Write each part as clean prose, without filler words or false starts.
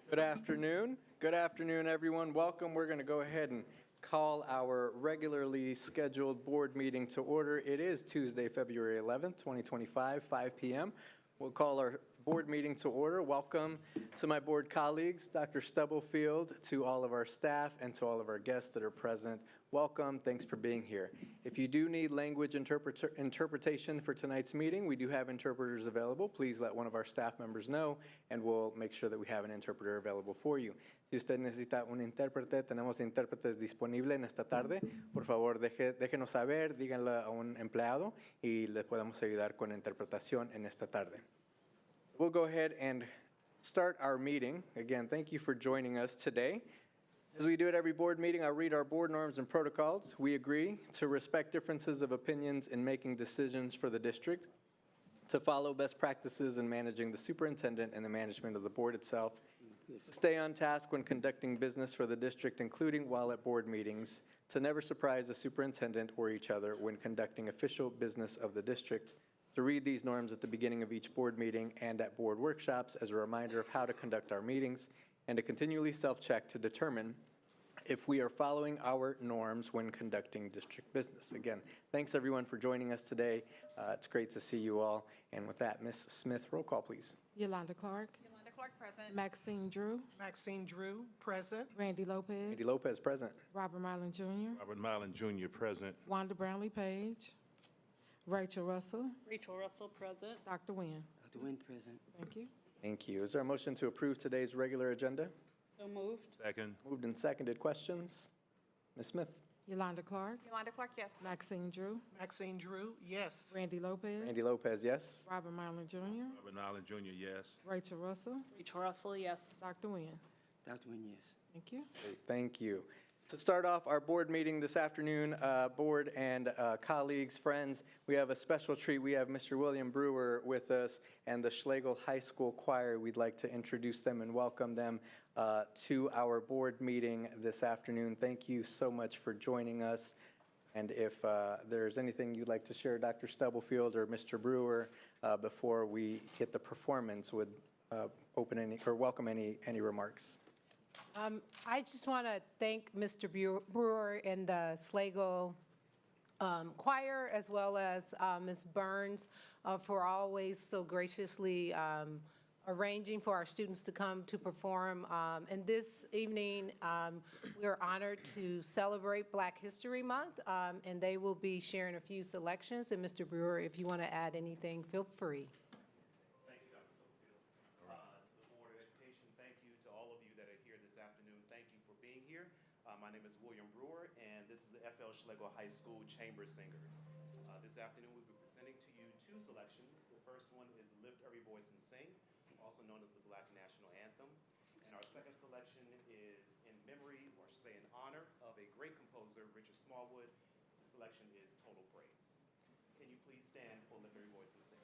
Good afternoon. Good afternoon, everyone. Welcome. We're going to go ahead and call our regularly scheduled board meeting to order. It is Tuesday, February 11th, 2025, 5 p.m. We'll call our board meeting to order. Welcome to my board colleagues, Dr. Stubblefield, to all of our staff, and to all of our guests that are present. Welcome. Thanks for being here. If you do need language interpretation for tonight's meeting, we do have interpreters available. Please let one of our staff members know, and we'll make sure that we have an interpreter available for you. Si usted necesita un intérprete, tenemos intérpretes disponibles en esta tarde. Por favor, déjenos saber, díganle a un empleado y les podemos ayudar con interpretación en esta tarde. We'll go ahead and start our meeting. Again, thank you for joining us today. As we do at every board meeting, I'll read our board norms and protocols. We agree to respect differences of opinions in making decisions for the district, to follow best practices in managing the superintendent and the management of the board itself, to stay on task when conducting business for the district, including while at board meetings, to never surprise the superintendent or each other when conducting official business of the district, to read these norms at the beginning of each board meeting and at board workshops as a reminder of how to conduct our meetings, and to continually self-check to determine if we are following our norms when conducting district business. Again, thanks everyone for joining us today. It's great to see you all. And with that, Ms. Smith, roll call, please. Yolanda Clark. Yolanda Clark, present. Maxine Drew. Maxine Drew, present. Randy Lopez. Randy Lopez, present. Robert Mylan Jr. Robert Mylan Jr., present. Wanda Brownlee Page. Rachel Russell. Rachel Russell, present. Dr. Nguyen. Dr. Nguyen, present. Thank you. Thank you. Is there a motion to approve today's regular agenda? So moved. Second. Moved and seconded. Questions? Ms. Smith? Yolanda Clark. Yolanda Clark, yes. Maxine Drew. Maxine Drew, yes. Randy Lopez. Randy Lopez, yes. Robert Mylan Jr. Robert Mylan Jr., yes. Rachel Russell. Rachel Russell, yes. Dr. Nguyen. Dr. Nguyen, yes. Thank you. Great, thank you. To start off our board meeting this afternoon, board and colleagues, friends, we have a special treat. We have Mr. William Brewer with us and the Schlegel High School Choir. We'd like to introduce them and welcome them to our board meeting this afternoon. Thank you so much for joining us. And if there's anything you'd like to share, Dr. Stubblefield or Mr. Brewer, before we hit the performance, would open any or welcome any remarks. I just want to thank Mr. Brewer and the Schlegel Choir, as well as Ms. Burns, for always so graciously arranging for our students to come to perform. And this evening, we are honored to celebrate Black History Month, and they will be sharing a few selections. And Mr. Brewer, if you want to add anything, feel free. My name is William Brewer, and this is the F.L. Schlegel High School Chamber Singers. This afternoon, we'll be presenting to you two selections. The first one is Lift Every Voice and Sing, also known as the Black National Anthem. And our second selection is in memory, or I should say in honor, of a great composer, Richard Smallwood. The selection is Total Praise. Can you please stand for Lift Every Voice and Sing?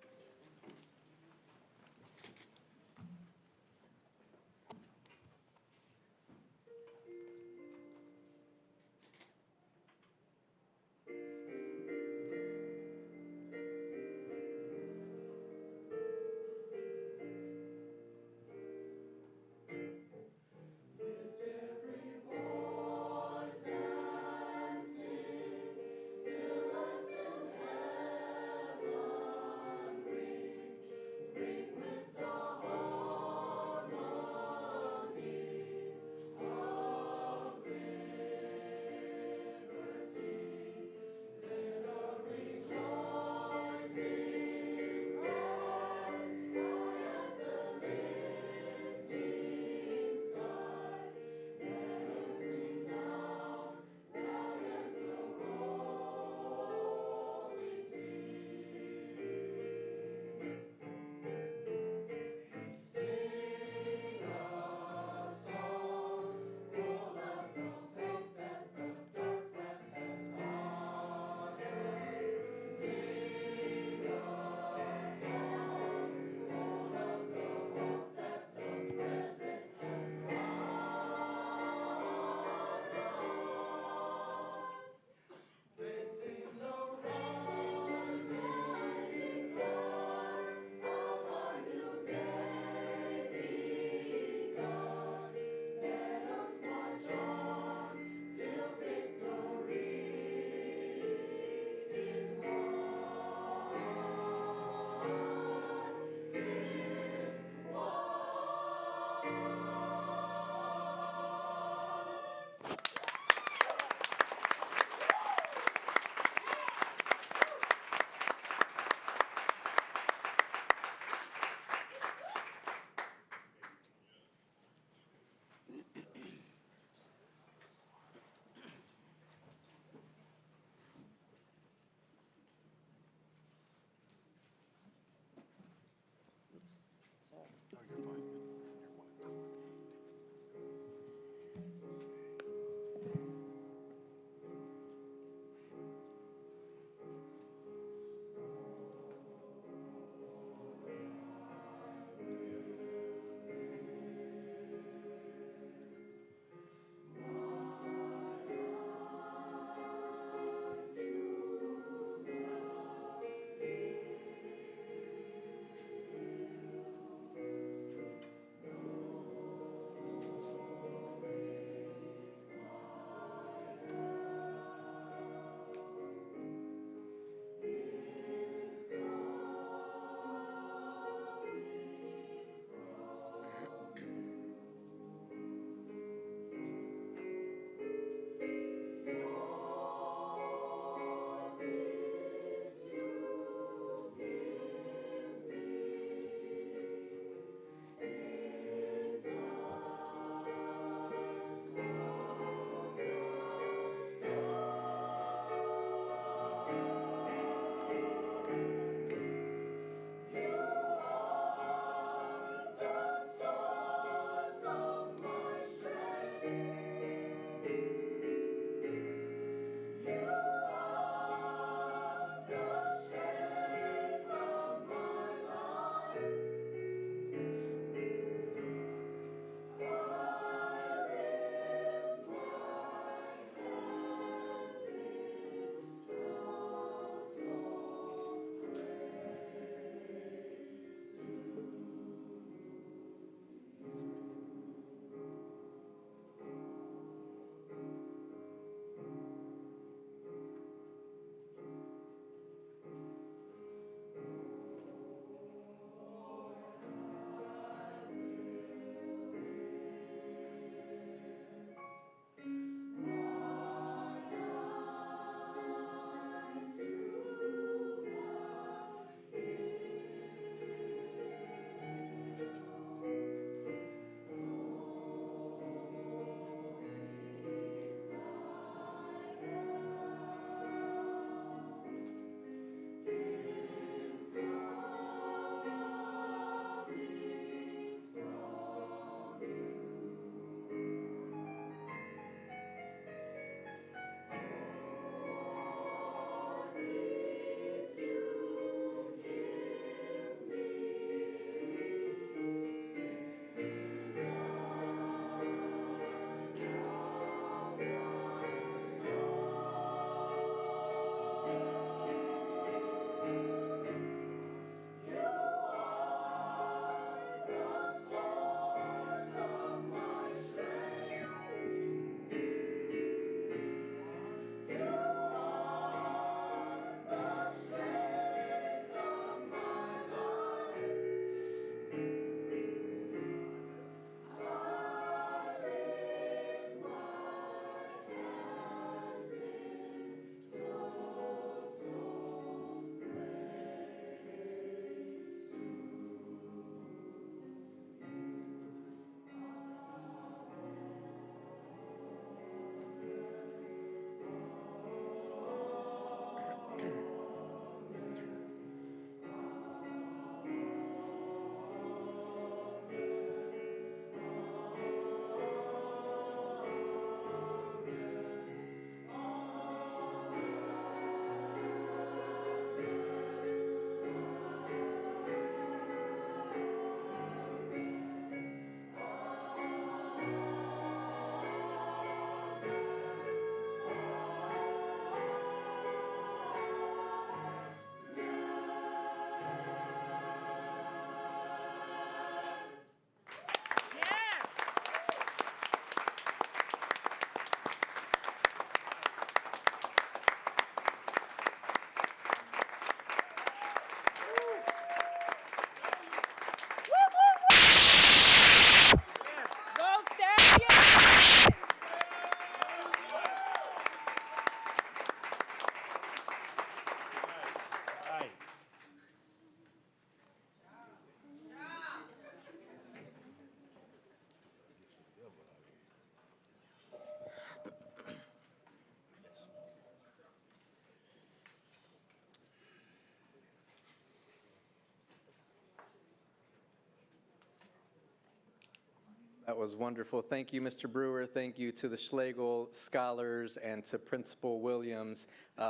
That was wonderful. Thank you, Mr. Brewer. Thank you to the Schlegel Scholars and to Principal Williams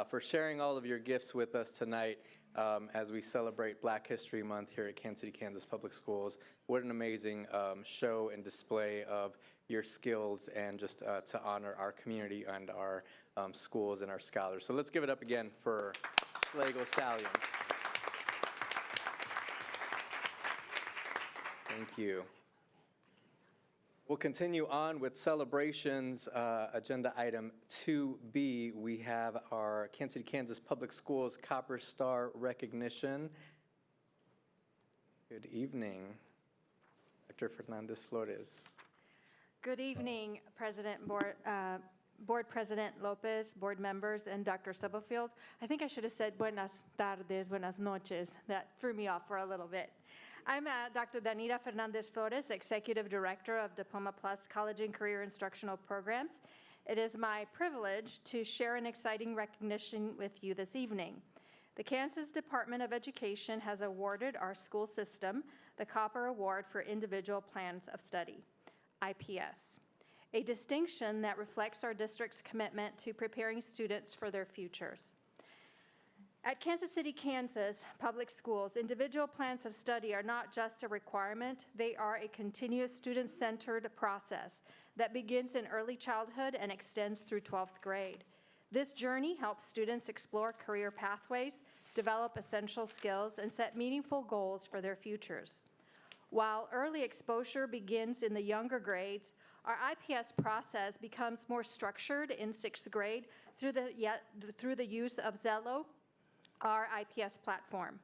for sharing all of your gifts with us tonight as we celebrate Black History Month here at Kansas City, Kansas Public Schools. What an amazing show and display of your skills and just to honor our community and our schools and our scholars. So let's give it up again for Schlegel Stallions. Thank you. We'll continue on with celebrations. Agenda item 2B, we have our Kansas City, Kansas Public Schools Copper Star recognition. Good evening, Dr. Fernandez Flores. Good evening, Board President Lopez, board members, and Dr. Stubblefield. I think I should have said buenas tardes, buenas noches. That threw me off for a little bit. I'm Dr. Danita Fernandez Flores, Executive Director of Diploma Plus College and Career Instructional Programs. It is my privilege to share an exciting recognition with you this evening. The Kansas Department of Education has awarded our school system the Copper Award for Individual Plans of Study, IPS, a distinction that reflects our district's commitment to preparing students for their futures. At Kansas City, Kansas Public Schools, individual plans of study are not just a requirement, they are a continuous student-centered process that begins in early childhood and extends through 12th grade. This journey helps students explore career pathways, develop essential skills, and set meaningful goals for their futures. While early exposure begins in the younger grades, our IPS process becomes more structured in 6th grade through the use of Zello, our IPS platform.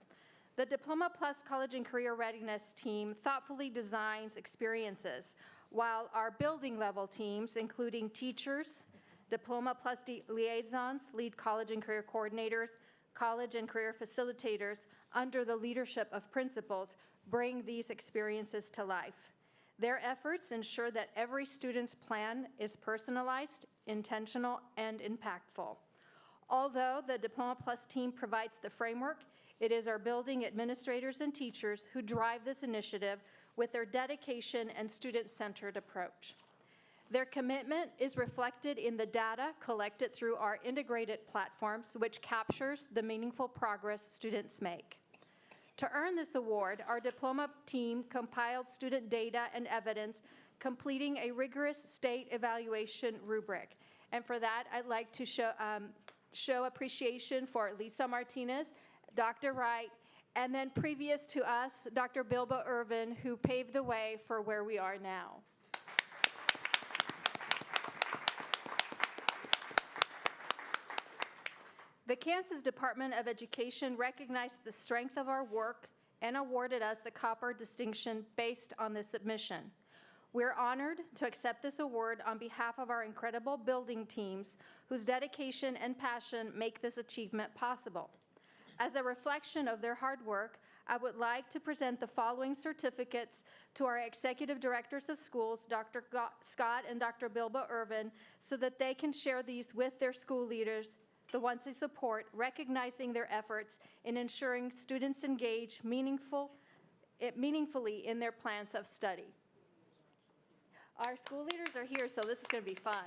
The Diploma Plus College and Career Readiness team thoughtfully designs experiences, while our building level teams, including teachers, Diploma Plus liaisons, lead college and career coordinators, college and career facilitators, under the leadership of principals, bring these experiences to life. Their efforts ensure that every student's plan is personalized, intentional, and impactful. Although the Diploma Plus team provides the framework, it is our building administrators and teachers who drive this initiative with their dedication and student-centered approach. Their commitment is reflected in the data collected through our integrated platforms, which captures the meaningful progress students make. To earn this award, our diploma team compiled student data and evidence, completing a rigorous state evaluation rubric. And for that, I'd like to show appreciation for Lisa Martinez, Dr. Wright, and then previous to us, Dr. Bilba Irvin, who paved the way for where we are now. The Kansas Department of Education recognized the strength of our work and awarded us the Copper distinction based on this submission. We're honored to accept this award on behalf of our incredible building teams whose dedication and passion make this achievement possible. As a reflection of their hard work, I would like to present the following certificates to our Executive Directors of Schools, Dr. Scott and Dr. Bilba Irvin, so that they can share these with their school leaders, the ones they support, recognizing their efforts in ensuring students engage meaningfully in their plans of study. Our school leaders are here, so this is going to be fun.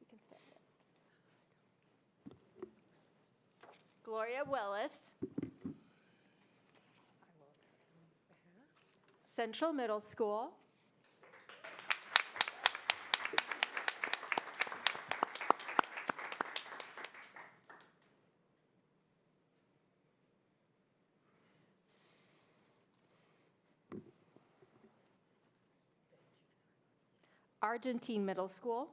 You can start it. Gloria Willis, Central Middle School. Argentine Middle School.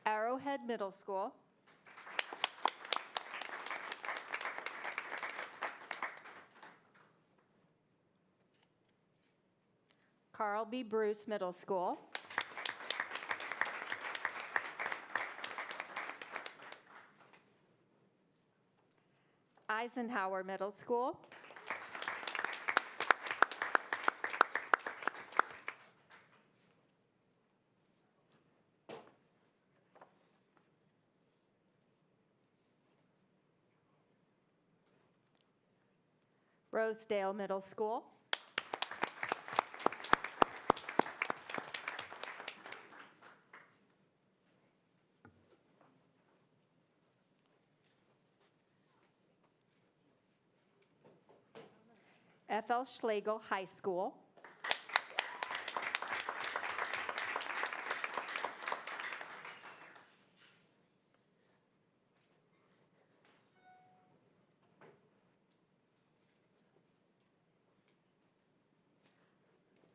Arrowhead Middle School. Carl B. Bruce Middle School. Eisenhower Middle School. Rosedale Middle School. F.L. Schlegel High School.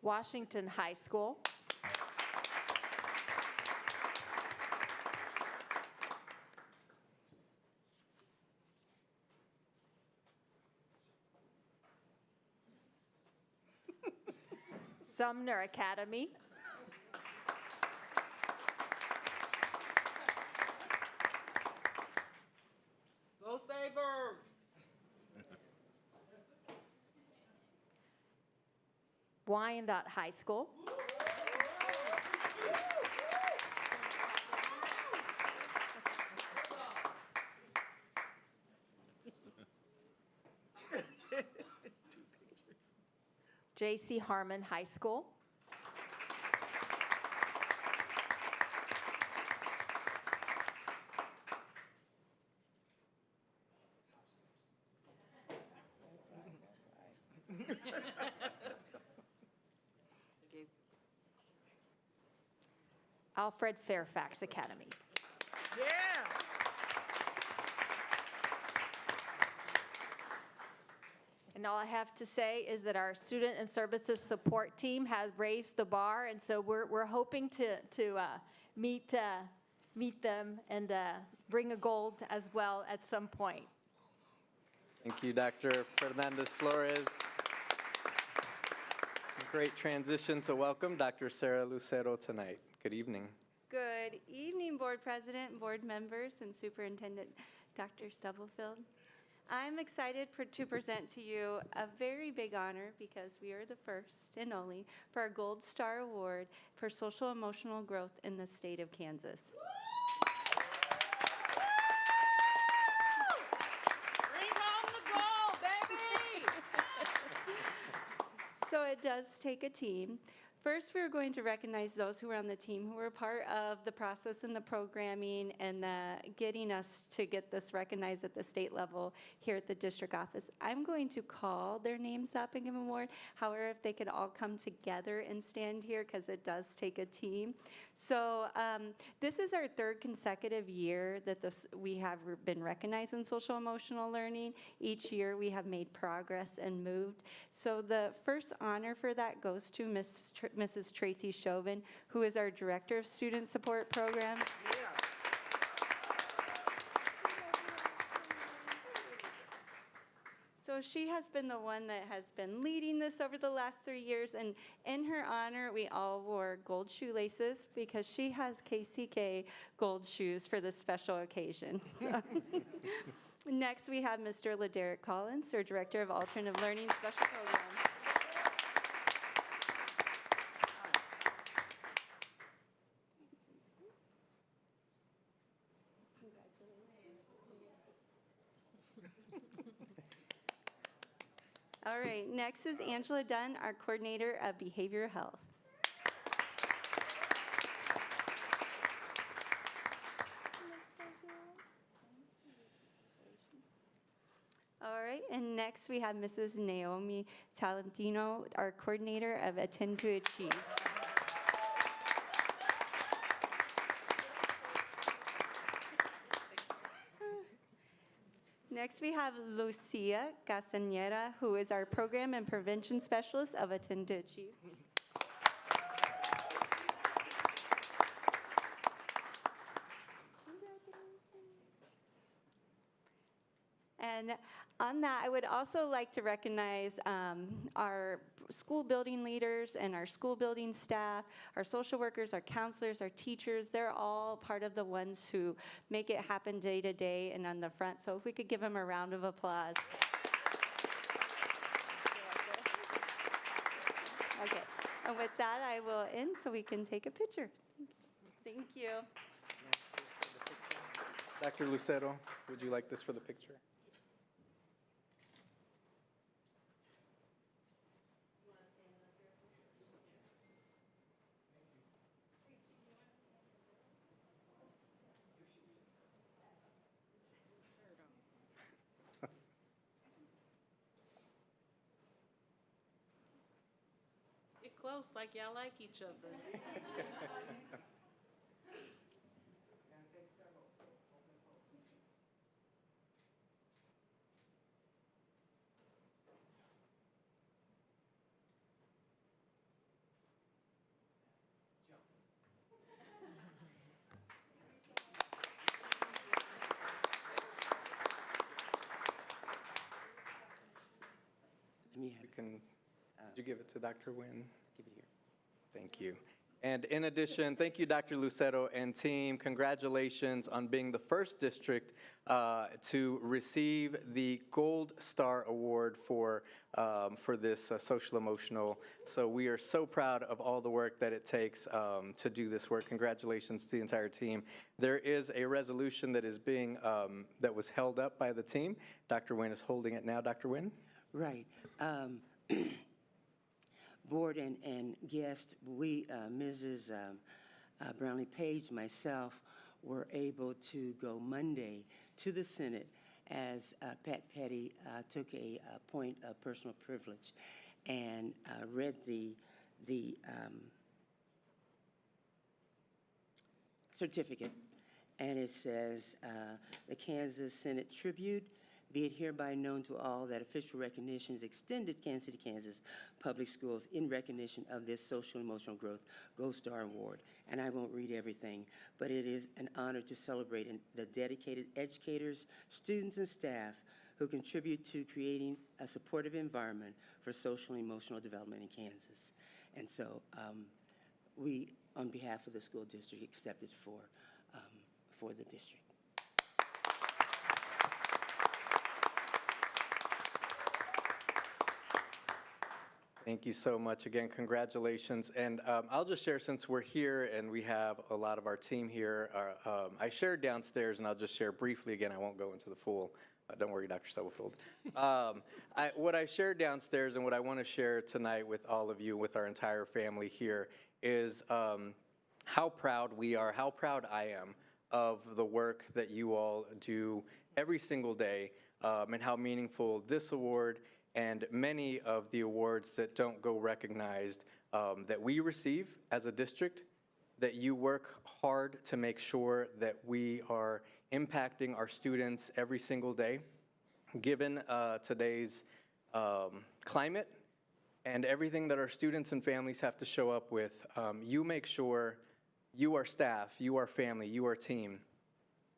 Washington High School. Sumner Academy. Go Sabres! Wyandotte High School. J.C. Harmon High School. Alfred Fairfax Academy. Yeah. And all I have to say is that our student and services support team has raised the bar, and so we're hoping to meet them and bring a gold as well at some point. Thank you, Dr. Fernandez Flores. Great transition to welcome Dr. Sarah Lucero tonight. Good evening. Good evening, Board President, board members, and Superintendent Dr. Stubblefield. I'm excited to present to you a very big honor because we are the first and only for our Gold Star Award for Social Emotional Growth in the state of Kansas. Bring home the gold, baby! So it does take a team. First, we're going to recognize those who were on the team who were part of the process and the programming and getting us to get this recognized at the state level here at the district office. I'm going to call their names up and give them an award. However, if they could all come together and stand here because it does take a team. So this is our third consecutive year that we have been recognized in social emotional learning. Each year we have made progress and moved. So the first honor for that goes to Mrs. Tracy Chauvin, who is our Director of Student Support Program. Yeah. So she has been the one that has been leading this over the last 3 years, and in her honor, we all wore gold shoelaces because she has KCK gold shoes for this special occasion. So. Next, we have Mr. LaDerrick Collins, our Director of Alternative Learning Special Programs. All right, next is Angela Dunn, our Coordinator of Behavioral Health. All right, and next we have Mrs. Naomi Talentino, our Coordinator of Attend to Achieve. Next, we have Lucia Castañeda, who is our Program and Prevention Specialist of Attend to Achieve. And on that, I would also like to recognize our school building leaders and our school building staff, our social workers, our counselors, our teachers. They're all part of the ones who make it happen day to day and on the front. So if we could give them a round of applause. Okay, and with that, I will end so we can take a picture. Thank you. Dr. Lucero, would you like this for the picture? close, like y'all like each other. Let me have You can, did you give it to Dr. Nguyen? give it here. Thank you. And in addition, thank you, Dr. Lucero and team. Congratulations on being the first district to receive the Gold Star Award for this social emotional. So we are so proud of all the work that it takes to do this work. Congratulations to the entire team. There is a resolution that is being, that was held up by the team. Dr. Nguyen is holding it now. Dr. Nguyen? Right. Board and guest, we, Mrs. Brownlee Page, myself, were able to go Monday to the Senate as Pat Petty took a point of personal privilege and read the certificate. And it says, the Kansas Senate Tribute, be it hereby known to all that official recognition is extended Kansas City, Kansas Public Schools in recognition of this Social Emotional Growth Gold Star Award. And I won't read everything, but it is an honor to celebrate the dedicated educators, students, and staff who contribute to creating a supportive environment for social and emotional development in Kansas. And so we, on behalf of the school district, accepted for the district. Thank you so much. Again, congratulations. And I'll just share, since we're here and we have a lot of our team here, I shared downstairs, and I'll just share briefly again. I won't go into the full, don't worry, Dr. Stubblefield. What I shared downstairs and what I want to share tonight with all of you, with our entire family here, is how proud we are, how proud I am of the work that you all do every single day, and how meaningful this award and many of the awards that don't go recognized that we receive as a district, that you work hard to make sure that we are impacting our students every single day. Given today's climate and everything that our students and families have to show up with, you make sure, you, our staff, you, our family, you, our team,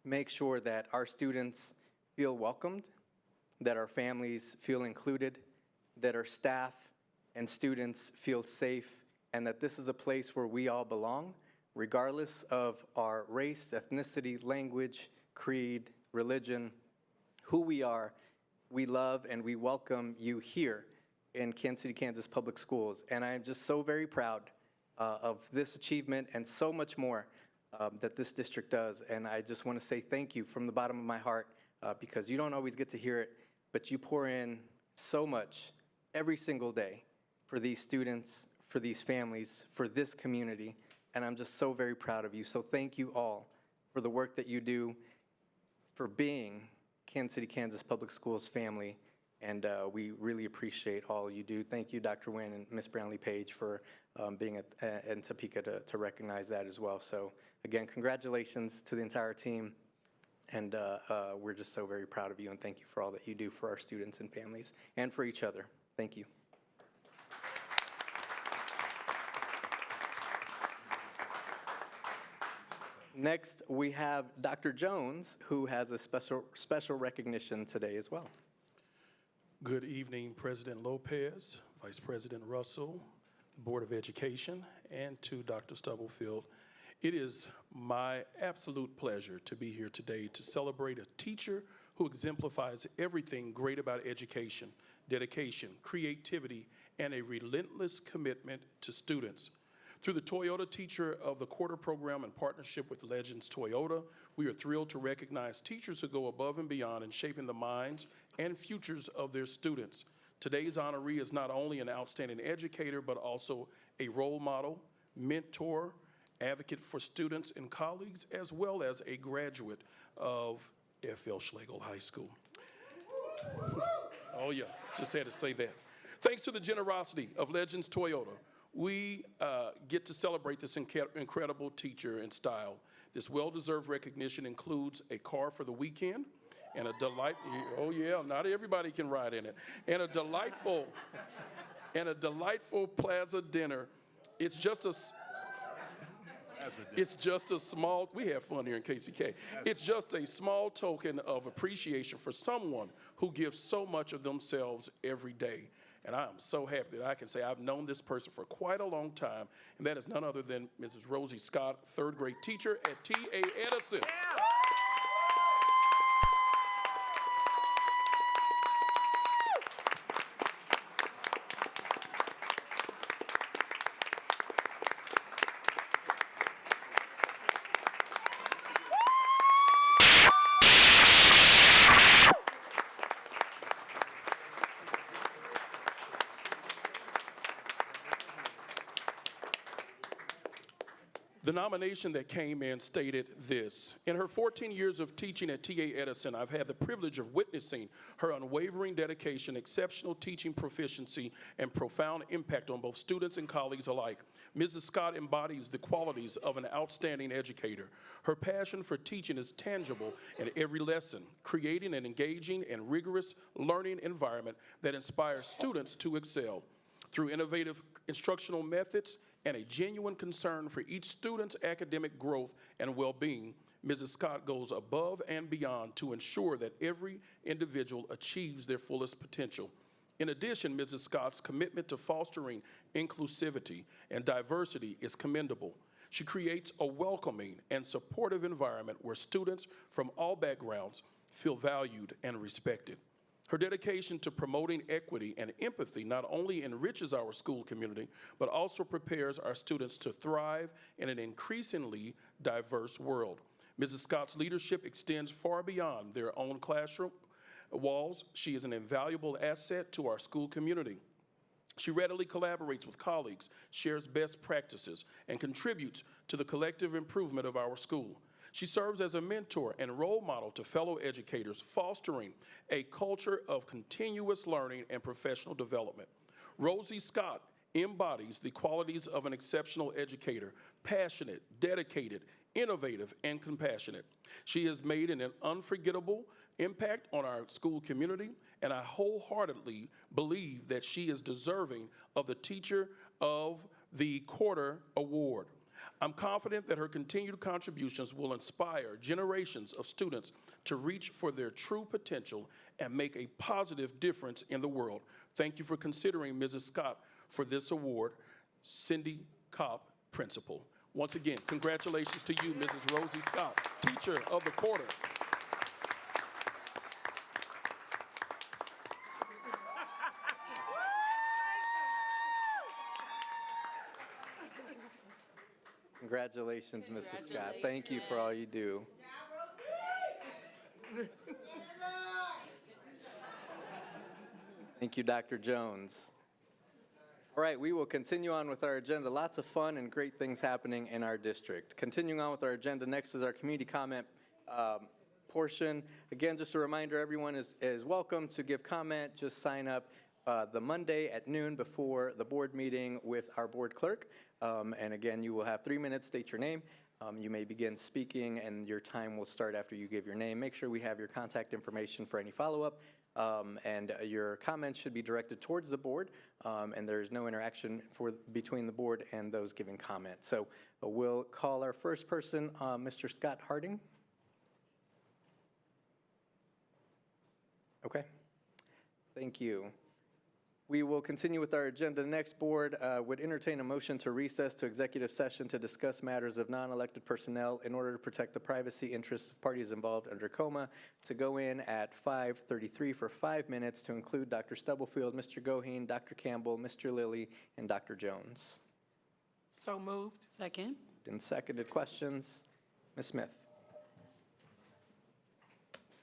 make sure that our students feel welcomed, that our families feel included, that our staff and students feel safe, and that this is a place where we all belong, regardless of our race, ethnicity, language, creed, religion, who we are. We love and we welcome you here in Kansas City, Kansas Public Schools. And I am just so very proud of this achievement and so much more that this district does. And I just want to say thank you from the bottom of my heart, because you don't always get to hear it, but you pour in so much every single day for these students, for these families, for this community, and I'm just so very proud of you. So thank you all for the work that you do, for being Kansas City, Kansas Public Schools family, and we really appreciate all you do. Thank you, Dr. Nguyen and Ms. Brownlee Page, for being in Topeka to recognize that as well. So again, congratulations to the entire team. And we're just so very proud of you, and thank you for all that you do for our students and families and for each other. Thank you. Next, we have Dr. Jones, who has a special recognition today as well. Good evening, President Lopez, Vice President Russell, Board of Education, and to Dr. Stubblefield. It is my absolute pleasure to be here today to celebrate a teacher who exemplifies everything great about education, dedication, creativity, and a relentless commitment to students. Through the Toyota Teacher of the Quarter program in partnership with Legends Toyota, we are thrilled to recognize teachers who go above and beyond in shaping the minds and futures of their students. Today's honoree is not only an outstanding educator, but also a role model, mentor, advocate for students and colleagues, as well as a graduate of F.L. Schlegel High School. Oh yeah, just had to say that. Thanks to the generosity of Legends Toyota, we get to celebrate this incredible teacher in style. This well-deserved recognition includes a car for the weekend and a oh yeah, not everybody can ride in it, and a delightful plaza dinner. It's just a small, we have fun here in KCK. It's just a small token of appreciation for someone who gives so much of themselves every day. And I am so happy that I can say I've known this person for quite a long time, and that is none other than Mrs. Rosie Scott, third grade teacher at T.A. Edison. The nomination that came in stated this: in her 14 years of teaching at T.A. Edison, I've had the privilege of witnessing her unwavering dedication, exceptional teaching proficiency, and profound impact on both students and colleagues alike. Mrs. Scott embodies the qualities of an outstanding educator. Her passion for teaching is tangible in every lesson, creating an engaging and rigorous learning environment that inspires students to excel. Through innovative instructional methods and a genuine concern for each student's academic growth and well-being, Mrs. Scott goes above and beyond to ensure that every individual achieves their fullest potential. In addition, Mrs. Scott's commitment to fostering inclusivity and diversity is commendable. She creates a welcoming and supportive environment where students from all backgrounds feel valued and respected. Her dedication to promoting equity and empathy not only enriches our school community, but also prepares our students to thrive in an increasingly diverse world. Mrs. Scott's leadership extends far beyond their own classroom walls. She is an invaluable asset to our school community. She readily collaborates with colleagues, shares best practices, and contributes to the collective improvement of our school. She serves as a mentor and role model to fellow educators, fostering a culture of continuous learning and professional development. Rosie Scott embodies the qualities of an exceptional educator: passionate, dedicated, innovative, and compassionate. She has made an unforgettable impact on our school community, and I wholeheartedly believe that she is deserving of the Teacher of the Quarter Award. I'm confident that her continued contributions will inspire generations of students to reach for their true potential and make a positive difference in the world. Thank you for considering Mrs. Scott for this award. Cindy Kopp, Principal. Once again, congratulations to you, Mrs. Rosie Scott, Teacher of the Quarter. Congratulations, Mrs. Scott. Thank you for all you do. Thank you, Dr. Jones. All right, we will continue on with our agenda. Lots of fun and great things happening in our district. Continuing on with our agenda, next is our community comment portion. Again, just a reminder, everyone is welcome to give comment. Just sign up the Monday at noon before the board meeting with our board clerk. And again, you will have 3 minutes, state your name. You may begin speaking, and your time will start after you give your name. Make sure we have your contact information for any follow-up. And your comments should be directed towards the board, and there's no interaction between the board and those giving comment. So we'll call our first person, Mr. Scott Harding. Okay, thank you. We will continue with our agenda. Next, board would entertain a motion to recess to executive session to discuss matters of non-elected personnel in order to protect the privacy interests of parties involved under COMA, to go in at 5:33 for 5 minutes to include Dr. Stubblefield, Mr. Goheen, Dr. Campbell, Mr. Lilly, and Dr. Jones. So moved. Second. And seconded. Questions? Ms. Smith.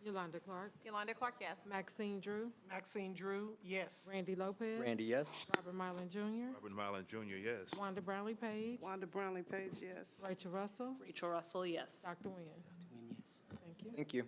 Yolanda Clark, Yolanda Clark, yes. Maxine Drew, Maxine Drew, yes. Randy Lopez. Randy, yes. Robert Mylan Jr., Robert Mylan Jr., yes. Wanda Brownlee Page, Wanda Brownlee Page, yes. Rachel Russell, Rachel Russell, yes. Dr. Nguyen. Thank you. Thank you.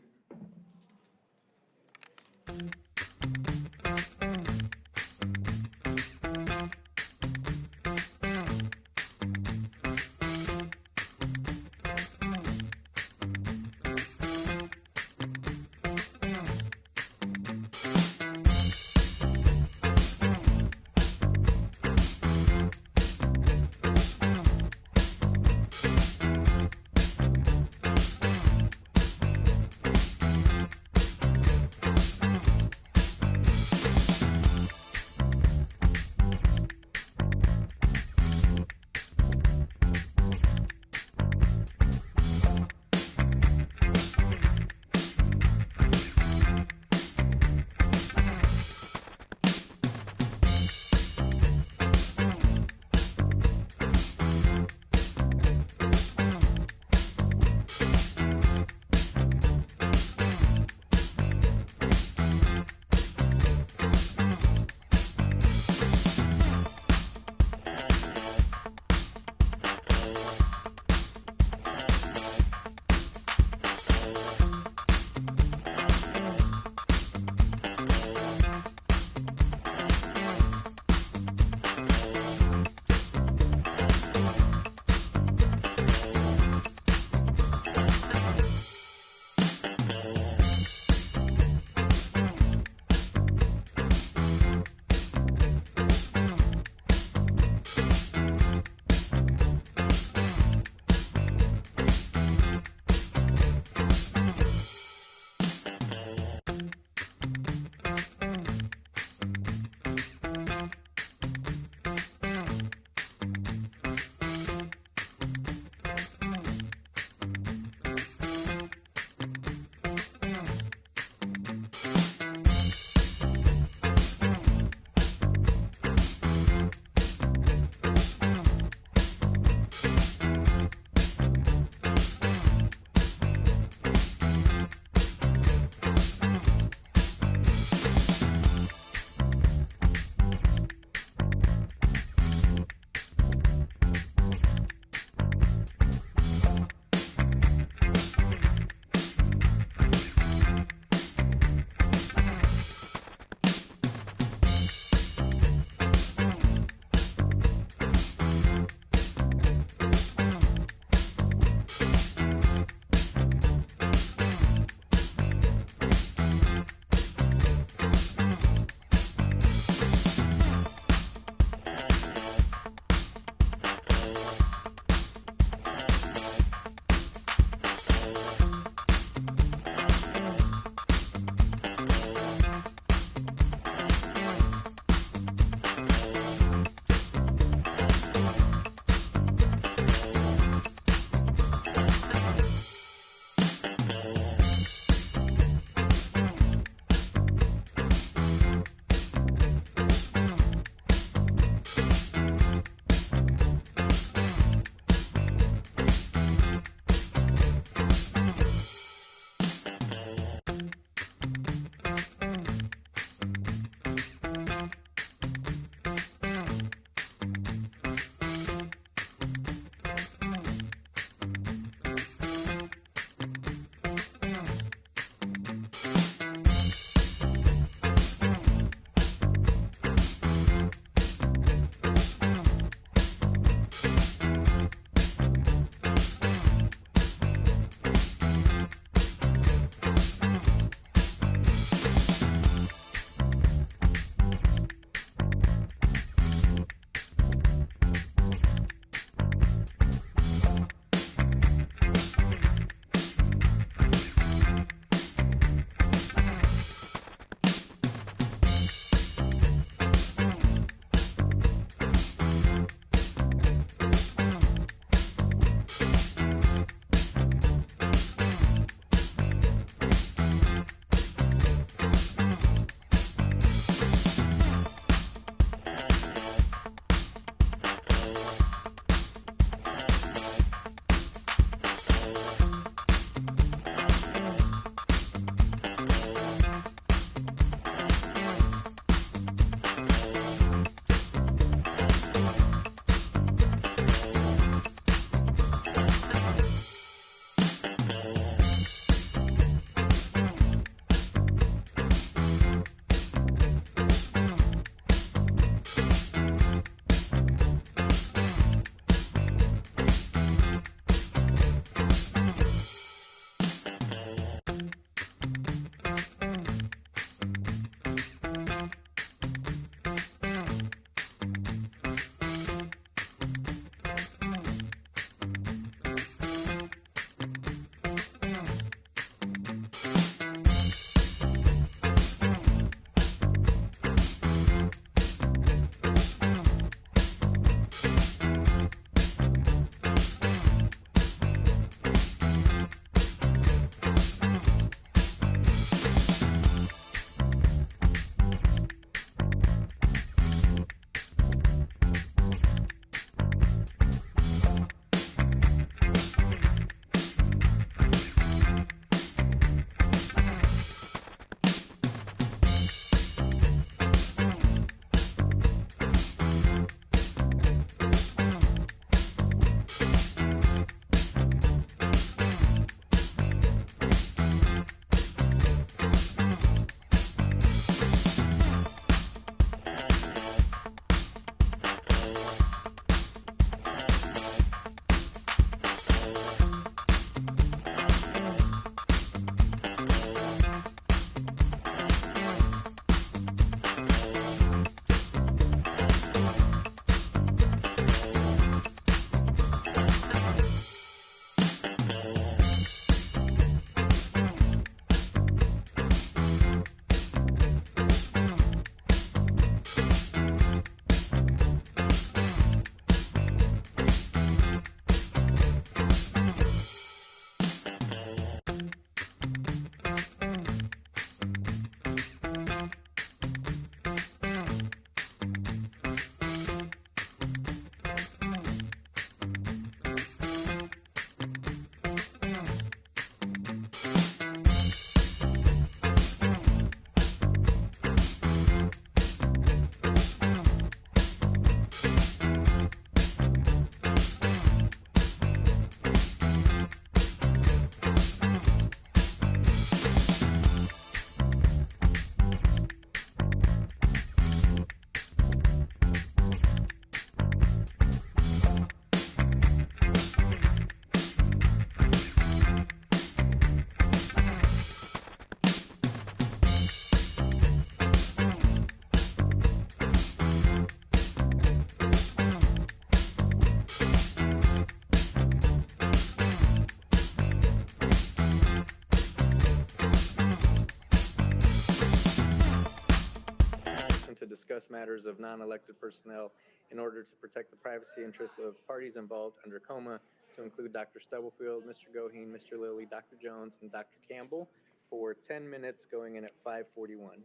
discuss matters of non-elected personnel in order to protect the privacy interests of parties involved under coma, to include Dr. Stubblefield, Mr. Goheen, Mr. Lilly, Dr. Jones, and Dr. Campbell for 10 minutes going in at 5:41.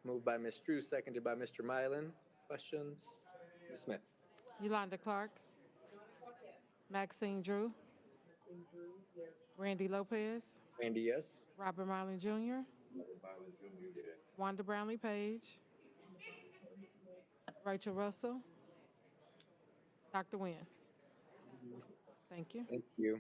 Moved by Ms. Drew, seconded by Mr. Mylan. Questions? Ms. Smith? Yolanda Clark. Maxine Drew. Randy Lopez. Randy, yes. Robert Marlin Jr. Wanda Brownlee Page. Rachel Russell. Dr. Nguyen. Thank you. Thank you.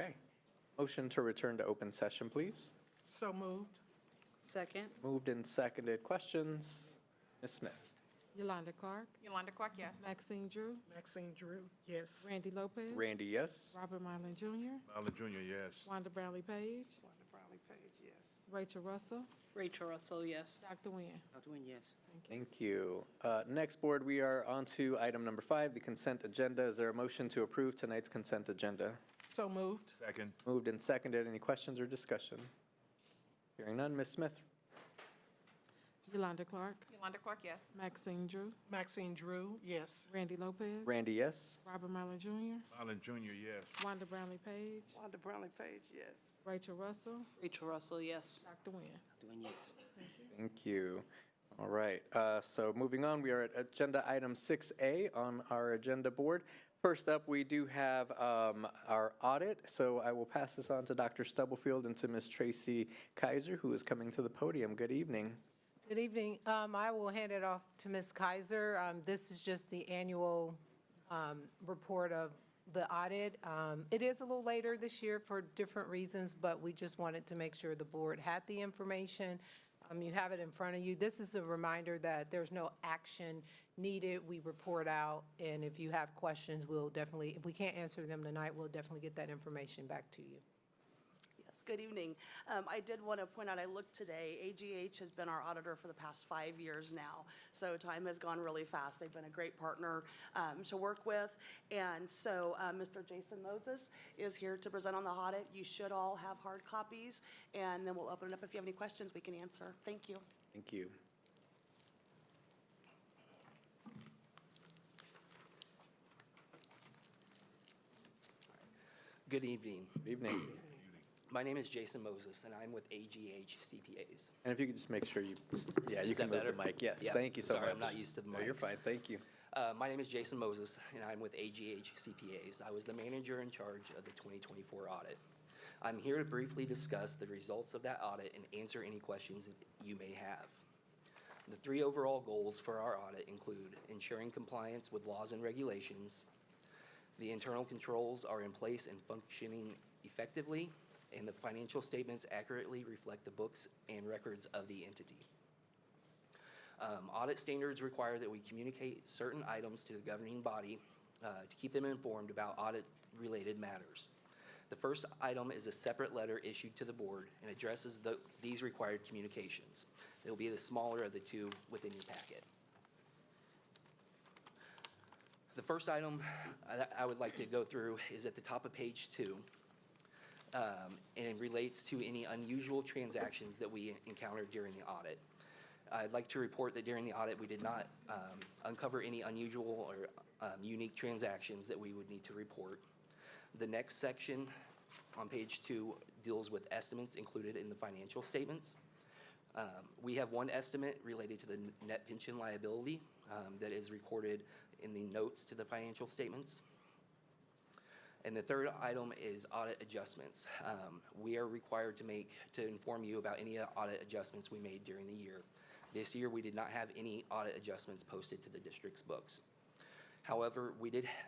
Okay. Motion to return to open session, please. So moved. Second. Moved and seconded. Questions? Ms. Smith? Yolanda Clark, Yolanda Clark, yes. Maxine Drew, Maxine Drew, yes. Randy Lopez, Randy, yes. Robert Mylan Jr., Marlon Jr., yes. Wanda Brownlee Page, Wanda Brownlee Page, yes. Rachel Russell, Rachel Russell, yes. Dr. Nguyen. Dr. Nguyen, yes. Thank you. Next, board, we are on to item number 5, the consent agenda. Is there a motion to approve tonight's consent agenda? So moved. Second. Moved and seconded. Any questions or discussion? Hearing none. Ms. Smith? Yolanda Clark, Yolanda Clark, yes. Maxine Drew, Maxine Drew, yes. Randy Lopez, Randy, yes. Robert Mylan Jr., Marlon Jr., yes. Wanda Brownlee Page, Wanda Brownlee Page, yes. Rachel Russell, Rachel Russell, yes. Dr. Nguyen. Dr. Nguyen, yes. Thank you. All right. So moving on, we are at agenda item 6A on our agenda board. First up, we do have our audit. So I will pass this on to Dr. Stubblefield and to Ms. Tracy Kaiser, who is coming to the podium. Good evening. Good evening. I will hand it off to Ms. Kaiser. This is just the annual report of the audit. It is a little later this year for different reasons, but we just wanted to make sure the board had the information. You have it in front of you. This is a reminder that there's no action needed. We report out, and if you have questions, we'll definitely, if we can't answer them tonight, we'll definitely get that information back to you. Yes, good evening. I did want to point out, I looked today, AGH has been our auditor for the past 5 years now, so time has gone really fast. They've been a great partner to work with, and so Mr. Jason Moses is here to present on the audit. You should all have hard copies, and then we'll open it up. If you have any questions, we can answer. Thank you. Thank you. Good evening. Good evening. My name is Jason Moses, and I'm with AGH CPAs. And if you could just make sure you, yeah, you Is can that move the better? mic. Yes, Yeah, thank you so much. sorry, I'm not used to the No, you're mics. fine. Thank you. My name is Jason Moses, and I'm with AGH CPAs. I was the manager in charge of the 2024 audit. I'm here to briefly discuss the results of that audit and answer any questions that you may have. The 3 overall goals for our audit include ensuring compliance with laws and regulations, the internal controls are in place and functioning effectively, and the financial statements accurately reflect the books and records of the entity. Audit standards require that we communicate certain items to the governing body to keep them informed about audit-related matters. The first item is a separate letter issued to the board and addresses these required communications. It will be the smaller of the 2 within your packet. The first item that I would like to go through is at the top of page 2, and relates to any unusual transactions that we encountered during the audit. I'd like to report that during the audit, we did not uncover any unusual or unique transactions that we would need to report. The next section on page 2 deals with estimates included in the financial statements. We have one estimate related to the net pension liability that is recorded in the notes to the financial statements. And the third item is audit adjustments. We are required to inform you about any audit adjustments we made during the year. This year, we did not have any audit adjustments posted to the district's books. However,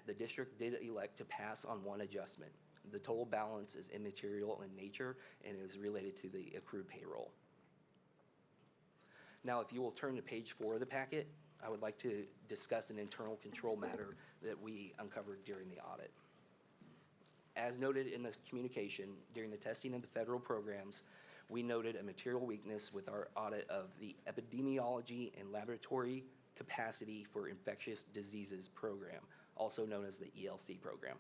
the district did elect to pass on one adjustment. The total balance is immaterial in nature and is related to the accrued payroll. Now, if you will turn to page 4 of the packet, I would like to discuss an internal control matter that we uncovered during the audit. As noted in the communication, during the testing of the federal programs, we noted a material weakness with our audit of the Epidemiology and Laboratory Capacity for Infectious Diseases program, also known as the ELC program.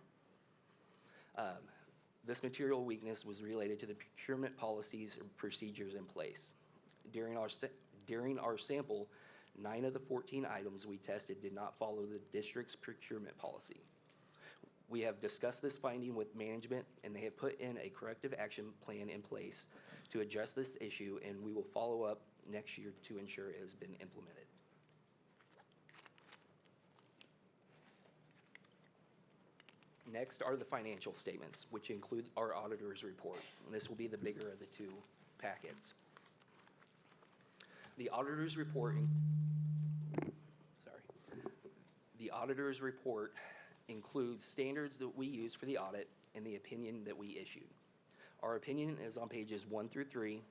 This material weakness was related to the procurement policies and procedures in place. During our sample, 9 of the 14 items we tested did not follow the district's procurement policy. We have discussed this finding with management, and they have put in a corrective action plan in place to address this issue, and we will follow up next year to ensure it has been implemented. Next are the financial statements, which include our auditor's report, and this will be the bigger of the 2 packets. The auditor's report, includes standards that we use for the audit, in the opinion that we issued. Our opinion is on pages 1 through 3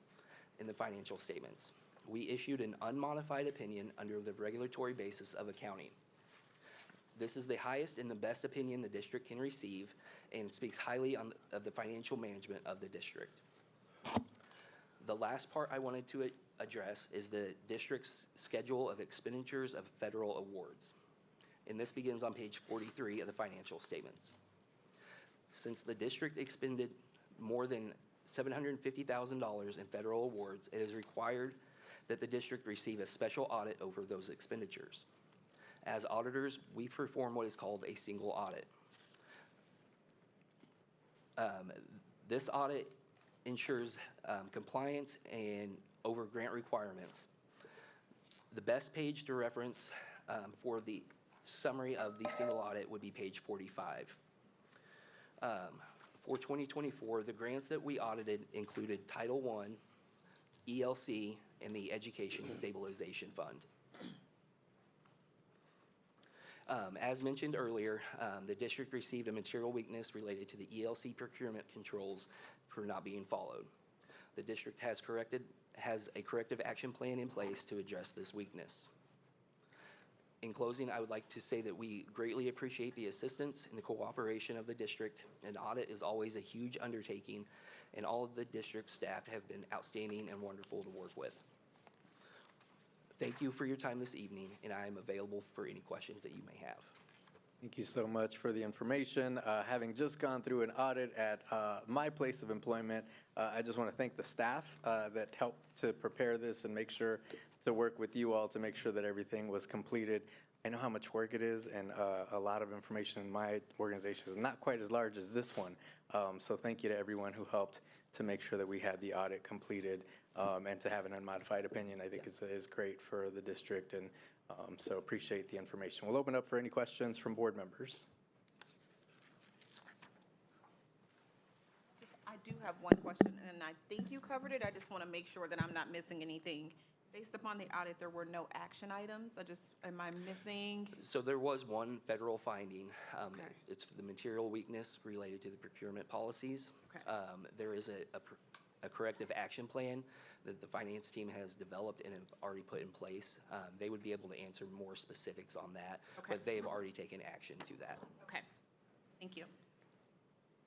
in the financial statements. We issued an unmodified opinion under the regulatory basis of accounting. This is the highest and the best opinion the district can receive and speaks highly of the financial management of the district. The last part I wanted to address is the district's schedule of expenditures of federal awards. And this begins on page 43 of the financial statements. Since the district expended more than $750,000 in federal awards, it is required that the district receive a special audit over those expenditures. As auditors, we perform what is called a single audit. This audit ensures compliance and over grant requirements. The best page to reference for the summary of the single audit would be page 45. For 2024, the grants that we audited included Title I, ELC, and the Education Stabilization Fund. As mentioned earlier, the district received a material weakness related to the ELC procurement controls for not being followed. The district has a corrective action plan in place to address this weakness. In closing, I would like to say that we greatly appreciate the assistance and the cooperation of the district. An audit is always a huge undertaking, and all of the district staff have been outstanding and wonderful to work with. Thank you for your time this evening, and I am available for any questions that you may have. Thank you so much for the information. Having just gone through an audit at my place of employment, I just want to thank the staff that helped to prepare this and make sure to work with you all to make sure that everything was completed. I know how much work it is, and a lot of information in my organization is not quite as large as this one. So thank you to everyone who helped to make sure that we had the audit completed, and to have an unmodified opinion, I think is great for the district, and so appreciate the information. We'll open up for any questions from board members. I do have one question, and I think you covered it. I just want to make sure that I'm not missing anything. Based upon the audit, there were no action items. Am I missing? So there was one federal finding. Okay. It's the material weakness related to the procurement policies. Okay. There is a corrective action plan that the finance team has developed and have already put in place. They would be able to answer more specifics on that, Okay. but they have already taken action to that. Okay, thank you.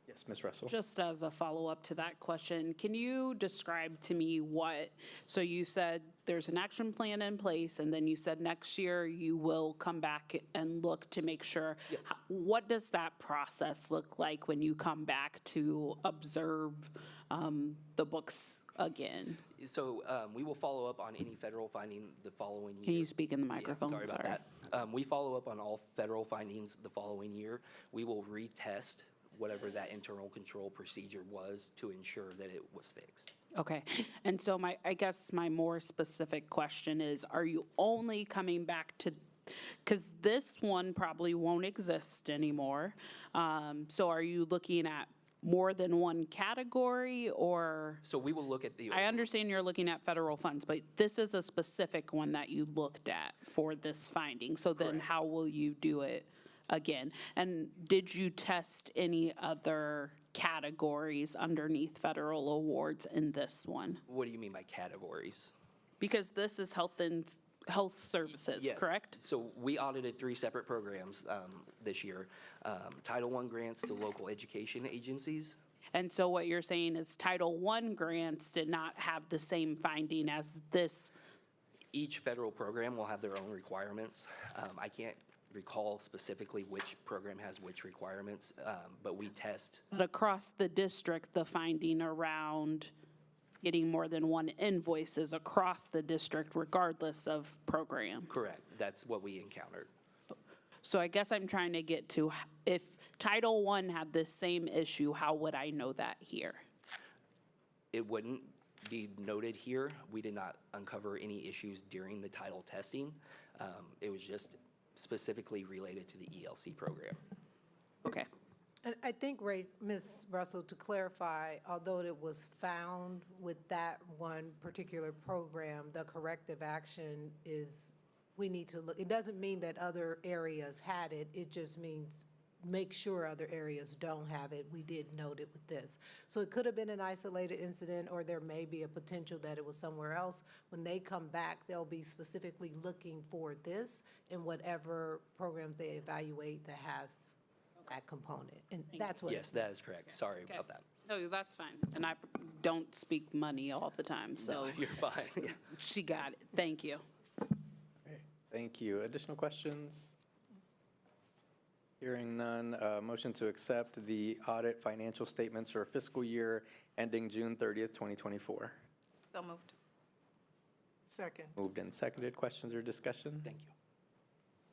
Yes, Ms. Russell. Just as a follow-up to that question, can you describe to me so you said there's an action plan in place, and then you said next year you will come back and look to make sure. Yes. What does that process look like when you come back to observe the books again? So we will follow up on any federal finding the following year. Can you speak in the microphone? Yeah, sorry about that. We follow up on all federal findings the following year. We will retest whatever that internal control procedure was to ensure that it was fixed. Okay, and so I guess my more specific question is, are you only coming back to, because this one probably won't exist anymore, so are you looking at more than one category, or? So we will look at the. I understand you're looking at federal funds, but this is a specific one that you looked at for this finding, so then Correct. how will you do it again? And did you test any other categories underneath federal awards in this one? What do you mean by categories? Because this is health services, Yes. correct? So we audited 3 separate programs this year. Title I grants to local education agencies. And so what you're saying is Title I grants did not have the same finding as this? Each federal program will have their own requirements. I can't recall specifically which program has which requirements, but we test. But across the district, the finding around getting more than one invoice is across the district regardless of programs? Correct. That's what we encountered. So I guess I'm trying to get to, if Title I had this same issue, how would I know that here? It wouldn't be noted here. We did not uncover any issues during the title testing. It was just specifically related to the ELC program. Okay. And I think, Ms. Russell, to clarify, although it was found with that one particular program, the corrective action is, we need to look, it doesn't mean that other areas had it, it just means make sure other areas don't have it. We did note it with this. So it could have been an isolated incident, or there may be a potential that it was somewhere else. When they come back, they'll be specifically looking for this in whatever programs they evaluate that has that component. And that's what. Yes, that is correct. Sorry about that. No, that's fine. And I don't speak money all the time, so No, you're fine. she got it. Thank you. Thank you. Additional questions? Hearing none, motion to accept the audit financial statements for fiscal year ending June 30th, 2024. So moved. Second. Moved and seconded. Questions or discussion? Thank you.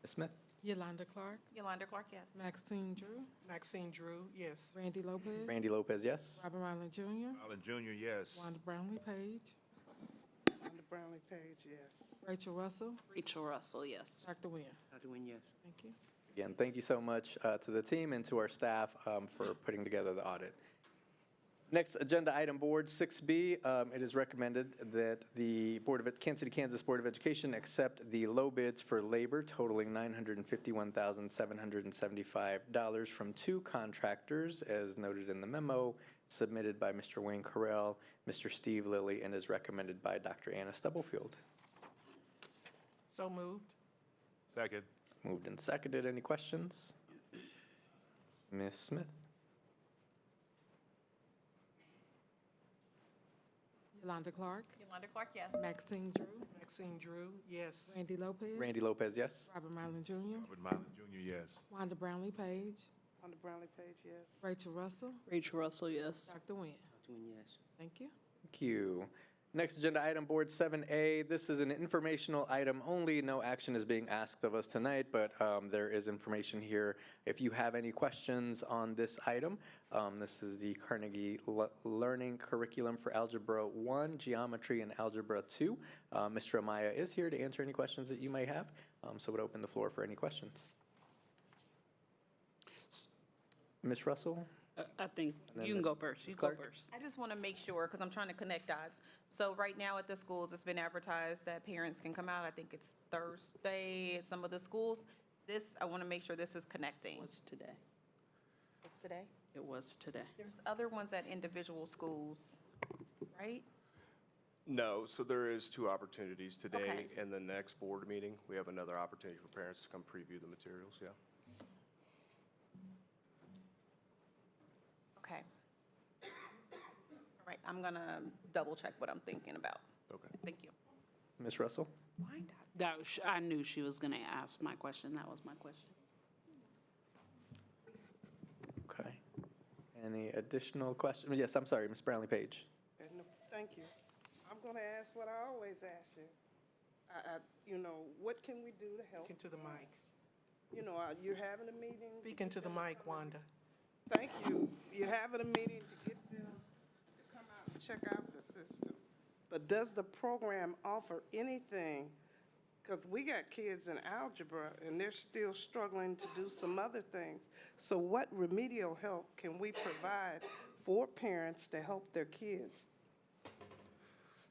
Ms. Smith? Yolanda Clark, Yolanda Clark, yes. Maxine Drew, Maxine Drew, yes. Randy Lopez. Randy Lopez, yes. Robert Ryland Jr., Allen Jr., yes. Wanda Brownlee Page, Wanda Brownlee Page, yes. Rachel Russell, Rachel Russell, yes. Dr. Nguyen. Dr. Nguyen, yes. Thank you. Again, thank you so much to the team and to our staff for putting together the audit. Next agenda item, Board 6B. It is recommended that the Kansas City, Kansas Board of Education accept the low bids for labor totaling $951,775 from two contractors, as noted in the memo submitted by Mr. Wayne Carell, Mr. Steve Lilly, and is recommended by Dr. Anna Stubblefield. So moved. Second. Moved and seconded. Any questions? Ms. Smith? Yolanda Clark, Yolanda Clark, yes. Maxine Drew, Maxine Drew, yes. Randy Lopez. Randy Lopez, yes. Robert Ryland Jr., Robert Allen Jr., yes. Wanda Brownlee Page, Wanda Brownlee Page, yes. Rachel Russell, Rachel Russell, yes. Dr. Nguyen. Dr. Nguyen, yes. Thank you. Thank you. Next agenda item, Board 7A. This is an informational item only. No action is being asked of us tonight, but there is information here. If you have any questions on this item, this is the Carnegie Learning Curriculum for Algebra 1, Geometry, and Algebra 2. Mr. Amaya is here to answer any questions that you may have, so would open the floor for any questions. Ms. Russell? I think then you can go Ms. first. You Ms. go Clark? first. I just want to make sure, because I'm trying to connect dots. So right now at the schools, it's been advertised that parents can come out. I think it's Thursday at some of the schools. This, I want to make sure this is connecting. It was today. It's today? It was today. There's other ones at individual schools, right? No, so there is two opportunities today Okay. and the next board meeting. We have another opportunity for parents to come preview the materials, yeah. Okay. All right, I'm going to double check what I'm thinking about. Okay. Thank you. Ms. Russell? Blind dots. I knew she was going to ask my question. That was my question. Okay. Any additional questions? Yes, I'm sorry, Ms. Brownlee Page. Thank you. I'm gonna ask what I always ask you. What can we do to help? Speak into the mic. You're having a meeting. Speak into the mic, Wanda. Thank you. You're having a meeting to get them to come out and check out the system. But does the program offer anything? Because we got kids in algebra and they're still struggling to do some other things. So what remedial help can we provide for parents to help their kids?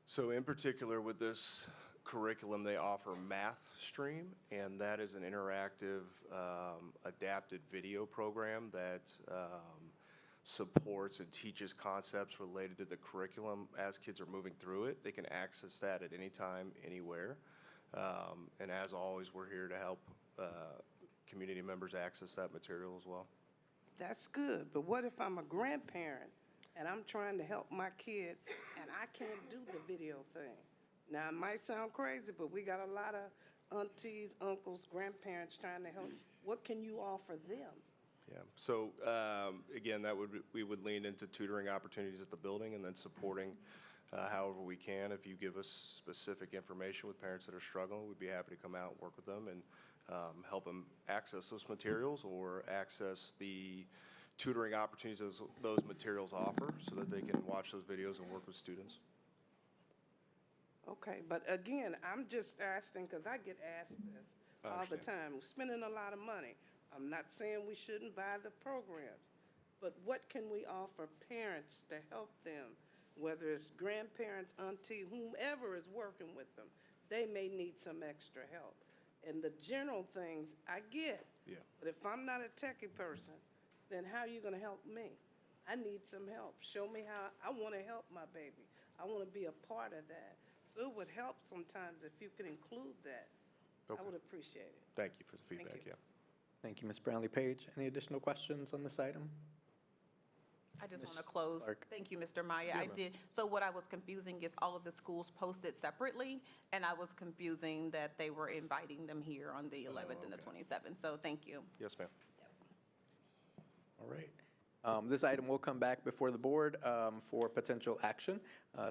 So in particular with this curriculum, they offer Math Stream, and that is an interactive, adapted video program that supports and teaches concepts related to the curriculum as kids are moving through it. They can access that at any time, anywhere. And as always, we're here to help community members access that material as well. That's good, but what if I'm a grandparent and I'm trying to help my kid and I can't do the video thing? Now, it might sound crazy, but we got a lot of aunties, uncles, grandparents trying to help. What can you offer them? Yeah, so again, we would lean into tutoring opportunities at the building and then supporting however we can. If you give us specific information with parents that are struggling, we'd be happy to come out and work with them and help them access those materials or access the tutoring opportunities those materials offer so that they can watch those videos and work with students. Okay, but again, I'm just asking because I get asked this all the time. We're spending a lot of money. I'm not saying we shouldn't buy the programs, but what can we offer parents to help them, whether it's grandparents, auntie, whomever is working with them? They may need some extra help. And the general things, I get. Yeah. But if I'm not a techie person, then how are you gonna help me? I need some help. Show me how, I wanna help my baby. I wanna be a part of that. So it would help sometimes if you could include that. I Okay. would appreciate it. Thank you for the Thank feedback, you. yeah. Thank you, Ms. Brownlee Page. Any additional questions on this item? I just want Ms. to close. Clark. Thank you, Mr. Maya. Yeah, I ma'am. did, so what I was confusing is all of the schools posted separately, and I was confusing that they were inviting them here on the 11th and the 27th. So thank you. Yes, ma'am. All right. This item will come back before the board for potential action.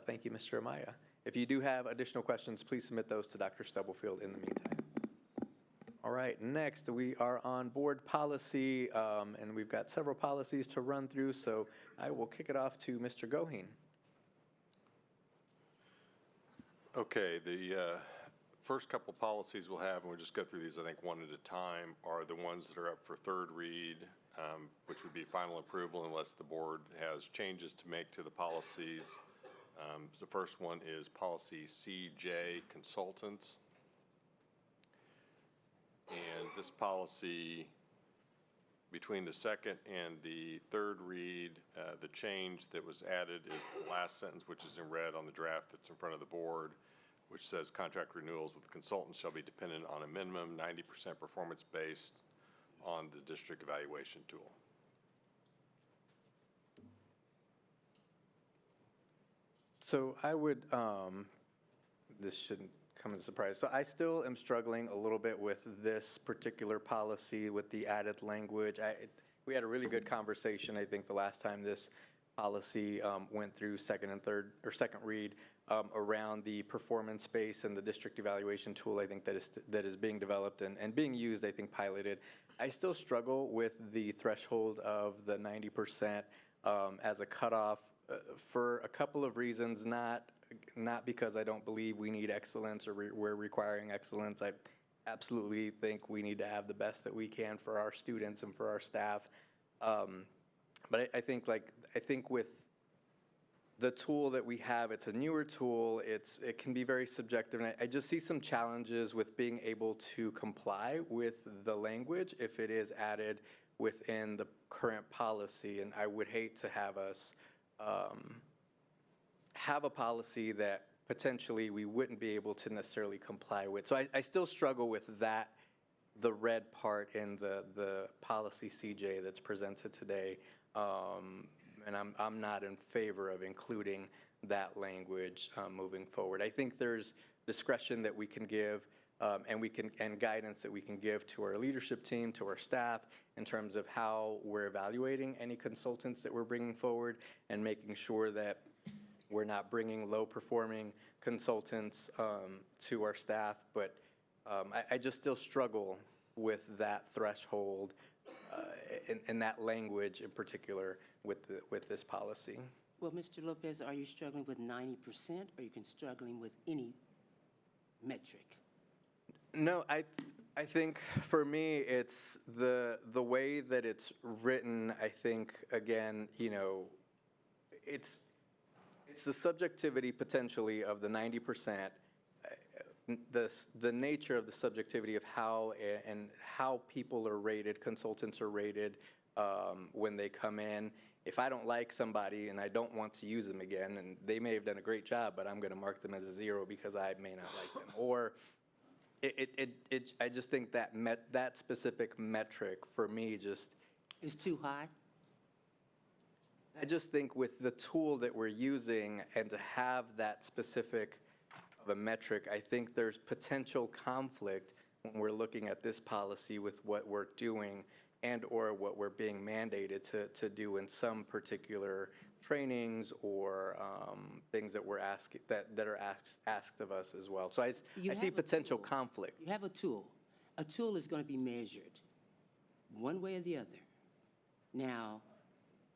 Thank you, Mr. Amaya. If you do have additional questions, please submit those to Dr. Stubblefield in the meantime. All right, next we are on board policy, and we've got several policies to run through, so I will kick it off to Mr. Goheen. Okay, the first couple policies we'll have, and we'll just go through these, I think, one at a time, are the ones that are up for third read, which would be final approval unless the board has changes to make to the policies. The first one is policy CJ, consultants. And this policy, between the second and the third read, the change that was added is the last sentence, which is in red on the draft that's in front of the board, which says contract renewals with consultants shall be dependent on a minimum 90% performance based on the district evaluation tool. So I would, this shouldn't come as a surprise. So I still am struggling a little bit with this particular policy with the added language. We had a really good conversation, I think, the last time this policy went through second and third, or second read, around the performance space and the district evaluation tool, I think, that is being developed and being used, I think, piloted. I still struggle with the threshold of the 90% as a cutoff for a couple of reasons, not because I don't believe we need excellence or we're requiring excellence. I absolutely think we need to have the best that we can for our students and for our staff. But I think with the tool that we have, it's a newer tool. It can be very subjective, and I just see some challenges with being able to comply with the language if it is added within the current policy. And I would hate to have us have a policy that potentially we wouldn't be able to necessarily comply with. So I still struggle with that, the red part in the policy CJ that's presented today. And I'm not in favor of including that language moving forward. I think there's discretion that we can give and guidance that we can give to our leadership team, to our staff, in terms of how we're evaluating any consultants that we're bringing forward and making sure that we're not bringing low-performing consultants to our staff. But I just still struggle with that threshold and that language in particular with this policy. Well, Mr. Lopez, are you struggling with 90%, or are you struggling with any metric? No, I think for me, it's the way that it's written. I think, again, it's the subjectivity potentially of the 90%, the nature of the subjectivity of how people are rated, consultants are rated when they come in. If I don't like somebody and I don't want to use them again, and they may have done a great job, but I'm going to mark them as a 0 because I may not like them. Or I just think that specific metric for me just is too high. I just think with the tool that we're using and to have that specific of a metric, I think there's potential conflict when we're looking at this policy with what we're doing and or what we're being mandated to do in some particular trainings or things that we're asking that are asked of us as well. So I see potential conflict. You have a tool. A tool is going to be measured one way or the other. Now,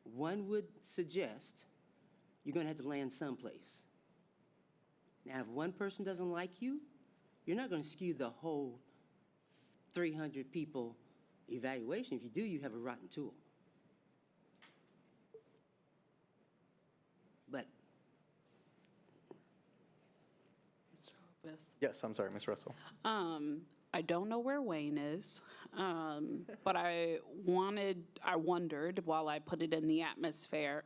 one would suggest you're going to have to land someplace. Now, if one person doesn't like you, you're not going to skew the whole 300 people evaluation. If you do, you have a rotten tool. But Yes, I'm sorry, Ms. Russell. I don't know where Wayne is, but I wondered while I put it in the atmosphere,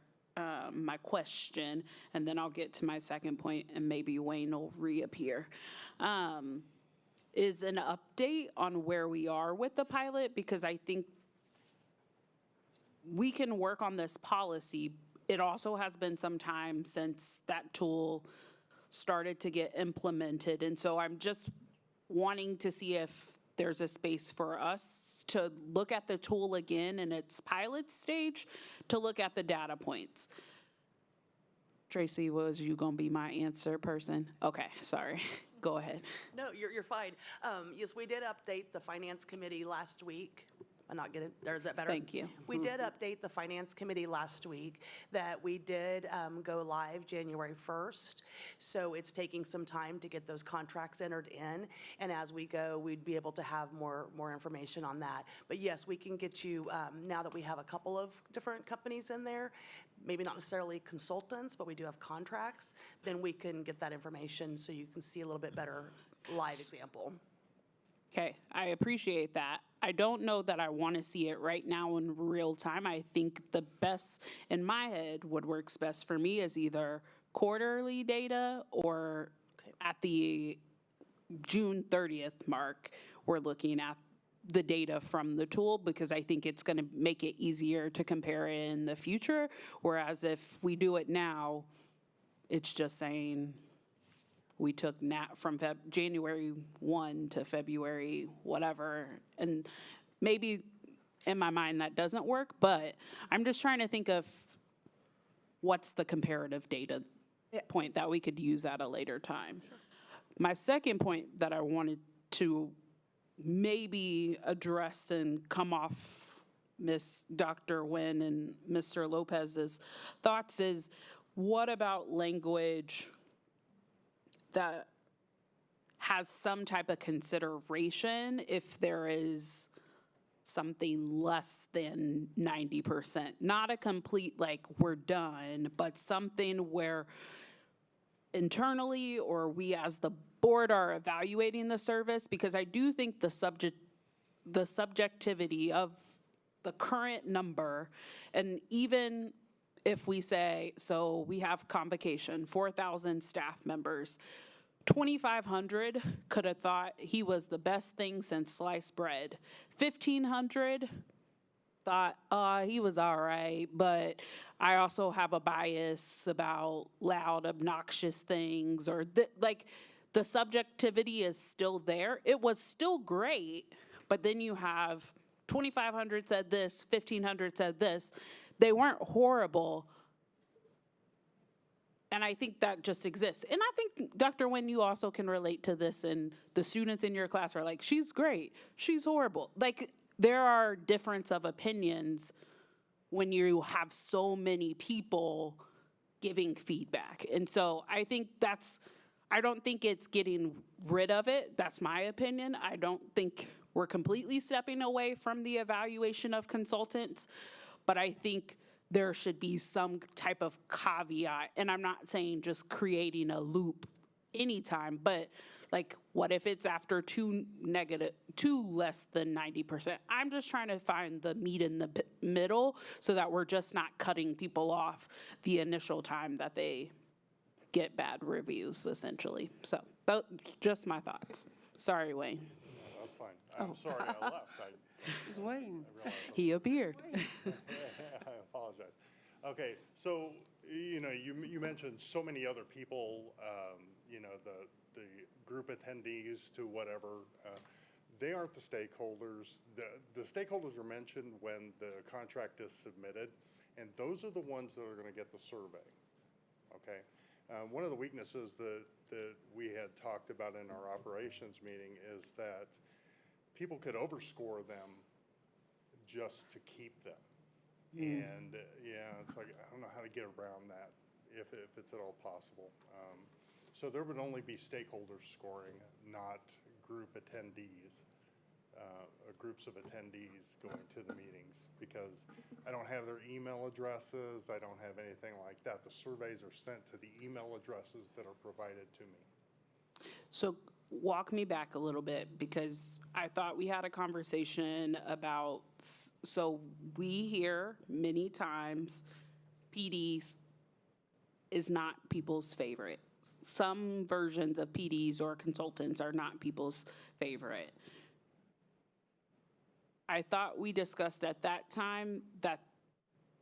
my question, and then I'll get to my second point and maybe Wayne will reappear. Is an update on where we are with the pilot, because I think we can work on this policy. It also has been some time since that tool started to get implemented. And so I'm just wanting to see if there's a space for us to look at the tool again in its pilot stage, to look at the data points. Tracy, was you gonna be my answer person? Okay, sorry. Go ahead. No, you're fine. Yes, we did update the finance committee last week. I'm not getting, there, is that better? Thank you. We did update the finance committee last week that we did go live January 1st. So it's taking some time to get those contracts entered in. And as we go, we'd be able to have more information on that. But yes, we can get you, now that we have a couple of different companies in there, maybe not necessarily consultants, but we do have contracts, then we can get that information so you can see a little bit better live example. Okay, I appreciate that. I don't know that I want to see it right now in real time. I think the best, in my head, what works best for me is either quarterly data or at the June 30th mark, we're looking at the data from the tool, because I think it's going to make it easier to compare in the future. Whereas if we do it now, it's just saying we took from January 1 to February whatever. And maybe in my mind that doesn't work, but I'm just trying to think of what's the comparative data point that we could use at a later time. My second point that I wanted to maybe address and come off Dr. Nguyen and Mr. Lopez's thoughts is, what about language that has some type of consideration if there is something less than 90%? Not a complete, like, we're done, but something where internally or we as the board are evaluating the service, because I do think the subjectivity of the current number, and even if we say, so we have convocation, 4,000 staff members, 2,500 could have thought he was the best thing since sliced bread. 1,500 thought, he was all right, but I also have a bias about loud, obnoxious things, or the subjectivity is still there. It was still great, but then you have 2,500 said this, 1,500 said this. They weren't horrible. And I think that just exists. And I think, Dr. Nguyen, you also can relate to this, and the students in your class are like, she's great, she's horrible. Like, there are difference of opinions when you have so many people giving feedback. And so I think I don't think it's getting rid of it. That's my opinion. I don't think we're completely stepping away from the evaluation of consultants, but I think there should be some type of caveat. And I'm not saying just creating a loop anytime, but like, what if it's after two less than 90%? I'm just trying to find the meat in the middle so that we're just not cutting people off the initial time that they get bad reviews, essentially. So, just my thoughts. Sorry, Wayne. No, that's fine. I'm sorry I left. It's Wayne. He appeared. I apologize. Okay, so, you mentioned so many other people, the group attendees to whatever. They aren't the stakeholders. The stakeholders are mentioned when the contract is submitted, and those are the ones that are going to get the survey, okay? One of the weaknesses that we had talked about in our operations meeting is that people could overscore them just to keep them. And it's like, I don't know how to get around that if it's at all possible. So there would only be stakeholders scoring, not group attendees, groups of attendees going to the meetings, because I don't have their email addresses. I don't have anything like that. The surveys are sent to the email addresses that are provided to me. So walk me back a little bit, because I thought we had a conversation about, so we hear many times PDs is not people's favorite. Some versions of PDs or consultants are not people's favorite. I thought we discussed at that time that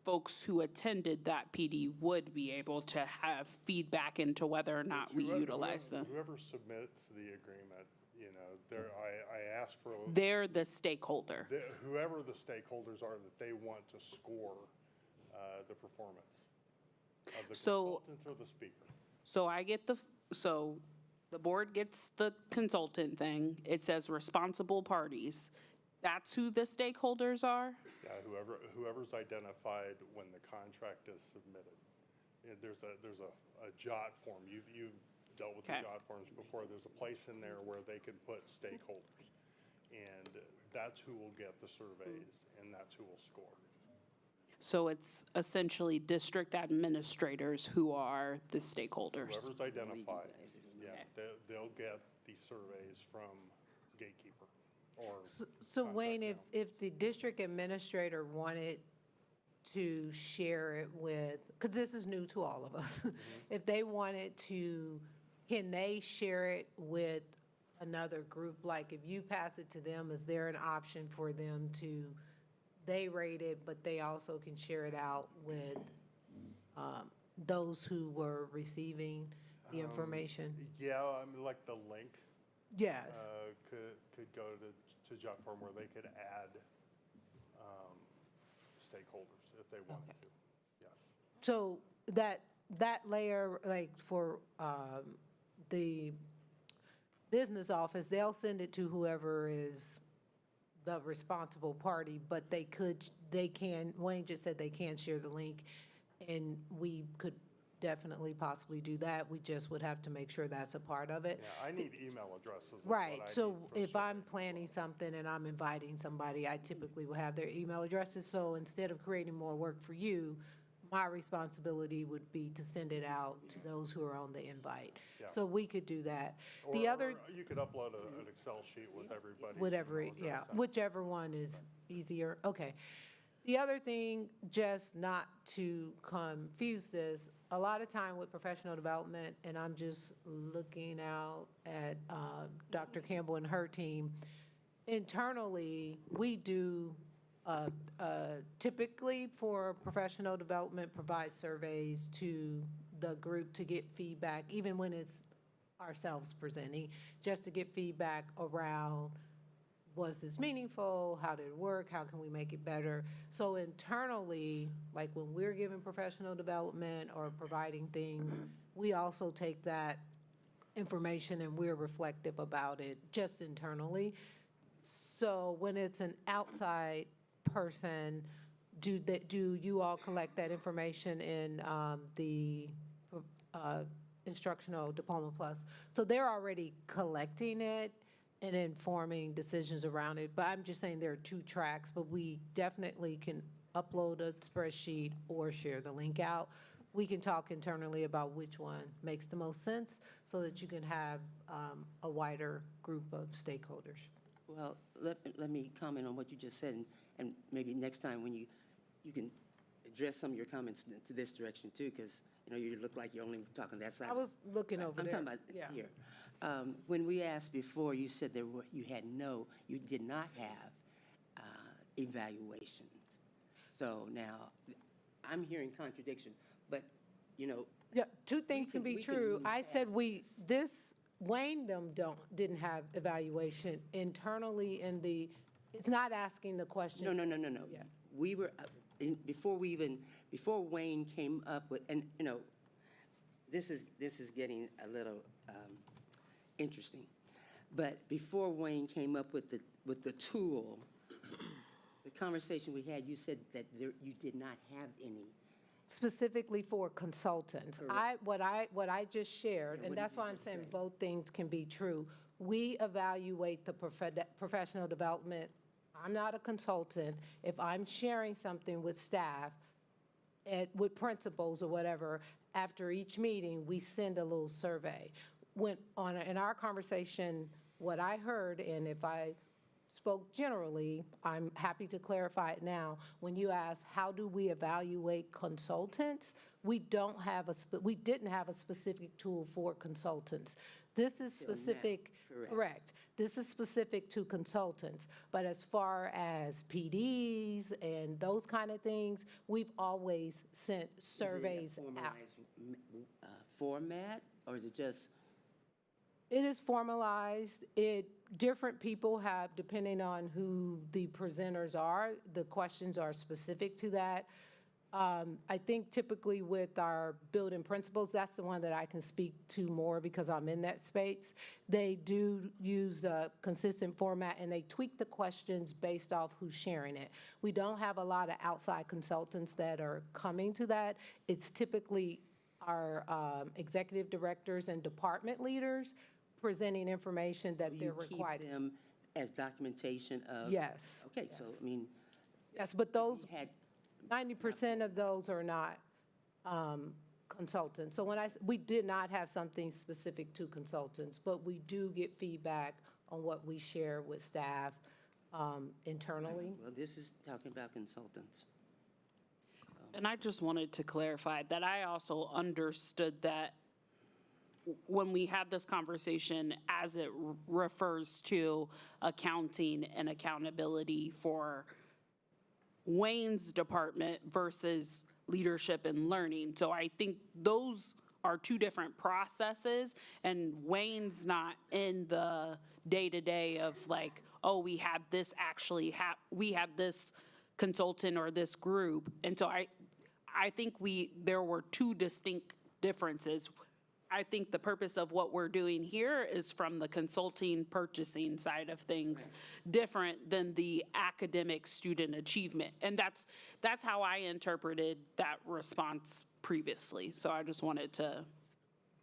folks who attended that PD would be able to have feedback into whether or not we utilize them. Whoever submits the agreement, you know, I ask for. They're the stakeholder. Whoever the stakeholders are that they want to score the performance of the consultant or the speaker. So so the board gets the consultant thing. It says responsible parties. That's who the stakeholders are? Yeah, whoever's identified when the contract is submitted. Yeah, there's a JOT form. You've dealt with the JOT forms before. There's a place in there where they can put stakeholders. And that's who will get the surveys, and that's who will score. So it's essentially district administrators who are the stakeholders. Whoever's identified, yeah, they'll get the surveys from gatekeeper. So Wayne, if the district administrator wanted to share it with, because this is new to all of us, if they wanted to, can they share it with another group? Like if you pass it to them, is there an option for them to, they rate it, but they also can share it out with those who were receiving the information? Yeah, I mean, like the link. Yes. Could go to JOT form where they could add stakeholders if they wanted to, yes. So that layer, like for the business office, they'll send it to whoever is the responsible party, but Wayne just said they can share the link, and we could definitely possibly do that. We just would have to make sure that's a part of it. Yeah, I need email addresses. Right, so if I'm planning something and I'm inviting somebody, I typically will have their email addresses. So instead of creating more work for you, my responsibility would be to send it out to those who are on the invite. Yeah. So we could do that. Or you could upload an Excel sheet with everybody. Whatever, yeah, whichever one is easier, okay. The other thing, just not to confuse this, a lot of time with professional development, and I'm just looking out at Dr. Campbell and her team, internally, we do typically for professional development, provide surveys to the group to get feedback, even when it's ourselves presenting, just to get feedback around, was this meaningful? How did it work? How can we make it better? So internally, like when we're giving professional development or providing things, we also take that information and we're reflective about it just internally. So when it's an outside person, do you all collect that information in the instructional diploma plus? So they're already collecting it and informing decisions around it. But I'm just saying there are two tracks, but we definitely can upload a spreadsheet or share the link out. We can talk internally about which one makes the most sense so that you can have a wider group of stakeholders. Well, let me comment on what you just said, and maybe next time when you can address some of your comments to this direction too, because you look like you're only talking that side. I was looking over there. I'm talking about here. When we asked before, you said you did not have evaluations. So now, I'm hearing contradiction, but Yeah, two things can be true. I said Wayne didn't have evaluation internally it's not asking the question. No. Yeah. We were, before Wayne came up with, and this is getting a little interesting, but before Wayne came up with the tool, the conversation we had, you said that you did not have any. Specifically for consultants. What I just shared, and that's why I'm saying both things can be true. We evaluate the professional development. I'm not a consultant. If I'm sharing something with staff, with principals or whatever, after each meeting, we send a little survey. in our conversation, what I heard, and if I spoke generally, I'm happy to clarify it now. When you ask, how do we evaluate consultants? We didn't have a specific tool for consultants. This is specific, correct. This is specific to consultants. But as far as PDs and those kind of things, we've always sent surveys out. Is it a formalized format, or is it just? It is formalized. Different people have, depending on who the presenters are, the questions are specific to that. I think typically with our building principals, that's the one that I can speak to more because I'm in that space. They do use a consistent format and they tweak the questions based off who's sharing it. We don't have a lot of outside consultants that are coming to that. It's typically our executive directors and department leaders presenting information that they're required. You keep them as documentation of? Yes. Okay, so, I mean. Yes, but those, had 90% of those are not consultants. So we did not have something specific to consultants, but we do get feedback on what we share with staff internally. Well, this is talking about consultants. And I just wanted to clarify that I also understood that when we had this conversation as it refers to accounting and accountability for Wayne's department versus leadership and learning. So I think those are two different processes, and Wayne's not in the day-to-day of like, oh, we had this we had this consultant or this group. And so I think there were two distinct differences. I think the purpose of what we're doing here is from the consulting purchasing side of things, different than the academic student achievement. And that's how I interpreted that response previously. So I just wanted to.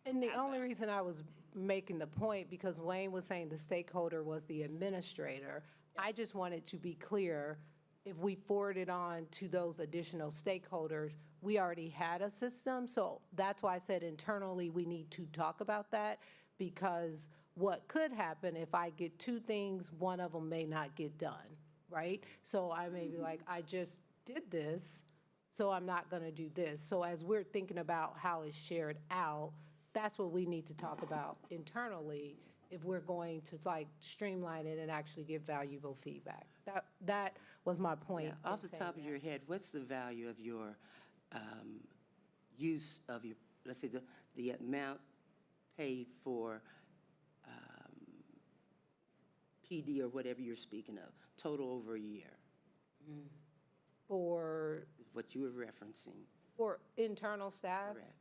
And the only reason I was making the point, because Wayne was saying the stakeholder was the administrator, I just wanted to be clear, if we forwarded on to those additional stakeholders, we already had a system. So that's why I said internally we need to talk about that, because what could happen if I get two things, one of them may not get done, right? So I may be like, I just did this, so I'm not going to do this. So as we're thinking about how it's shared out, that's what we need to talk about internally if we're going to like streamline it and actually give valuable feedback. That was my point. Yeah, off the top of your head, what's the value of your use of your, let's say, the amount paid for PD or whatever you're speaking of, total over a year? For what you were referencing. For internal staff? Correct.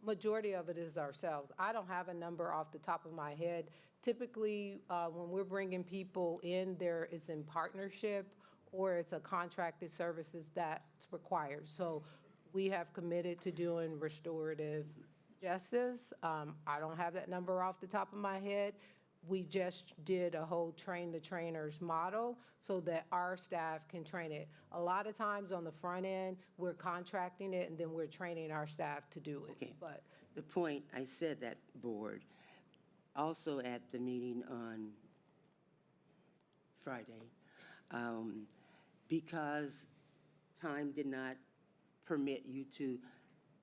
Majority of it is ourselves. I don't have a number off the top of my head. Typically, when we're bringing people in, there is in partnership or it's a contracted services that's required. So we have committed to doing restorative justice. I don't have that number off the top of my head. We just did a whole train the trainers model so that our staff can train it. A lot of times on the front end, we're contracting it and then we're training our staff to do it. Okay. But the point, I said that, board, also at the meeting on Friday, because time did not permit you to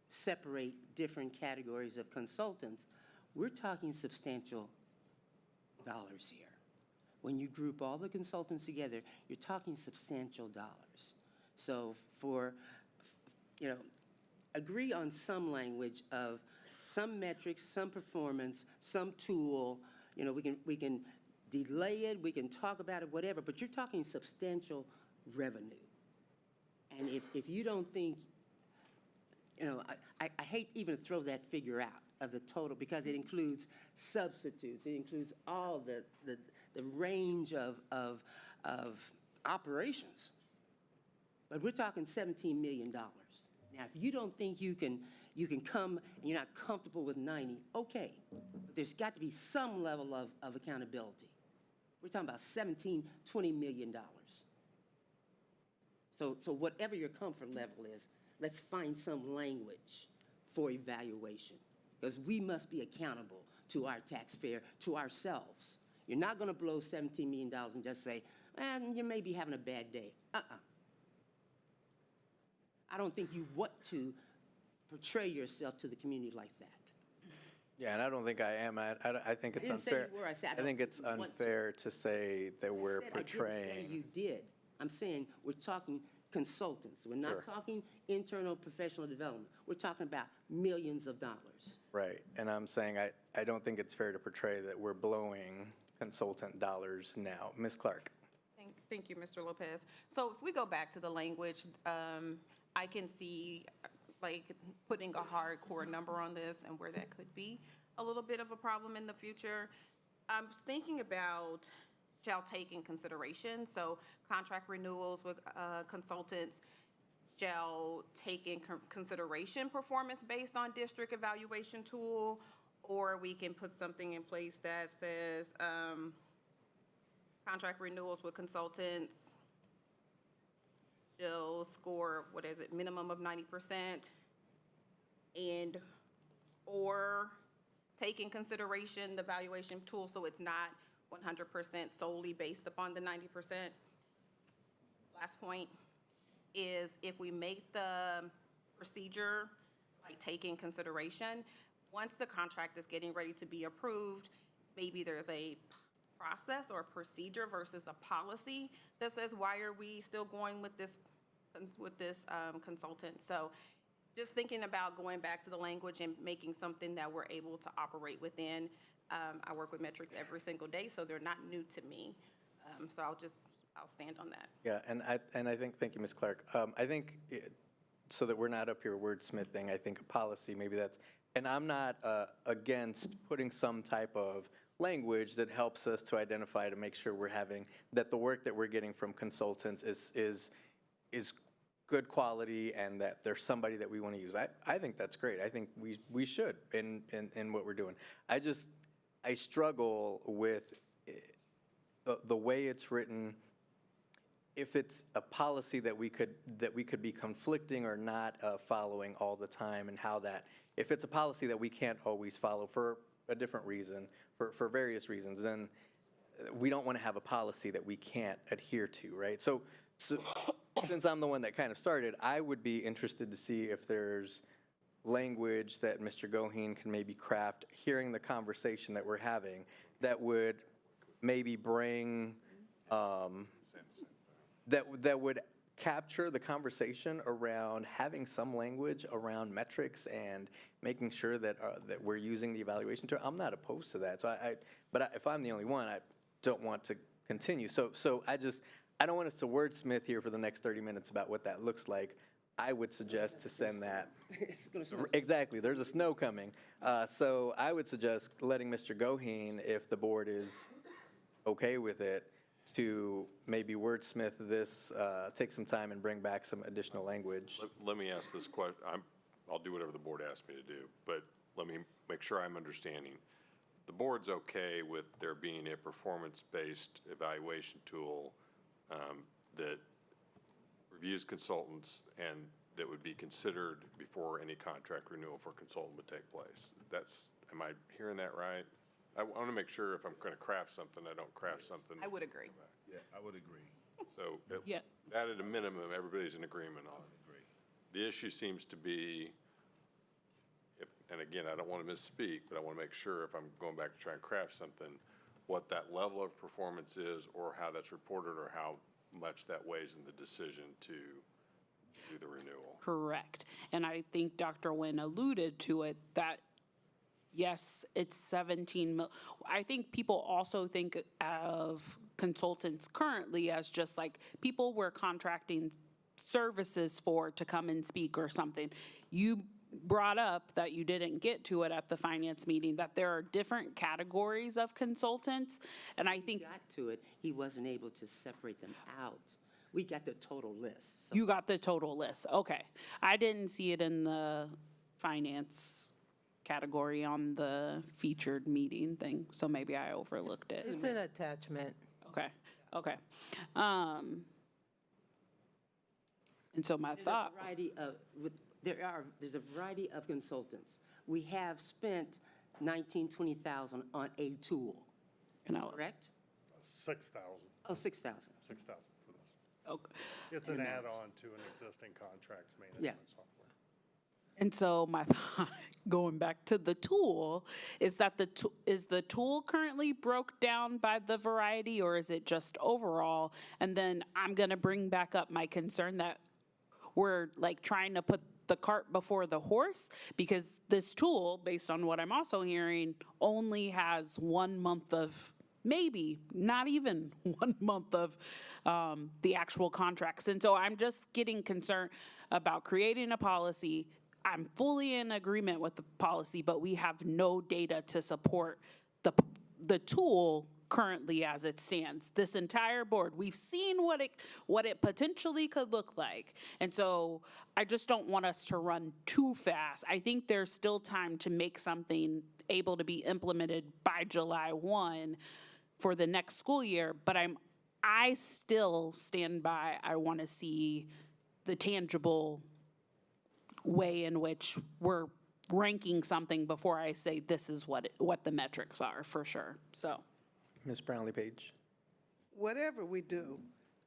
separate different categories of consultants, we're talking substantial dollars here. When you group all the consultants together, you're talking substantial dollars. So agree on some language of some metrics, some performance, some tool. We can delay it, we can talk about it, whatever, but you're talking substantial revenue. And if you don't think, I hate even to throw that figure out of the total, because it includes substitutes, it includes all the range of operations. But we're talking $17 million. Now, if you don't think you can come and you're not comfortable with 90, okay. But there's got to be some level of accountability. We're talking about $17, $20 million. So whatever your comfort level is, let's find some language for evaluation, because we must be accountable to our taxpayer, to ourselves. You're not going to blow $17 million and just say, you may be having a bad day. I don't think you want to portray yourself to the community like that. Yeah, and I don't think I am. I think it's didn't say unfair. you were. I said I I think don't it's want to. unfair to say that we're I didn't say portraying. you did. I'm saying we're talking consultants. We're not Sure. talking internal professional development. We're talking about millions of dollars. Right, and I'm saying I don't think it's fair to portray that we're blowing consultant dollars now. Ms. Clark? Thank you, Mr. Lopez. So if we go back to the language, I can see like putting a hardcore number on this and where that could be a little bit of a problem in the future. I'm thinking about shall take in consideration. So contract renewals with consultants shall take in consideration performance based on district evaluation tool, or we can put something in place that says contract renewals with consultants shall score, minimum of 90%, and or take in consideration the evaluation tool so it's not 100% solely based upon the 90%. Last point is if we make the procedure like take in consideration, once the contract is getting ready to be approved, maybe there's a process or procedure versus a policy that says, why are we still going with this consultant? So just thinking about going back to the language and making something that we're able to operate within. I work with metrics every single day, so they're not new to me. So I'll stand on that. Yeah, and I think, thank you, Ms. Clark. I think, so that we're not up here wordsmithing, I think a policy, maybe that's, and I'm not against putting some type of language that helps us to identify, to make sure we're having, that the work that we're getting from consultants is good quality and that there's somebody that we want to use. I think that's great. I think we should in what we're doing. I struggle with the way it's written. If it's a policy that we could be conflicting or not following all the time, and how that, if it's a policy that we can't always follow for a different reason, for various reasons, then we don't want to have a policy that we can't adhere to, right? So since I'm the one that kind of started, I would be interested to see if there's language that Mr. Goheen can maybe craft, hearing the conversation that we're having, that would maybe bring, that would capture the conversation around having some language around metrics and making sure that that we're using the evaluation tool. I'm not opposed to that. So but if I'm the only one, I don't want to continue. So I don't want us to wordsmith here for the next 30 minutes about what that looks like. I would suggest to send that. It's gonna snow. Exactly, there's a snow coming. So I would suggest letting Mr. Goheen, if the board is okay with it, to maybe wordsmith this, take some time and bring back some additional language. Let me ask this question. I'll do whatever the board asks me to do, but let me make sure I'm understanding. The board's okay with there being a performance-based evaluation tool that reviews consultants and that would be considered before any contract renewal for consultant would take place. Am I hearing that right? I want to make sure if I'm going to craft something, I don't craft something. I would agree. Yeah, I would agree. So Yeah. that at a minimum, everybody's in agreement on. The issue seems to be, and again, I don't want to misspeak, but I want to make sure if I'm going back to try and craft something, what that level of performance is, or how that's reported, or how much that weighs in the decision to do the renewal. Correct. And I think Dr. Nguyen alluded to it, that yes, it's 17 mil. I think people also think of consultants currently as just like people we're contracting services for to come and speak or something. You brought up that you didn't get to it at the finance meeting, that there are different categories of consultants. And I think He got to it, he wasn't able to separate them out. We got the total list. So you got the total list. Okay. I didn't see it in the finance category on the featured meeting thing, so maybe I overlooked it. It's an attachment. Okay. And so my thought. There's a variety of consultants. We have spent $20,000 on a tool, correct? 6,000, Oh, 6,000. 6,000 for this. Okay. It's an Amount. add-on to an existing contracts Yeah. management software. And so my thought, going back to the tool, is that is the tool currently broke down by the variety, or is it just overall? And then I'm gonna bring back up my concern that we're like trying to put the cart before the horse, because this tool, based on what I'm also hearing, only has 1 month of, maybe not even 1 month of the actual contracts. And so I'm just getting concerned about creating a policy. I'm fully in agreement with the policy, but we have no data to support the tool currently as it stands. This entire board, we've seen what it potentially could look like. And so I just don't want us to run too fast. I think there's still time to make something able to be implemented by July 1 for the next school year, but I still stand by, I want to see the tangible way in which we're ranking something before I say this is what the metrics are, for sure. So, Ms. Brownlee-Page. Whatever we do,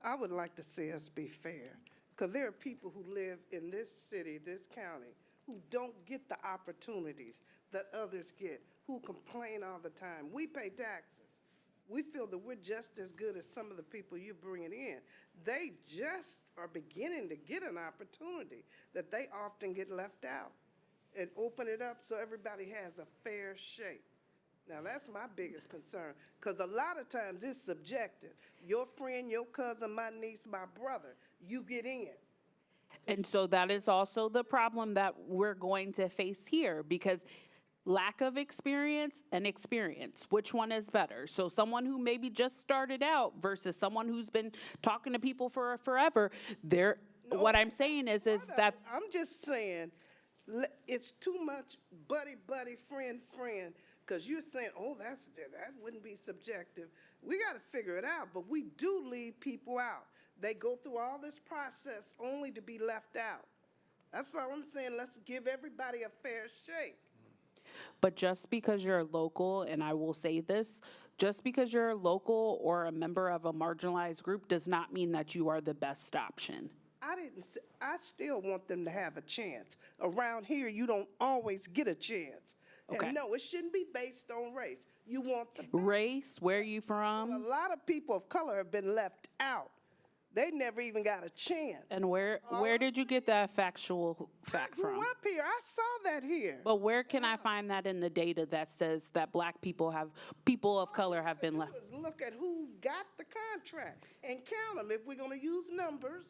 I would like to see us be fair, because there are people who live in this city, this county, who don't get the opportunities that others get, who complain all the time. We pay taxes. We feel that we're just as good as some of the people you're bringing in. They just are beginning to get an opportunity that they often get left out, and open it up so everybody has a fair shake. Now, that's my biggest concern, because a lot of times it's subjective. Your friend, your cousin, my niece, my brother, you get in. and so that is also the problem that we're going to face here, because lack of experience and experience, which one is better? So someone who maybe just started out versus someone who's been talking to people for forever, what I'm saying is that I'm just saying, it's too much buddy, friend, because you're saying, oh, that wouldn't be subjective. We got to figure it out, but we do leave people out. They go through all this process only to be left out. That's all I'm saying. Let's give everybody a fair shake. But just because you're local, and I will say this, just because you're local or a member of a marginalized group does not mean that you are the best option. I still want them to have a chance. Around here, you don't always get a chance. Okay. And no, it shouldn't be based on race. You want the Race, where are you from? A lot of people of color have been left out. They never even got a chance. And where did you get that factual fact I grew from? up here. I saw that here. But where can I find that in the data that says that black people of color have been left? Look at who got the contract and count them if we're going to use numbers.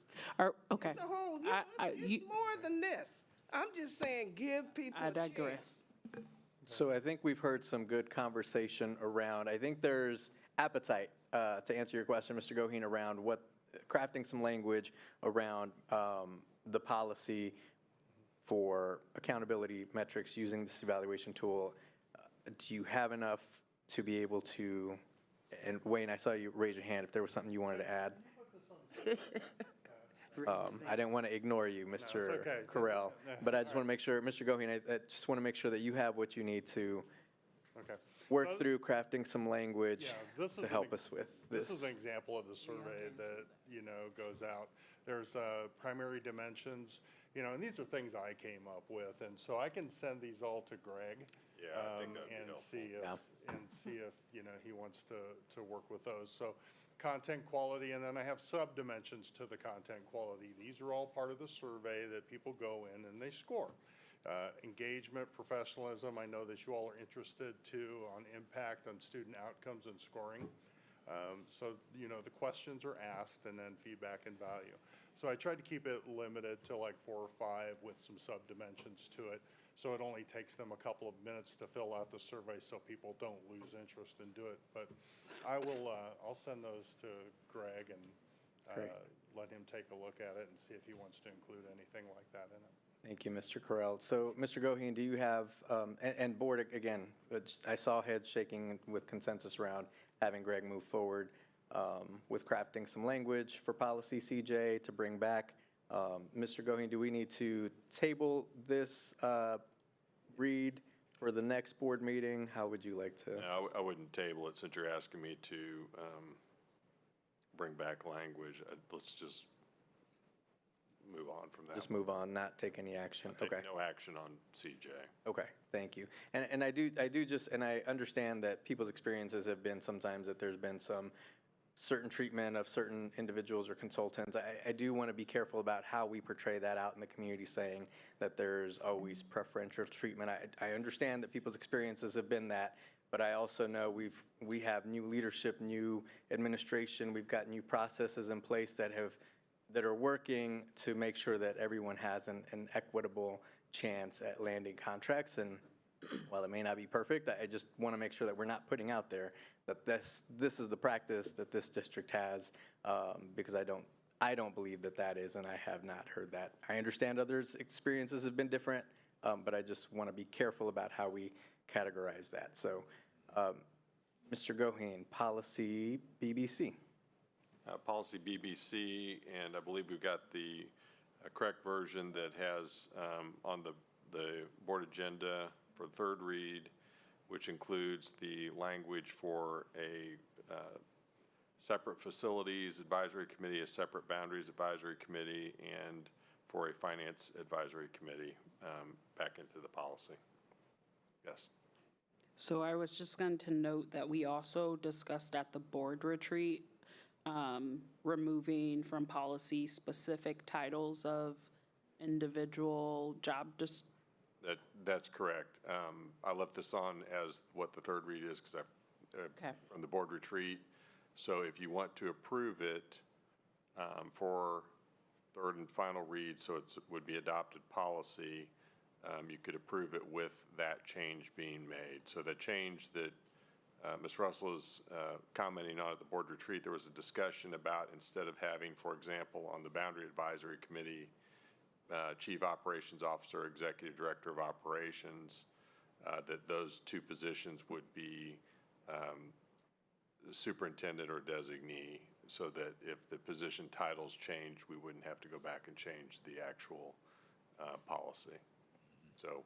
Okay. It's a whole, it's more than this. I'm just saying give people I a chance. digress. So I think we've heard some good conversation around, I think there's appetite, to answer your question, Mr. Goheen, around crafting some language around the policy for accountability metrics using this evaluation tool. Do you have enough to be able to, and Wayne, I saw you raise your hand if there was something you wanted to add. I didn't want to ignore you, Mr. okay. Correll, but I just want to make sure, Mr. Goheen, I just want to make sure that you have what you need to work through crafting some language to help us with this. This is an example of the survey that, goes out. There's primary dimensions, and these are things I came up with. And so I can send these all to Greg and see if, he wants to work with those. So content quality, and then I have sub-dimensions to the content quality. These are all part of the survey that people go in and they score. Engagement, professionalism, I know that you all are interested too on impact on student outcomes and scoring. So, the questions are asked and then feedback and value. So I tried to keep it limited to like 4 or 5 with some sub-dimensions to it. So it only takes them a couple of minutes to fill out the survey so people don't lose interest and do it. But I'll send those to Greg and let him take a look at it and see if he wants to include anything like that in it. Thank you, Mr. Correll. So, Mr. Goheen, do you have, and board, again, I saw heads shaking with consensus around having Greg move forward with crafting some language for policy CJ to bring back. Mr. Goheen, do we need to table this read For the next board meeting, how would you like to? No, I wouldn't table it since you're asking me to bring back language. Let's just move on from that. Just move on, not take any action? Take Okay. no action on CJ. Okay, thank you. And I do just, and I understand that people's experiences have been sometimes that there's been some certain treatment of certain individuals or consultants. I do want to be careful about how we portray that out in the community, saying that there's always preferential treatment. I understand that people's experiences have been that, but I also know we have new leadership, new administration, we've got new processes in place that are working to make sure that everyone has an equitable chance at landing contracts. And while it may not be perfect, I just want to make sure that we're not putting out there that this is the practice that this district has, because I don't believe that is, and I have not heard that. I understand others' experiences have been different, but I just want to be careful about how we categorize that. So, Mr. Goheen, policy BBC. Policy BBC, and I believe we've got the correct version that has on the board agenda for the third read, which includes the language for a separate facilities advisory committee, a separate boundaries advisory committee, and for a finance advisory committee back into the policy. Yes. So I was just going to note that we also discussed at the board retreat removing from policy specific titles of individual job That's correct. I left this on as what the third read is because from the board retreat. So if you want to approve it for third and final read, so it would be adopted policy, you could approve it with that change being made. So the change that Ms. Russell is commenting on at the board retreat, there was a discussion about instead of having, for example, on the Boundary Advisory Committee, Chief Operations Officer, Executive Director of Operations, that those two positions would be superintendent or designee, so that if the position titles change, we wouldn't have to go back and change the actual policy. So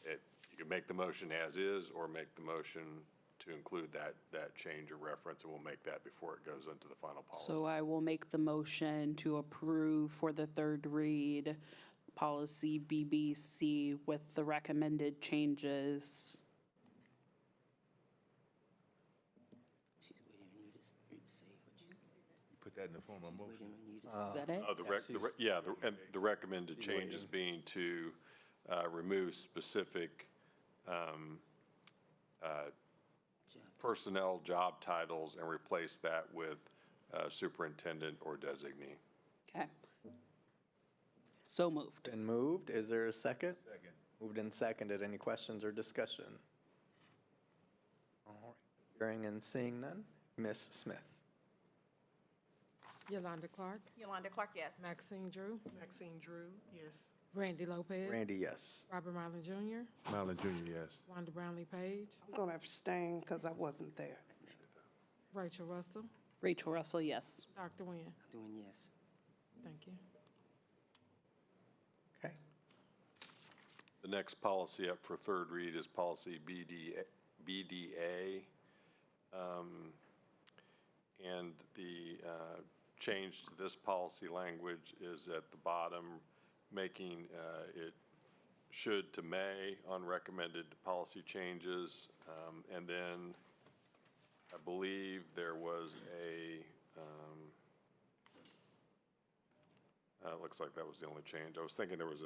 you can make the motion as is or make the motion to include that change or reference, and we'll make that before it goes into the final policy. So I will make the motion to approve for the third read policy BBC with the recommended changes. Put that in the form of motion. Is that it? The recommended changes being to remove specific personnel job titles and replace that with superintendent or designee. Okay. So moved. Been moved. Is there a second? Second. Moved and seconded. Any questions or discussion? All right. Hearing and seeing none. Ms. Smith. Yolanda Clark, Yolanda Clark, yes. Maxine Drew, Maxine Drew, yes. Randy Lopez. Randy, yes. Robert Marlin Jr., Marlon Jr., yes. Wanda Brownlee Page, I'm going to abstain because I wasn't there. Rachel Russell, Rachel Russell, yes. Dr. Nguyen. Doing yes. Thank you. Okay. The next policy up for third read is policy BDA. And the change to this policy language is at the bottom, making it should to may on recommended policy changes. And then I believe there was looks like that was the only change. I was thinking there was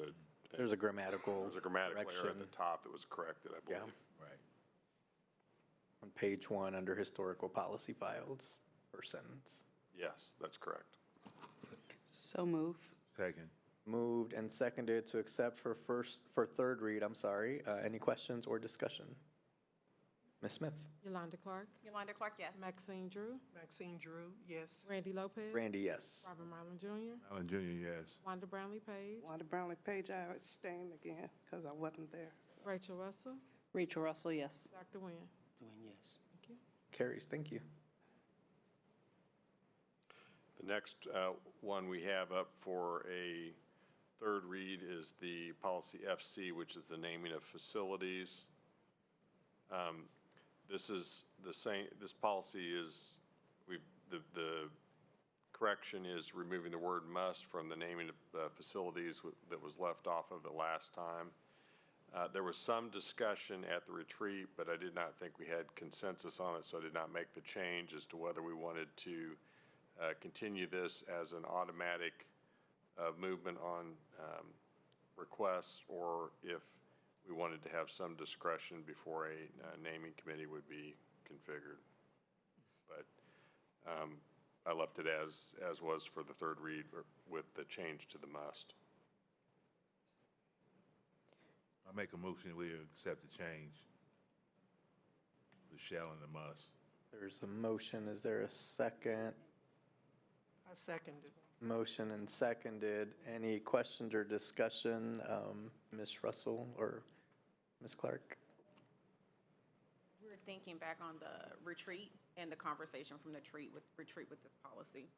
a grammatical error at correction. the top that was corrected, I believe. Yeah. Right. On page 1 under historical policy files, first sentence. Yes, that's correct. So move. Second. Moved and seconded to accept for third read, any questions or discussion? Ms. Smith? Yolanda Clark, Yolanda Clark, yes. Maxine Drew, Maxine Drew, yes. Randy Lopez. Randy, yes. Robert Marlin Jr., Marlon Jr., yes. Wanda Brownlee Page, Wanda Brownlee Page, I abstain again because I wasn't there. Rachel Russell, Rachel Russell, yes. Dr. Nguyen. Doing yes. Thank you. Carries, thank you. The next one we have up for a third read is the policy FC, which is the naming of facilities. This is the same, this policy is, the correction is removing the word must from the naming of facilities that was left off of it last time. There was some discussion at the retreat, but I did not think we had consensus on it, so I did not make the change as to whether we wanted to continue this as an automatic movement on requests, or if we wanted to have some discretion before a naming committee would be configured. But I left it as was for the third read with the change to the must. I make a motion, we accept the change. The shall and the must. There's a motion. Is there a second? I seconded. Motion and seconded. Any questions or discussion? Ms. Russell or Ms. Clark? We're thinking back on the retreat and the conversation from the retreat with this policy.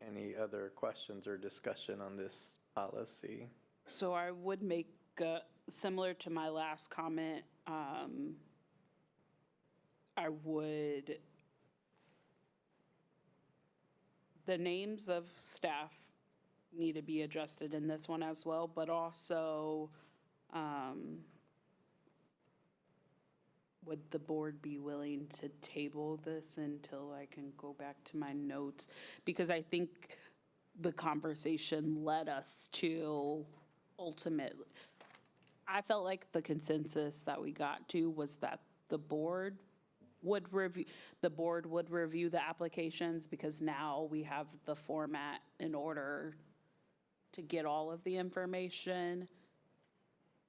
Any other questions or discussion on this policy? So I would make, similar to my last comment, I would, the names of staff need to be adjusted in this one as well, but also, would the board be willing to table this until I can go back to my notes? Because I think the conversation led us to ultimately, I felt like the consensus that we got to was that the board would review the applications, because now we have the format in order to get all of the information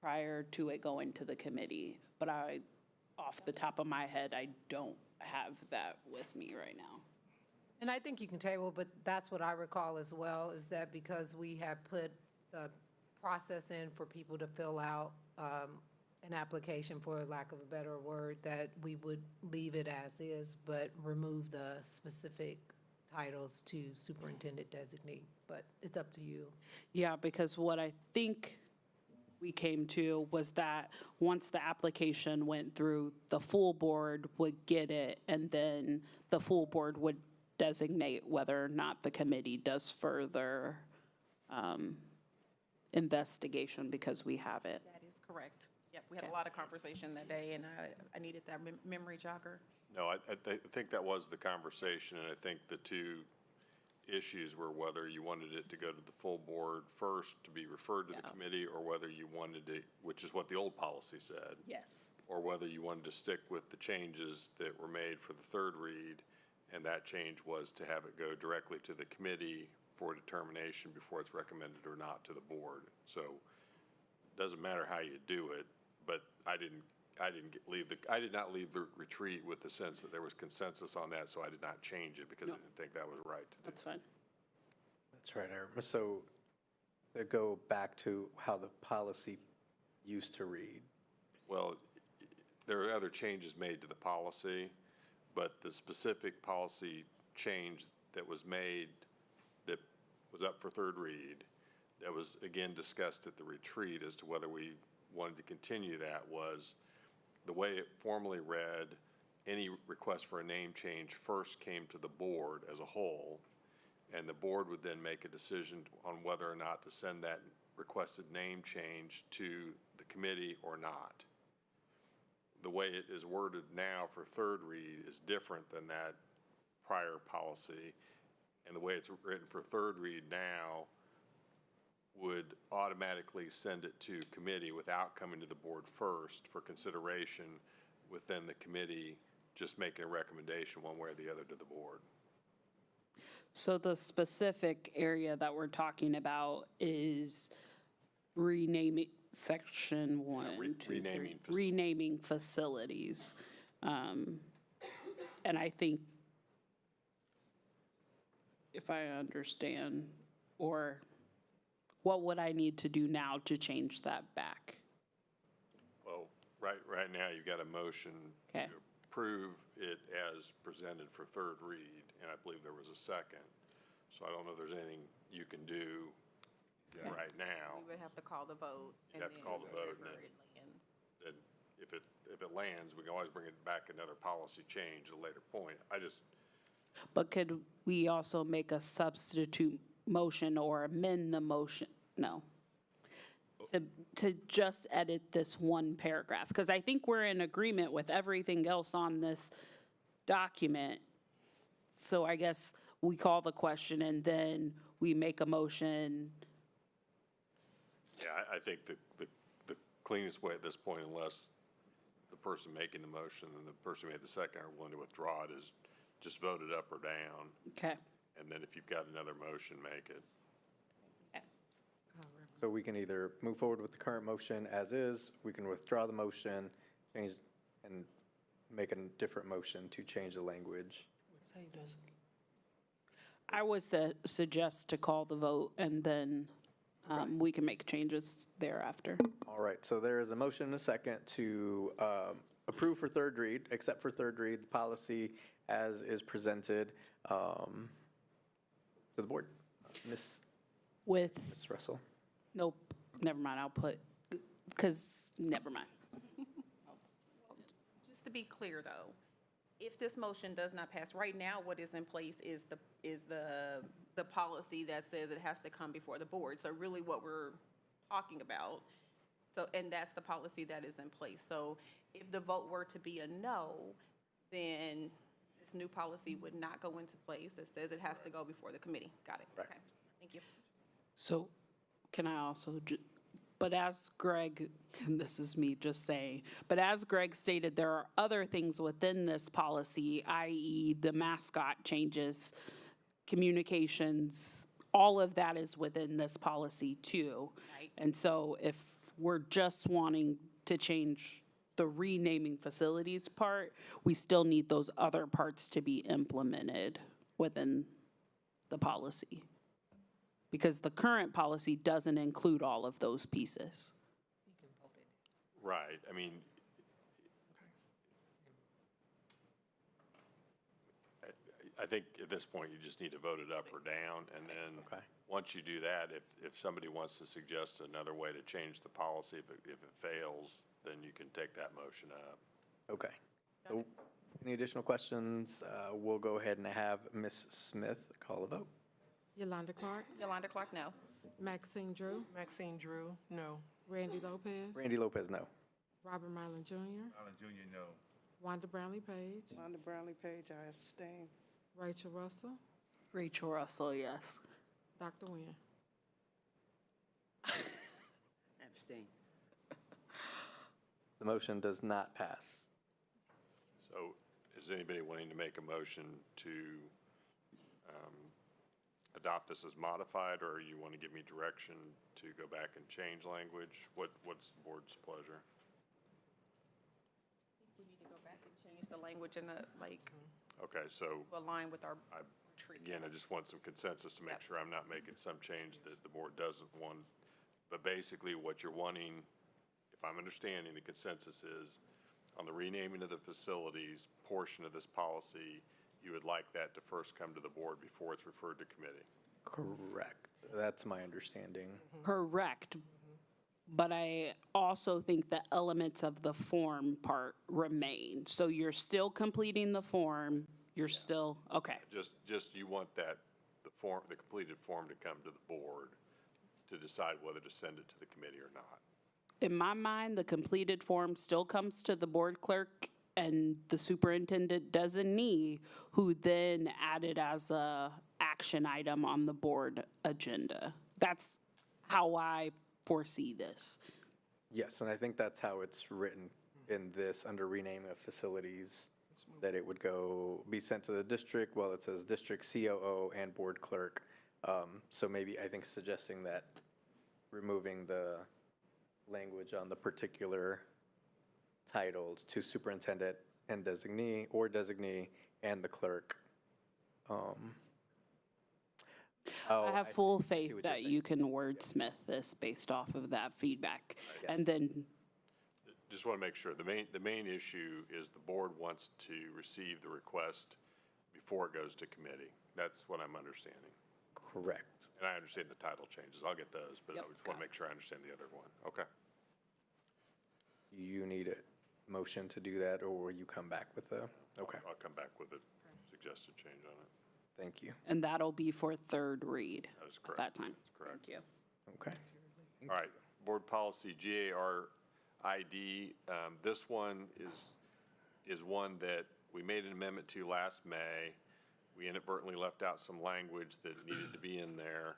prior to it going to the committee. But off the top of my head, I don't have that with me right now. And I think you can table, but that's what I recall as well, is that because we have put the process in for people to fill out an application, for lack of a better word, that we would leave it as is, but remove the specific titles to superintendent designee. But it's up to you. Yeah, because what I think we came to was that once the application went through, the full board would get it, and then the full board would designate whether or not the committee does further investigation, because we have it. That is correct. Yep, we had a lot of conversation that day, and I needed that memory jogger. No, I think that was the conversation, and I think the two issues were whether you wanted it to go to the full board first to be referred to the committee, or whether you wanted to, which is what the old policy said. Yes. Or whether you wanted to stick with the changes that were made for the third read, and that change was to have it go directly to the committee for determination before it's recommended or not to the board. So it doesn't matter how you do it, but I did not leave the retreat with the sense that there was consensus on that, so I did not change it because I didn't think that was right to do. That's fine. That's right, Aaron. So to go back to how the policy used to read. Well, there are other changes made to the policy, but the specific policy change that was made, that was up for third read, that was again discussed at the retreat as to whether we wanted to continue that, was the way it formally read, any request for a name change first came to the board as a whole, and the board would then make a decision on whether or not to send that requested name change to the committee or not. The way it is worded now for third read is different than that prior policy, and the way it's written for third read now would automatically send it to committee without coming to the board first for consideration, within the committee just making a recommendation one way or the other to the board. So the specific area that we're talking about is renaming, section one, renaming facilities. And I think, if I understand, or what would I need to do now to change that back? Well, right now you've got a motion to Okay. approve it as presented for third read, and I believe there was a second. So I don't know if there's anything you can do right now. We would have to call the vote. You have to call the vote, and wherever then- it lands. Then if it lands, we can always bring it back another policy change at a later point. But could we also make a substitute motion or amend the motion? No. To just edit this one paragraph, because I think we're in agreement with everything else on this document. So I guess we call the question and then we make a motion. Yeah, I think the cleanest way at this point, unless the person making the motion and the person who made the second are willing to withdraw it, is just vote it up or down. Okay. And then if you've got another motion, make it. So we can either move forward with the current motion as is, we can withdraw the motion, change, and make a different motion to change the language. I would suggest to call the vote and then we can make changes thereafter. All right, so there is a motion and a second to approve for third read, except for third read, the policy as is presented to the board. Ms. Russell. Nope, never mind, I'll put, because, never mind. Just to be clear, though, if this motion does not pass, right now, what is in place is the policy that says it has to come before the board. So really what we're talking about, and that's the policy that is in place. So if the vote were to be a no, then this new policy would not go into place that says it has to go before the committee. Got it? Correct. Okay, thank you. So can I also, but as Greg, and this is me just saying, but as Greg stated, there are other things within this policy, i.e. the mascot changes, communications, all of that is within this policy too. Right. And so if we're just wanting to change the renaming facilities part, we still need those other parts to be implemented within the policy. Because the current policy doesn't include all of those pieces. Right, I mean, I think at this point, you just need to vote it up or down, and then, once you do that, if somebody wants to suggest another way to change the policy, if it fails, then you can take that motion up. Okay. So any additional questions? We'll go ahead and have Ms. Smith call a vote. Yolanda Clark, Yolanda Clark, no. Maxine Drew, Maxine Drew, no. Randy Lopez, Randy Lopez, no. Robert Mylan Jr., Allen Jr., no. Wanda Brownlee Page, Wanda Brownlee Page, I abstain. Rachel Russell, Rachel Russell, yes. Dr. Nguyen. Abstain. The motion does not pass. So is anybody wanting to make a motion to adopt this as modified, or you want to give me direction to go back and change language? What's the board's pleasure? We need to go back and change the language in Okay, so to align with our treaty. again, I just want some consensus to make Yep. sure I'm not making some change that the board doesn't want. But basically, what you're wanting, if I'm understanding, the consensus is on the renaming of the facilities portion of this policy, you would like that to first come to the board before it's referred to committee. Correct. That's my understanding. Correct. But I also think the elements of the form part remain. So you're still completing the form, you're still, okay. Just you want that, the completed form to come to the board to decide whether to send it to the committee or not. In my mind, the completed form still comes to the board clerk and the superintendent designee, who then added as a action item on the board agenda. That's how I foresee this. Yes, and I think that's how it's written in this, under renaming of facilities, that it would be sent to the district. Well, it says district COO and board clerk. So maybe, I think suggesting that removing the language on the particular titles to superintendent and designee, or designee and the clerk. I have full see faith what you're that saying. you can wordsmith this based off of that feedback. And then, Just want to make sure, the main issue is the board wants to receive the request before it goes to committee. That's what I'm understanding. Correct. And I understand the title changes. I'll get those, but I Yep, just want to make sure I understand the other one. Okay. You need a motion to do that, or will you come back with a? Okay, I'll come back with a suggested change on it. thank you. And that'll be for third read That is at correct. that time. That's correct. Thank you. Okay. All right, board policy GARID. This one is one that we made an amendment to last May. We inadvertently left out some language that needed to be in there.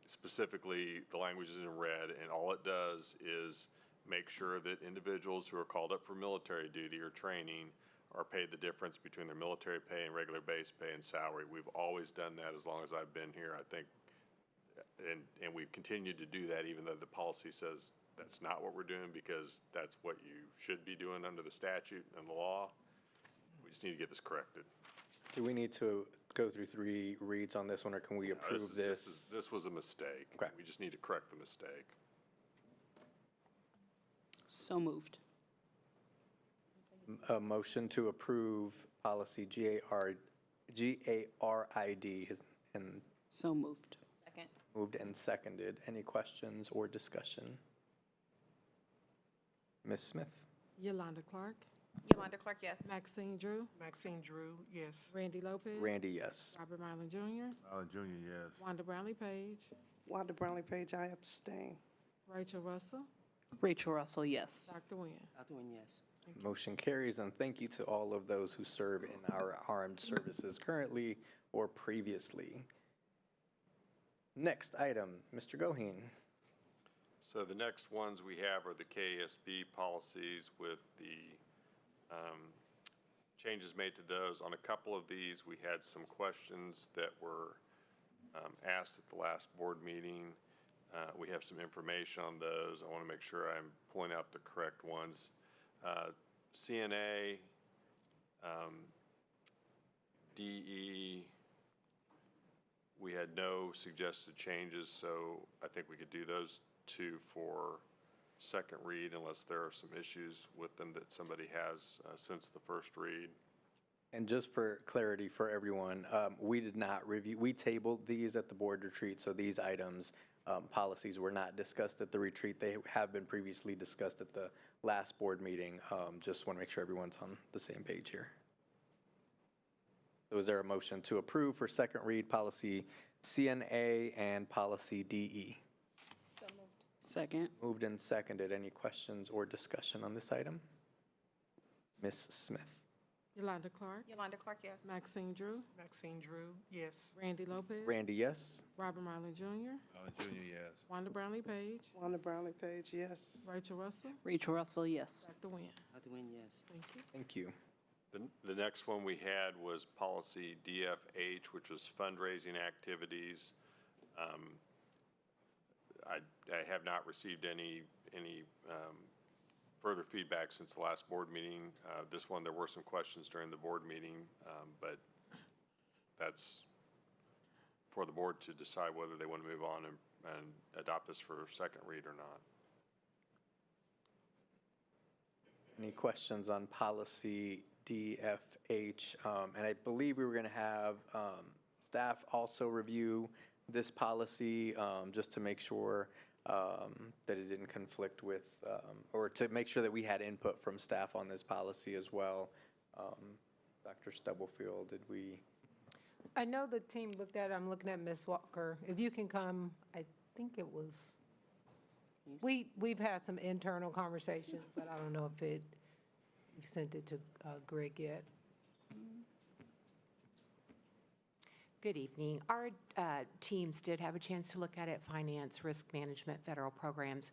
Specifically, the language is in red, and all it does is make sure that individuals who are called up for military duty or training are paid the difference between their military pay and regular base pay and salary. We've always done that as long as I've been here, I think. And we've continued to do that even though the policy says that's not what we're doing, because that's what you should be doing under the statute and the law. We just need to get this corrected. Do we need to go through 3 reads on this one, or can we approve this? This was a mistake. Okay. We just need to correct the mistake. So moved. A motion to approve policy GARID is and So moved. Second. moved and seconded. Any questions or discussion? Ms. Smith? Yolanda Clark, Yolanda Clark, yes. Maxine Drew, Maxine Drew, yes. Randy Lopez. Randy, yes. Robert Mylan Jr., Allen Jr., yes. Wanda Brownlee Page, Wanda Brownlee Page, I abstain. Rachel Russell, Rachel Russell, yes. Dr. Nguyen. Dr. Nguyen, yes. Motion carries, and thank you to all of those who serve in our armed services currently or previously. Next item, Mr. Goheen. So the next ones we have are the KSB policies with the changes made to those. On a couple of these, we had some questions that were asked at the last board meeting. We have some information on those. I want to make sure I'm pulling out the correct ones. CNA, DE, we had no suggested changes, so I think we could do those 2 for second read unless there are some issues with them that somebody has since the first read. And just for clarity for everyone, we did not review, we tabled these at the board retreat, so these items, policies were not discussed at the retreat. They have been previously discussed at the last board meeting. Just want to make sure everyone's on the same page here. So is there a motion to approve for second read policy CNA and policy DE? So moved. Second. Moved and seconded. Any questions or discussion on this item? Ms. Smith? Yolanda Clark, Yolanda Clark, yes. Maxine Drew, Maxine Drew, yes. Randy Lopez, Randy, yes. Robert Mylan Jr., Allen Jr., yes. Wanda Brownlee Page, Wanda Brownlee Page, yes. Rachel Russell, Rachel Russell, yes. Dr. Nguyen. Dr. Nguyen, yes. Thank you. Thank you. The next one we had was policy DFH, which was fundraising activities. I have not received any further feedback since the last board meeting. This one, there were some questions during the board meeting, but that's for the board to decide whether they want to move on and adopt this for second read or not. Any questions on policy DFH? And I believe we were going to have staff also review this policy just to make sure that it didn't conflict with, or to make sure that we had input from staff on this policy as well. Dr. Stubblefield, did we? I know the team looked at it. I'm looking at Ms. Walker. If you can come, I think it was, we've had some internal conversations, but I don't know if you've sent it to Greg yet. Good evening. Our teams did have a chance to look at it, finance, risk management, federal programs,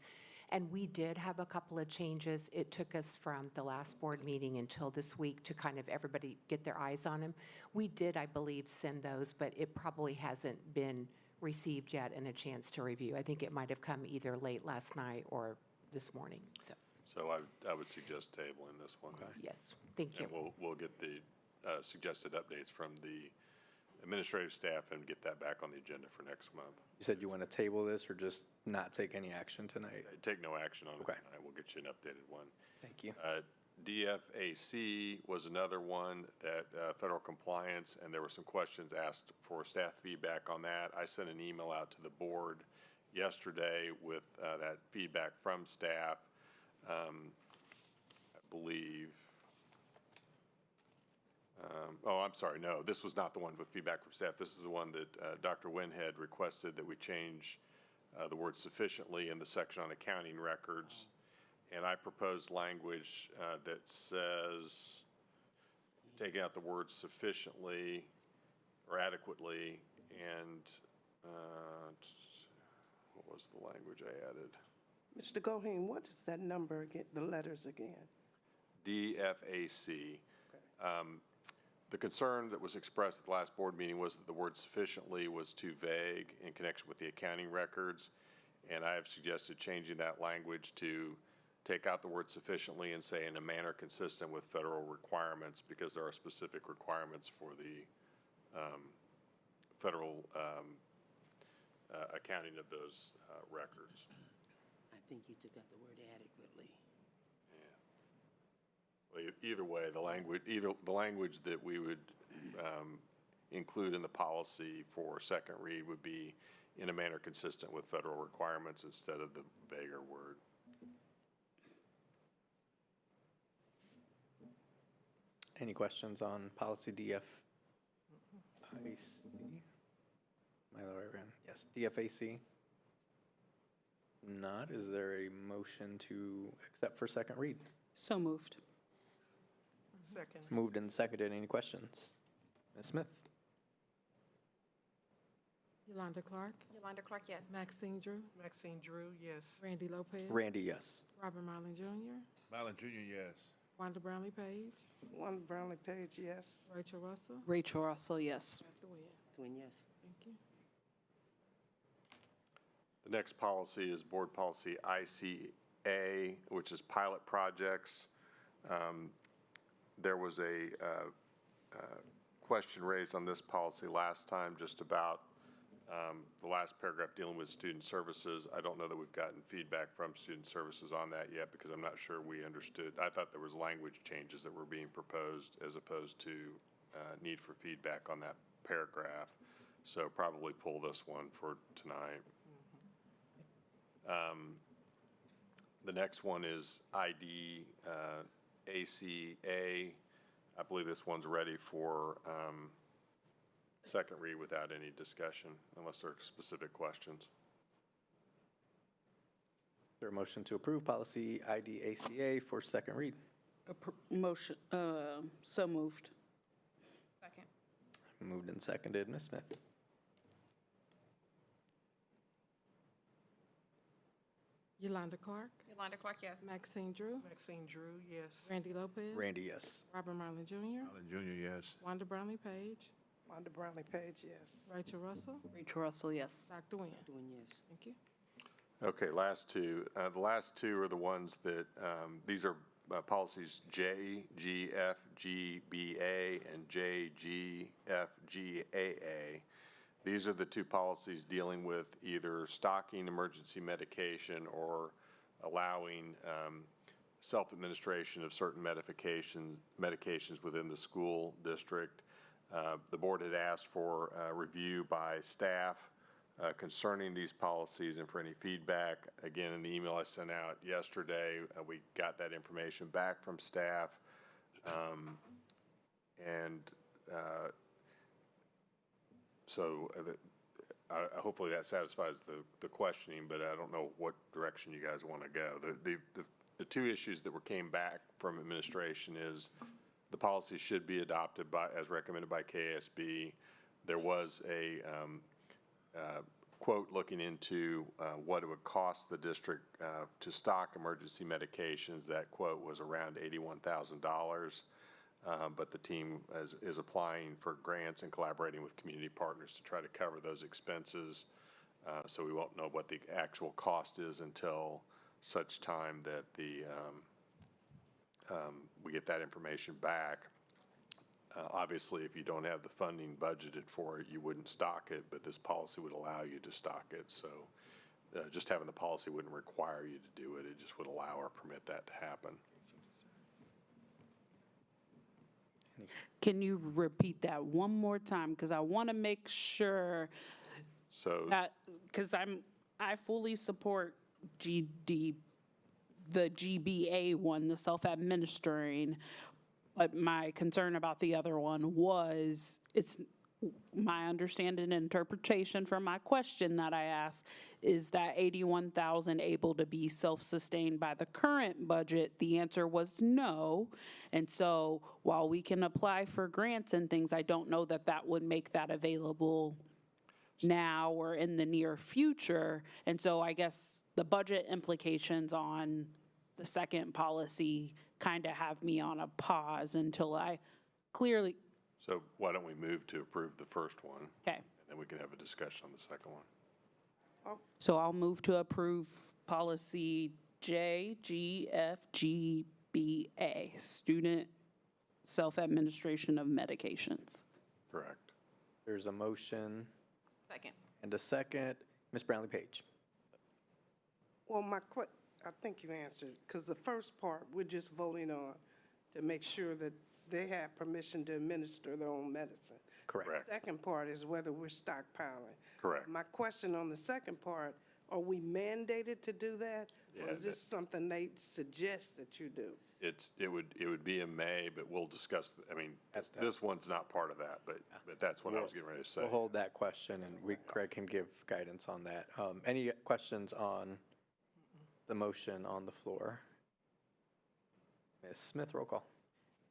and we did have a couple of changes. It took us from the last board meeting until this week to kind of everybody get their eyes on them. We did, I believe, send those, but it probably hasn't been received yet and a chance to review. I think it might have come either late last night or this morning, so. So I would suggest tabling this one. Yes, thank you. And we'll get the suggested updates from the administrative staff and get that back on the agenda for next month. You said you want to table this or just not take any action tonight? Take no action on it Okay. tonight. We'll get you an updated one. Thank you. DFAC was another one that federal compliance, and there were some questions asked for staff feedback on that. I sent an email out to the board yesterday with that feedback from staff. I believe, oh, I'm sorry, no, this was not the one with feedback from staff. This is the one that Dr. Wynn had requested that we change the word sufficiently in the section on accounting records. And I proposed language that says, taking out the word sufficiently or adequately, and what was the language I added? Mr. Goheen, what is that number again, the letters again? DFAC. The concern that was expressed at the last board meeting was that the word sufficiently was too vague in connection with the accounting records, and I have suggested changing that language to take out the word sufficiently and say in a manner consistent with federal requirements, because there are specific requirements for the federal accounting of those records. I think you took out the word adequately. Well, either way, the language that we would include in the policy for second read would be in a manner consistent with federal requirements instead of the vaguer word. Any questions on policy DFAC? Am I the right one? Yes, DFAC. Not. Is there a motion to accept for second read? So moved. Second. Moved and seconded. Any questions? Ms. Smith? Yolanda Clark, Yolanda Clark, yes. Maxine Drew, Maxine Drew, yes. Randy Lopez. Randy, yes. Robert Marlin Jr., Marlin Jr., yes. Wanda Brownlee Page, Wanda Brownlee Page, yes. Rachel Russell, Rachel Russell, yes. Dr. Wynn. Twin, yes. Thank you. The next policy is board policy ICA, which is pilot projects. There was a question raised on this policy last time just about the last paragraph dealing with student services. I don't know that we've gotten feedback from student services on that yet because I'm not sure we understood. I thought there was language changes that were being proposed as opposed to need for feedback on that paragraph. So probably pull this one for tonight. The next one is ID ACA. I believe this one's ready for second read without any discussion, unless there are specific questions. Is there a motion to approve policy IDACA for second read? Motion, so moved. Second. Moved and seconded. Ms. Smith? Yolanda Clark, Yolanda Clark, yes. Maxine Drew, Maxine Drew, yes. Randy Lopez. Randy, yes. Robert Marlin Jr., Marlin Jr., yes. Wanda Brownlee Page, Wanda Brownlee Page, yes. Rachel Russell, Rachel Russell, yes. Dr. Wynn. Twin, yes. Thank you. Okay, last two. The last two are the ones that, these are policies JGFGBA and JGFGAA. These are the two policies dealing with either stocking emergency medication or allowing self-administration of certain medications within the school district. The board had asked for review by staff concerning these policies and for any feedback. Again, in the email I sent out yesterday, we got that information back from staff. So hopefully that satisfies the questioning, but I don't know what direction you guys want to go. The two issues that came back from administration is the policy should be adopted as recommended by KSB. There was a quote looking into what it would cost the district to stock emergency medications. That quote was around $81,000. But the team is applying for grants and collaborating with community partners to try to cover those expenses. So we won't know what the actual cost is until such time that we get that information back. Obviously, if you don't have the funding budgeted for it, you wouldn't stock it, but this policy would allow you to stock it. So just having the policy wouldn't require you to do it. It just would allow or permit that to happen. Can you repeat that one more time? Because I want to make sure So, that, because I fully support the GBA one, the self-administering, but my concern about the other one was, it's my understanding and interpretation from my question that I asked, is that 81,000 able to be self-sustained by the current budget? The answer was no. And so while we can apply for grants and things, I don't know that that would make that available now or in the near future. And so I guess the budget implications on the second policy kind of have me on a pause until I clearly, so why don't we move to approve the first one? okay. And then we can have a discussion on the second one. So I'll move to approve policy JGFGBA, student self-administration of medications. Correct. There's a motion Second. and a second. Ms. Brownlee Page. Well, I think you answered, because the first part, we're just voting on to make sure that they have permission to administer their own medicine. Correct. Correct. Second part is whether we're stockpiling. Correct. My question on the second part, are we mandated to do that? Or Yeah, is this something they suggest that you do? It would be in May, but we'll discuss, this one's not part of that, but that's what I was getting ready to say. We'll hold that question, and Craig can give guidance on that. Any questions on the motion on the floor? Ms. Smith, roll call.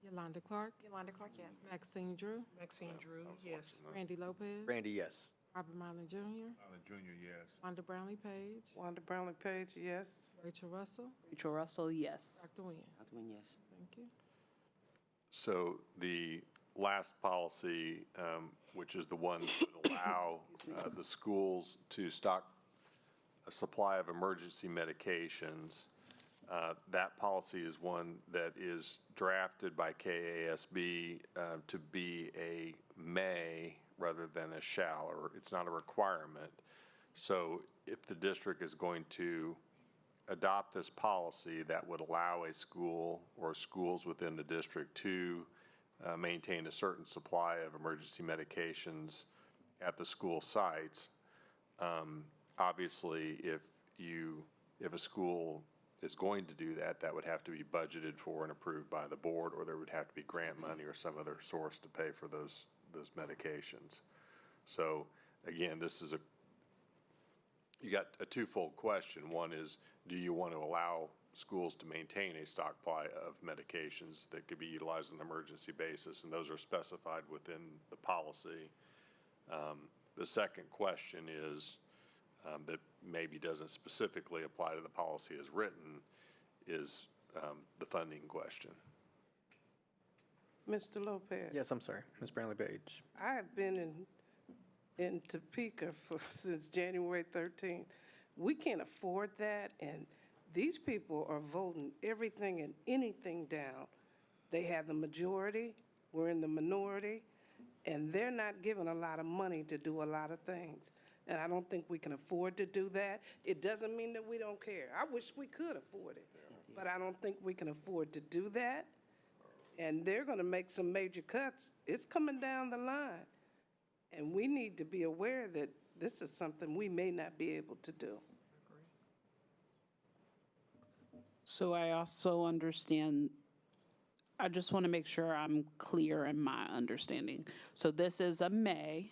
Yolanda Clark, Yolanda Clark, yes. Maxine Drew, Maxine Drew, yes. Randy Lopez, Randy, yes. Robert Marlin Jr., Allen Junior, yes. Wanda Brownlee Page, Wanda Brownlee Page, yes. Rachel Russell, Rachel Russell, yes. Dr. Nguyen. Dr. Nguyen, yes. Thank you. So the last policy, which is the one that would allow the schools to stock a supply of emergency medications, that policy is one that is drafted by KASB to be a may rather than a shall, or it's not a requirement. So if the district is going to adopt this policy, that would allow a school or schools within the district to maintain a certain supply of emergency medications at the school sites. Obviously, if a school is going to do that, that would have to be budgeted for and approved by the board, or there would have to be grant money or some other source to pay for those medications. So again, you got a twofold question. One is, do you want to allow schools to maintain a stockpile of medications that could be utilized on an emergency basis? And those are specified within the policy. The second question is, that maybe doesn't specifically apply to the policy as written, is the funding question. Mr. Lopez? Yes, I'm sorry. Ms. Brownlee Page. I have been in Topeka since January 13th. We can't afford that, and these people are voting everything and anything down. They have the majority, we're in the minority, and they're not giving a lot of money to do a lot of things. And I don't think we can afford to do that. It doesn't mean that we don't care. I wish we could afford it, but I don't think we can afford to do that. And they're going to make some major cuts. It's coming down the line. And we need to be aware that this is something we may not be able to do. So I also understand, I just want to make sure I'm clear in my understanding. So this is a may.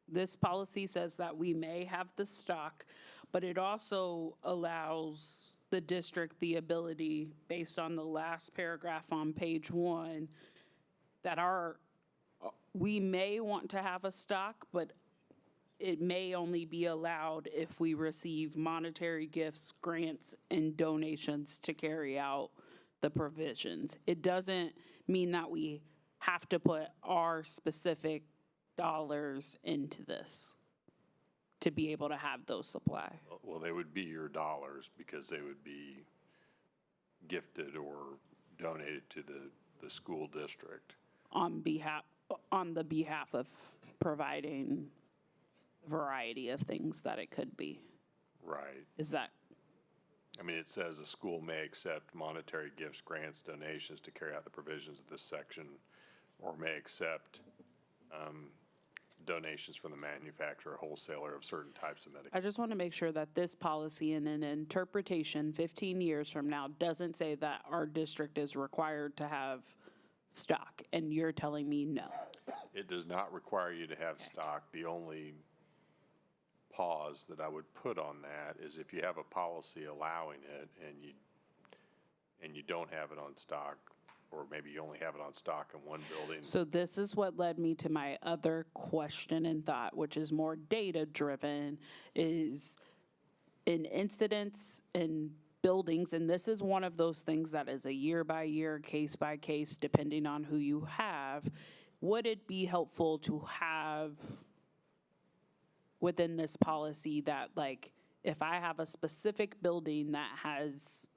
This policy says that we may have the stock, but it also allows the district the ability, based on the last paragraph on page 1, that we may want to have a stock, but it may only be allowed if we receive monetary gifts, grants, and donations to carry out the provisions. It doesn't mean that we have to put our specific dollars into this to be able to have those supply. Well, they would be your dollars because they would be gifted or donated to the school district. On the behalf of providing a variety of things that it could be. Right. Is that? I mean, it says a school may accept monetary gifts, grants, donations to carry out the provisions of this section or may accept donations from the manufacturer or wholesaler of certain types of medications. I just want to make sure that this policy in an interpretation 15 years from now doesn't say that our district is required to have stock, and you're telling me no. It does not require you to have stock. The only pause that I would put on that is if you have a policy allowing it and you don't have it on stock, or maybe you only have it on stock in one building. So this is what led me to my other question and thought, which is more data-driven, is in incidents in buildings, and this is one of those things that is a year-by-year, case-by-case, depending on who you have, would it be helpful to have within this policy that, like, if I have a specific building that has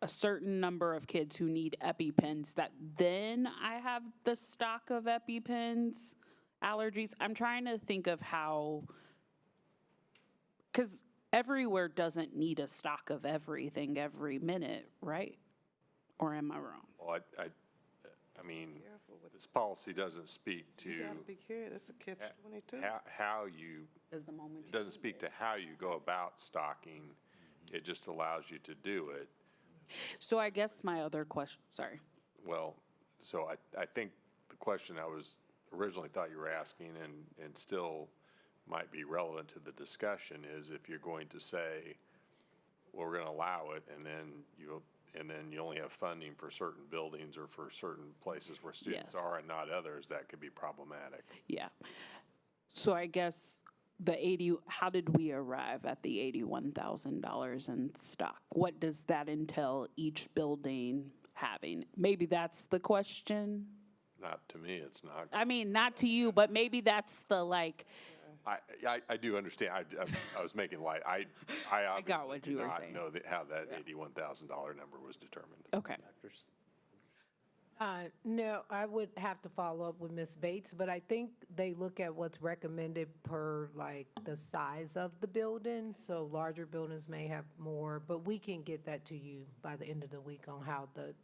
a certain number of kids who need EpiPens, that then I have the stock of EpiPens, allergies? I'm trying to think of how, because everywhere doesn't need a stock of everything every minute, right? Or am I wrong? Well, I mean, this policy doesn't speak to You gotta be careful, it's a catch-22. how you, it doesn't speak to how you go about stocking. It just allows you to do it. So I guess my other question, sorry. Well, so I think the question I was originally thought you were asking and still might be relevant to the discussion is if you're going to say, well, we're going to allow it, and then you only have funding for certain buildings or for certain places where students Yes. are and not others, that could be problematic. Yeah. So I guess how did we arrive at the $81,000 in stock? What does that entail each building having? Maybe that's the question. Not to me, it's not. I mean, not to you, but maybe that's the like, I do understand. I was making light. I obviously got what do you were not saying. know how that $81,000 number was determined. okay. No, I would have to follow up with Ms. Bates, but I think they look at what's recommended per, like, the size of the building. So larger buildings may have more, but we can get that to you by the end of the week on how the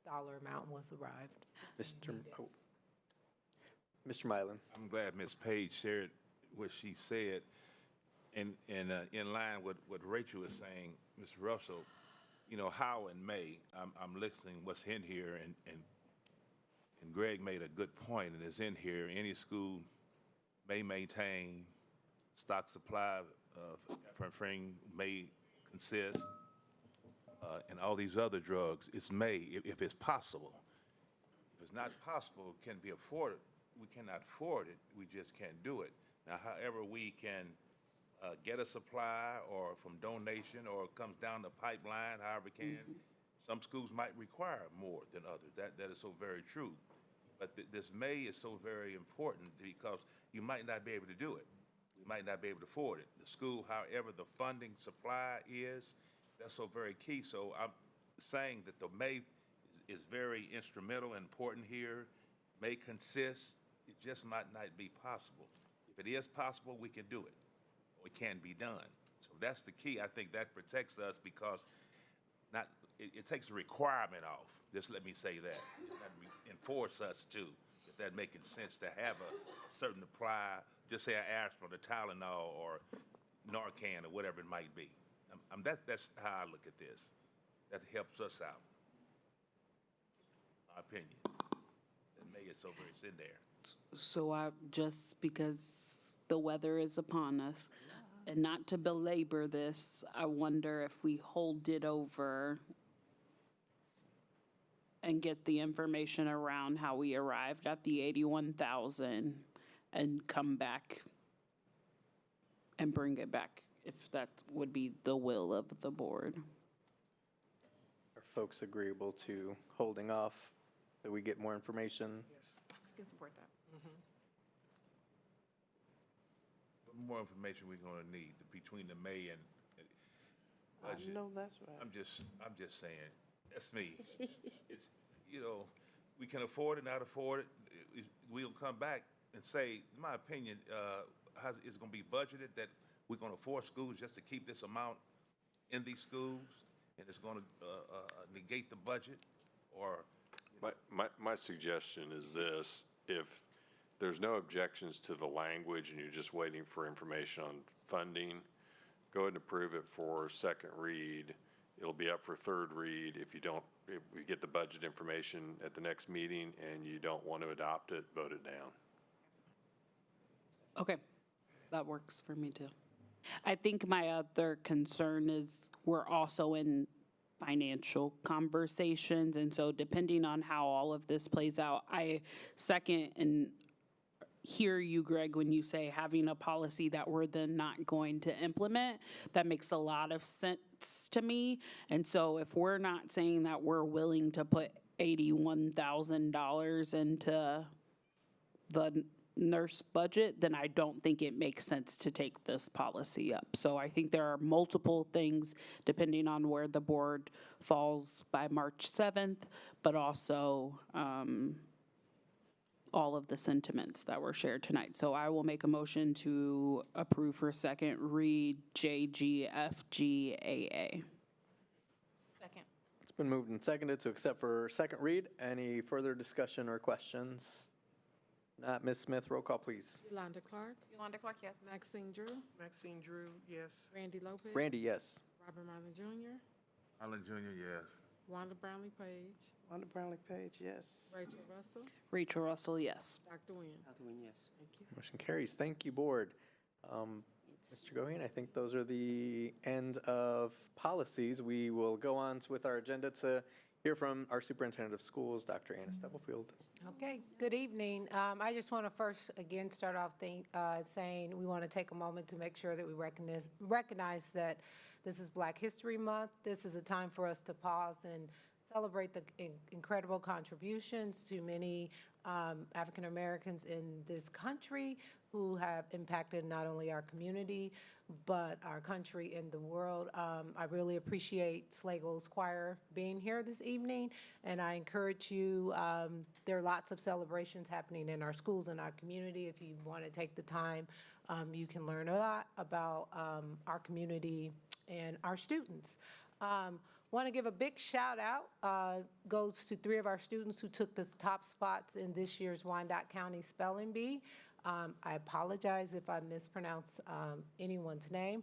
dollar amount was arrived. Mr. Mylan. I'm glad Ms. Page shared what she said. And in line with what Rachel is saying, Ms. Russell, you know, how in May, I'm listening what's in here, and Greg made a good point, and it's in here. Any school may maintain stock supply of epinephrine, may consist, and all these other drugs. It's may, if it's possible. If it's not possible, it can be afforded. We cannot afford it. We just can't do it. Now, however we can get a supply or from donation or it comes down the pipeline, however it can. Some schools might require more than others. That is so very true. But this may is so very important because you might not be able to do it. You might not be able to afford it. The school, however the funding supply is, that's so very key. So I'm saying that the may is very instrumental and important here. May consist, it just might not be possible. If it is possible, we can do it. It can be done. So that's the key. I think that protects us because it takes a requirement off. Just let me say that. It doesn't enforce us to, if that making sense, to have a certain supply, just say an aspirin or Tylenol or Narcan or whatever it might be. That's how I look at this. That helps us out. My opinion. And maybe it's over, it's in there. So just because the weather is upon us, and not to belabor this, I wonder if we hold it over and get the information around how we arrived at the 81,000 and come back and bring it back, if that would be the will of the board. Are folks agreeable to holding off, that we get more information? I can support that. What more information we're gonna need between the May and budget? I know that's right. I'm just saying, that's me. It's, you know, we can afford it, not afford it. We'll come back and say, in my opinion, how it's gonna be budgeted that we're gonna force schools just to keep this amount in these schools, and it's gonna negate the budget, or, My suggestion is this: if there's no objections to the language and you're just waiting for information on funding, go ahead and approve it for second read. It'll be up for third read if we get the budget information at the next meeting and you don't want to adopt it, vote it down. Okay, that works for me too. I think my other concern is we're also in financial conversations, and so depending on how all of this plays out, I second and hear you, Greg, when you say having a policy that we're then not going to implement. That makes a lot of sense to me. And so if we're not saying that we're willing to put $81,000 into the nurse budget, then I don't think it makes sense to take this policy up. So I think there are multiple things depending on where the board falls by March 7th, but also all of the sentiments that were shared tonight. So I will make a motion to approve for second read JGFGAA. Second. It's been moved and seconded to accept for second read. Any further discussion or questions? Not. Ms. Smith, roll call, please. Yolanda Clark, Yolanda Clark, yes. Maxine Drew. Maxine Drew, yes. Randy Lopez. Randy, yes. Robert Marlin Jr., Allen Jr., yes. Wanda Brownlee Page. Wanda Brownlee Page, yes. Rachel Russell, Rachel Russell, yes. Dr. Nguyen. Dr. Nguyen, yes. Thank you. Motion carries. Thank you, board. Mr. Goheen, I think those are the end of policies. We will go on with our agenda to hear from our superintendent of schools, Dr. Anna Stubblefield. Okay, good evening. I just want to first, again, start off saying we want to take a moment to make sure that we recognize that this is Black History Month. This is a time for us to pause and celebrate the incredible contributions to many African Americans in this country who have impacted not only our community, but our country and the world. I really appreciate Slago's Choir being here this evening, and I encourage you, there are lots of celebrations happening in our schools and our community. If you want to take the time, you can learn a lot about our community and our students. Want to give a big shout out, goes to 3 of our students who took the top spots in this year's Wyandotte County Spelling Bee. I apologize if I mispronounce anyone's name,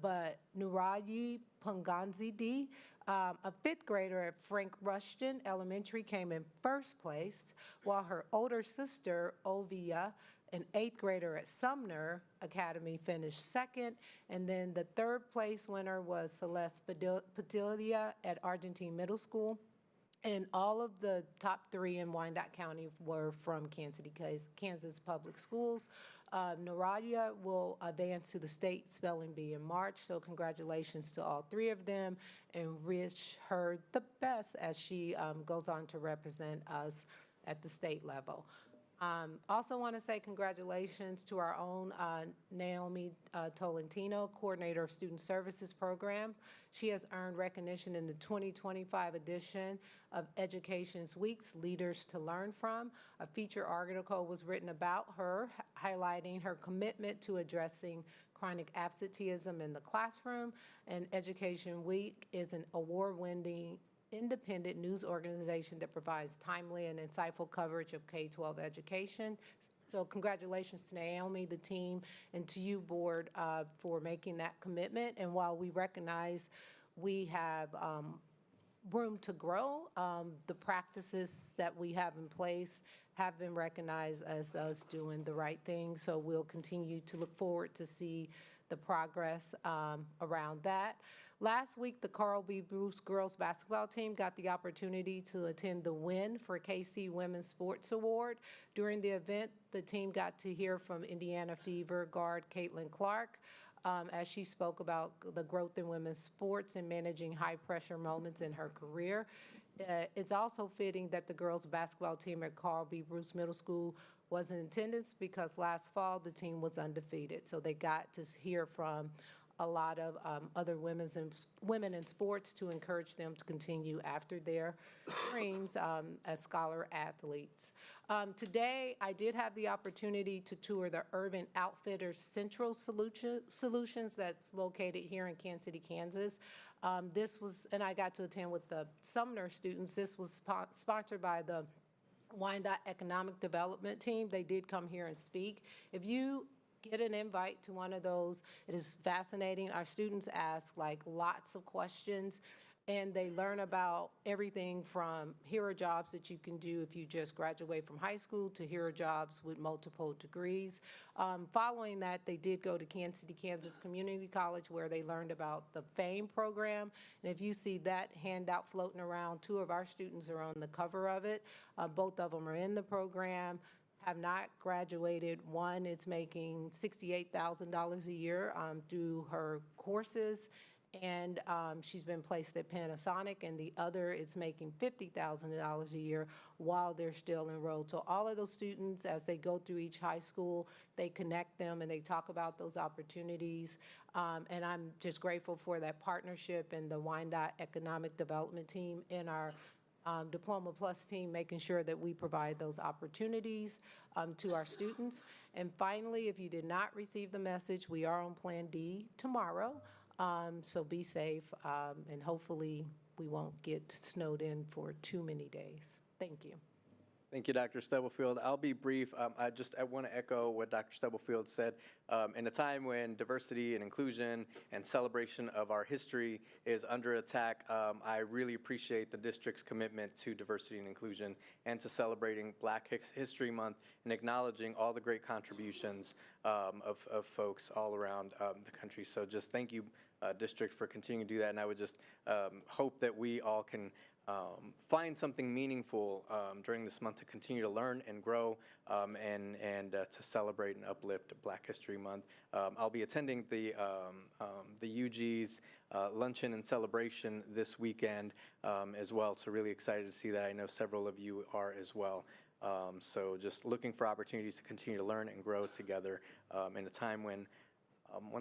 but Nurayi Punganzidi, a 5th grader at Frank Rushton Elementary, came in 1st place, while her older sister, Ovia, an 8th grader at Sumner Academy, finished 2nd, and then the 3rd place winner was Celeste Padilla at Argentine Middle School. And all of the top 3 in Wyandotte County were from Kansas Public Schools. Naradia will advance to the state spelling bee in March, so congratulations to all 3 of them, and wish her the best as she goes on to represent us at the state level. Also want to say congratulations to our own Naomi Tolentino, Coordinator of Student Services Program. She has earned recognition in the 2025 edition of Education's Week's Leaders to Learn From. A feature article was written about her, highlighting her commitment to addressing chronic absenteeism in the classroom. And Education Week is an award-winning independent news organization that provides timely and insightful coverage of K-12 education. So congratulations to Naomi, the team, and to you, board, for making that commitment. And while we recognize we have room to grow, the practices that we have in place have been recognized as us doing the right thing. So we'll continue to look forward to see the progress around that. Last week, the Carl B. Bruce girls basketball team got the opportunity to attend the Win for KC Women's Sports Award. During the event, the team got to hear from Indiana Fever guard Caitlin Clark as she spoke about the growth in women's sports and managing high-pressure moments in her career. It's also fitting that the girls basketball team at Carl B. Bruce Middle School was in attendance because last fall the team was undefeated. So they got to hear from a lot of other women in sports to encourage them to continue after their dreams as scholar athletes. Today, I did have the opportunity to tour the Urban Outfitters Central Solutions that's located here in Kansas City, Kansas. This was, and I got to attend with the Sumner students. This was sponsored by the Wyandotte Economic Development Team. They did come here and speak. If you get an invite to one of those, it is fascinating. Our students ask like lots of questions, and they learn about everything from here are jobs that you can do if you just graduate from high school to here are jobs with multiple degrees. Following that, they did go to Kansas City, Kansas Community College, where they learned about the FAME program. And if you see that handout floating around, 2 of our students are on the cover of it. Both of them are in the program, have not graduated. One is making $68,000 a year through her courses, and she's been placed at Panasonic, and the other is making $50,000 a year while they're still enrolled. So all of those students, as they go through each high school, they connect them and they talk about those opportunities. And I'm just grateful for that partnership and the Wyandotte Economic Development Team and our Diploma Plus team, making sure that we provide those opportunities to our students. And finally, if you did not receive the message, we are on Plan D tomorrow. So be safe, and hopefully we won't get snowed in for too many days. Thank you. Thank you, Dr. Stubblefield. I'll be brief. I want to echo what Dr. Stubblefield said. In a time when diversity and inclusion and celebration of our history is under attack, I really appreciate the district's commitment to diversity and inclusion and to celebrating Black History Month and acknowledging all the great contributions of folks all around the country. So just thank you, district, for continuing to do that. And I would just hope that we all can find something meaningful during this month to continue to learn and grow and to celebrate and uplift Black History Month. I'll be attending the UG's luncheon and celebration this weekend as well, so really excited to see that. I know several of you are as well. So just looking for opportunities to continue to learn and grow together in a time when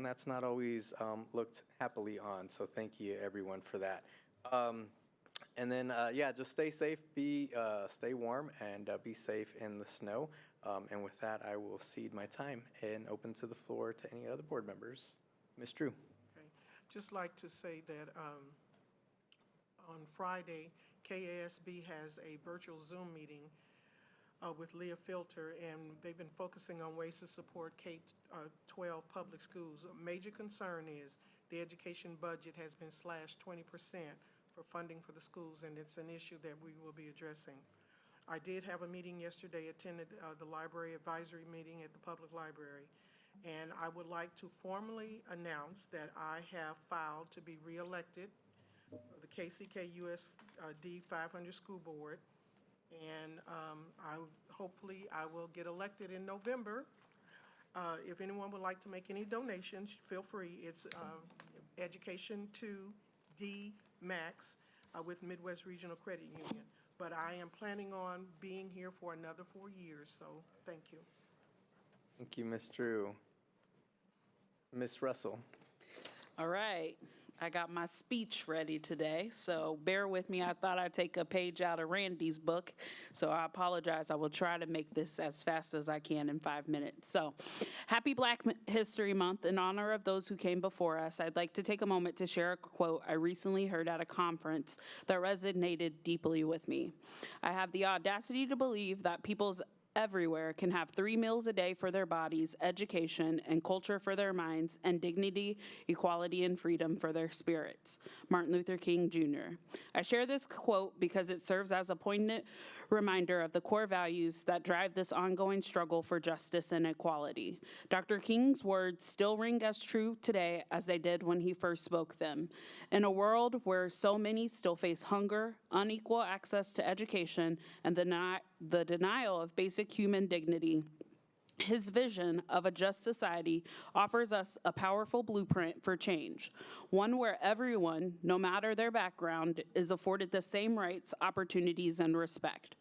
that's not always looked happily on. So thank you, everyone, for that. And then, yeah, just stay safe, stay warm, and be safe in the snow. And with that, I will cede my time and open to the floor to any other board members. Ms. Drew. Okay. Just like to say that on Friday, KASB has a virtual Zoom meeting with Leah Filter, and they've been focusing on ways to support K-12 public schools. A major concern is the education budget has been slashed 20% for funding for the schools, and it's an issue that we will be addressing. I did have a meeting yesterday, attended the library advisory meeting at the public library, and I would like to formally announce that I have filed to be reelected for the KCKPS D500 School Board, and hopefully I will get elected in November. If anyone would like to make any donations, feel free. It's Education 2D Max with Midwest Regional Credit Union. But I am planning on being here for another 4 years, so thank you. Thank you, Ms. Drew. Ms. Russell. All right, I got my speech ready today, so bear with me. I thought I'd take a page out of Randy's book, so I apologize. I will try to make this as fast as I can in 5 minutes. So, happy Black History Month. In honor of those who came before us, I'd like to take a moment to share a quote I recently heard at a conference that resonated deeply with me. I have the audacity to believe that people's everywhere can have 3 meals a day for their bodies, education, and culture for their minds, and dignity, equality, and freedom for their spirits. Martin Luther King, Jr. I share this quote because it serves as a poignant reminder of the core values that drive this ongoing struggle for justice and equality. Dr. King's words still ring as true today as they did when he first spoke them. In a world where so many still face hunger, unequal access to education, and the denial of basic human dignity, His vision of a just society offers us a powerful blueprint for change, one where everyone, no matter their background, is afforded the same rights, opportunities, and respect.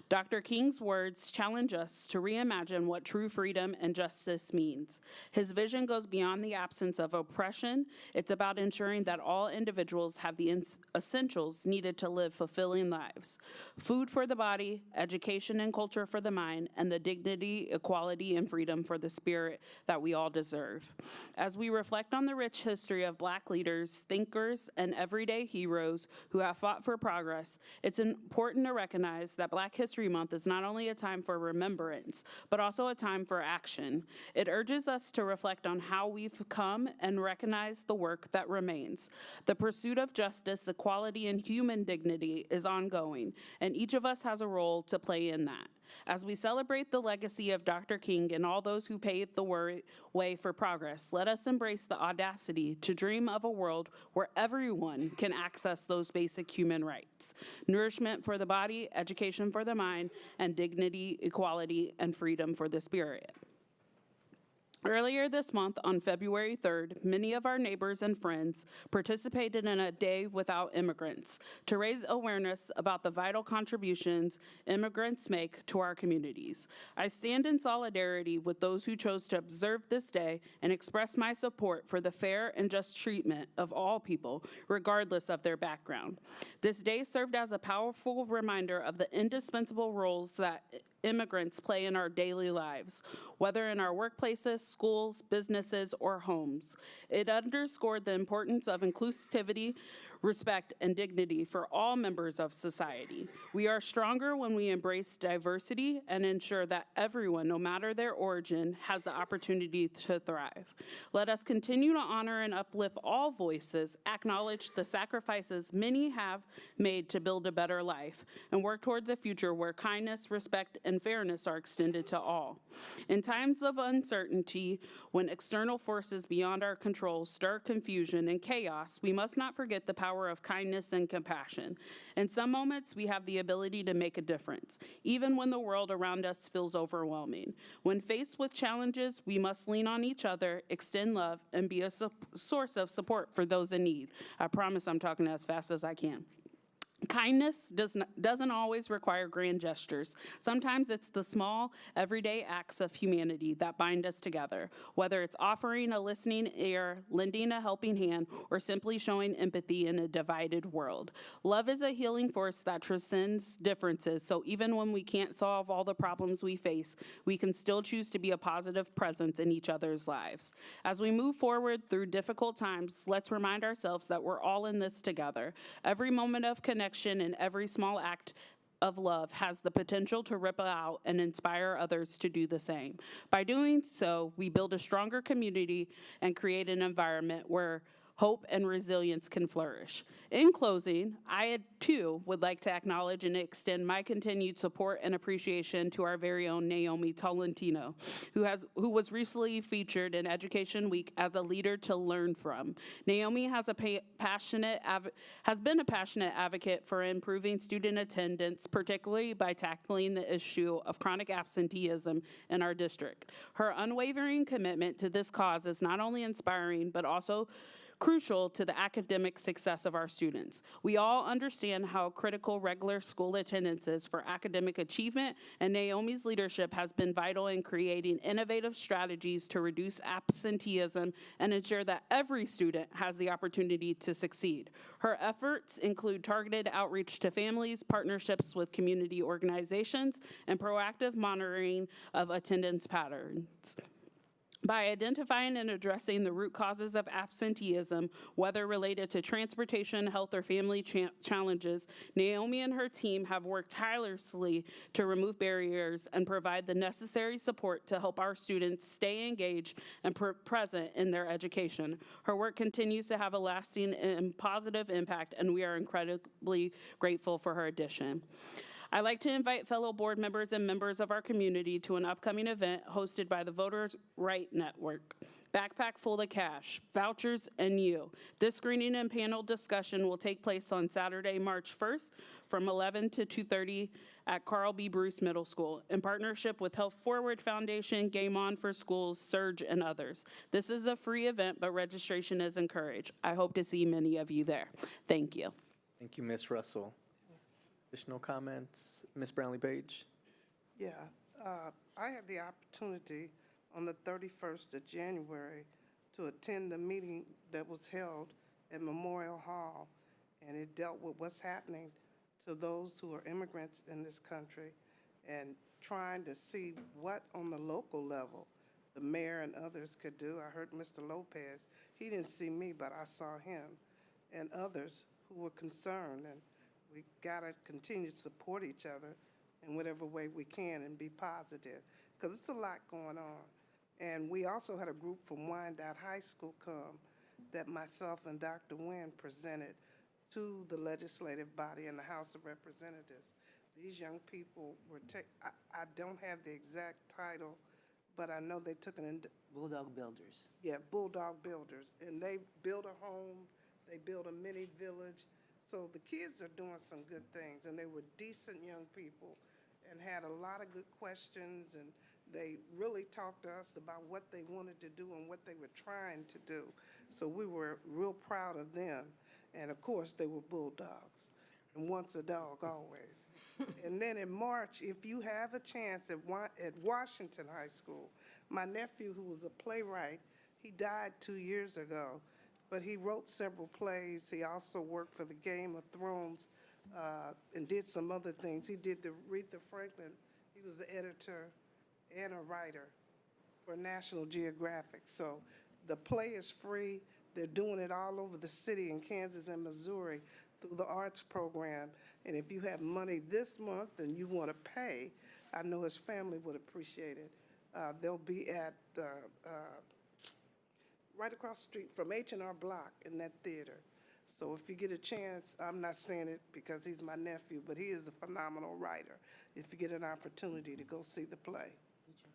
Dr. King's words challenge us to reimagine what true freedom and justice means. His vision goes beyond the absence of oppression. It's about ensuring that all individuals have the essentials needed to live fulfilling lives: food for the body, education and culture for the mind, and the dignity, equality, and freedom for the spirit that we all deserve. As we reflect on the rich history of Black leaders, thinkers, and everyday heroes who have fought for progress, it's important to recognize that Black History Month is not only a time for remembrance, but also a time for action. It urges us to reflect on how we've come and recognize the work that remains. The pursuit of justice, equality, and human dignity is ongoing, and each of us has a role to play in that. As we celebrate the legacy of Dr. King and all those who paved the way for progress, let us embrace the audacity to dream of a world where everyone can access those basic human rights: nourishment for the body, education for the mind, and dignity, equality, and freedom for the spirit. Earlier this month, on February 3rd, many of our neighbors and friends participated in a Day Without Immigrants to raise awareness about the vital contributions immigrants make to our communities. I stand in solidarity with those who chose to observe this day and express my support for the fair and just treatment of all people, regardless of their background. This day served as a powerful reminder of the indispensable roles that immigrants play in our daily lives, whether in our workplaces, schools, businesses, or homes. It underscored the importance of inclusivity, respect, and dignity for all members of society. We are stronger when we embrace diversity and ensure that everyone, no matter their origin, has the opportunity to thrive. Let us continue to honor and uplift all voices, acknowledge the sacrifices many have made to build a better life, and work towards a future where kindness, respect, and fairness are extended to all. In times of uncertainty, when external forces beyond our control stir confusion and chaos, we must not forget the power of kindness and compassion. In some moments, we have the ability to make a difference, even when the world around us feels overwhelming. When faced with challenges, we must lean on each other, extend love, and be a source of support for those in need. I promise I'm talking as fast as I can. Kindness doesn't always require grand gestures. Sometimes it's the small, everyday acts of humanity that bind us together, whether it's offering a listening ear, lending a helping hand, or simply showing empathy in a divided world. Love is a healing force that transcends differences, so even when we can't solve all the problems we face, we can still choose to be a positive presence in each other's lives. As we move forward through difficult times, let's remind ourselves that we're all in this together. Every moment of connection and every small act of love has the potential to ripple out and inspire others to do the same. By doing so, we build a stronger community and create an environment where hope and resilience can flourish. In closing, I too would like to acknowledge and extend my continued support and appreciation to our very own Naomi Tolentino, who was recently featured in Education Week as a leader to learn from. Naomi has been a passionate advocate for improving student attendance, particularly by tackling the issue of chronic absenteeism in our district. Her unwavering commitment to this cause is not only inspiring, but also crucial to the academic success of our students. We all understand how critical regular school attendance is for academic achievement, and Naomi's leadership has been vital in creating innovative strategies to reduce absenteeism and ensure that every student has the opportunity to succeed. Her efforts include targeted outreach to families, partnerships with community organizations, and proactive monitoring of attendance patterns. By identifying and addressing the root causes of absenteeism, whether related to transportation, health, or family challenges, Naomi and her team have worked tirelessly to remove barriers and provide the necessary support to help our students stay engaged and present in their education. Her work continues to have a lasting and positive impact, and we are incredibly grateful for her addition. I'd like to invite fellow board members and members of our community to an upcoming event hosted by the Voters' Right Network. Backpack Full of Cash, Vouchers, and You. This screening and panel discussion will take place on Saturday, March 1st from 11 to 2:30 at Carl B. Bruce Middle School in partnership with Health Forward Foundation, Game On for Schools, Surge, and others. This is a free event, but registration is encouraged. I hope to see many of you there. Thank you. Thank you, Ms. Russell. Additional comments? Ms. Brownlee Page? Yeah, I had the opportunity on the 31st of January to attend the meeting that was held at Memorial Hall, and it dealt with what's happening to those who are immigrants in this country and trying to see what on the local level the mayor and others could do. I heard Mr. Lopez. He didn't see me, but I saw him and others who were concerned, and we got to continue to support each other in whatever way we can and be positive, because it's a lot going on. And we also had a group from Wyandotte High School come that myself and Dr. Nguyen presented to the legislative body in the House of Representatives. These young people were, I don't have the exact title, but I know they took Bulldog Builders. Yeah, Bulldog Builders. And they built a home, they built a mini village. So the kids are doing some good things, and they were decent young people and had a lot of good questions, and they really talked to us about what they wanted to do and what they were trying to do. So we were real proud of them. And of course, they were bulldogs. And once a dog, always. And then in March, if you have a chance at Washington High School, my nephew, who was a playwright, he died 2 years ago, but he wrote several plays. He also worked for the Game of Thrones and did some other things. He did the Aretha Franklin. He was the editor and a writer for National Geographic. So the play is free. They're doing it all over the city in Kansas and Missouri through the arts program. And if you have money this month and you want to pay, I know his family would appreciate it. They'll be at right across the street from H&R Block in that theater. So if you get a chance, I'm not saying it because he's my nephew, but he is a phenomenal writer. If you get an opportunity to go see the play,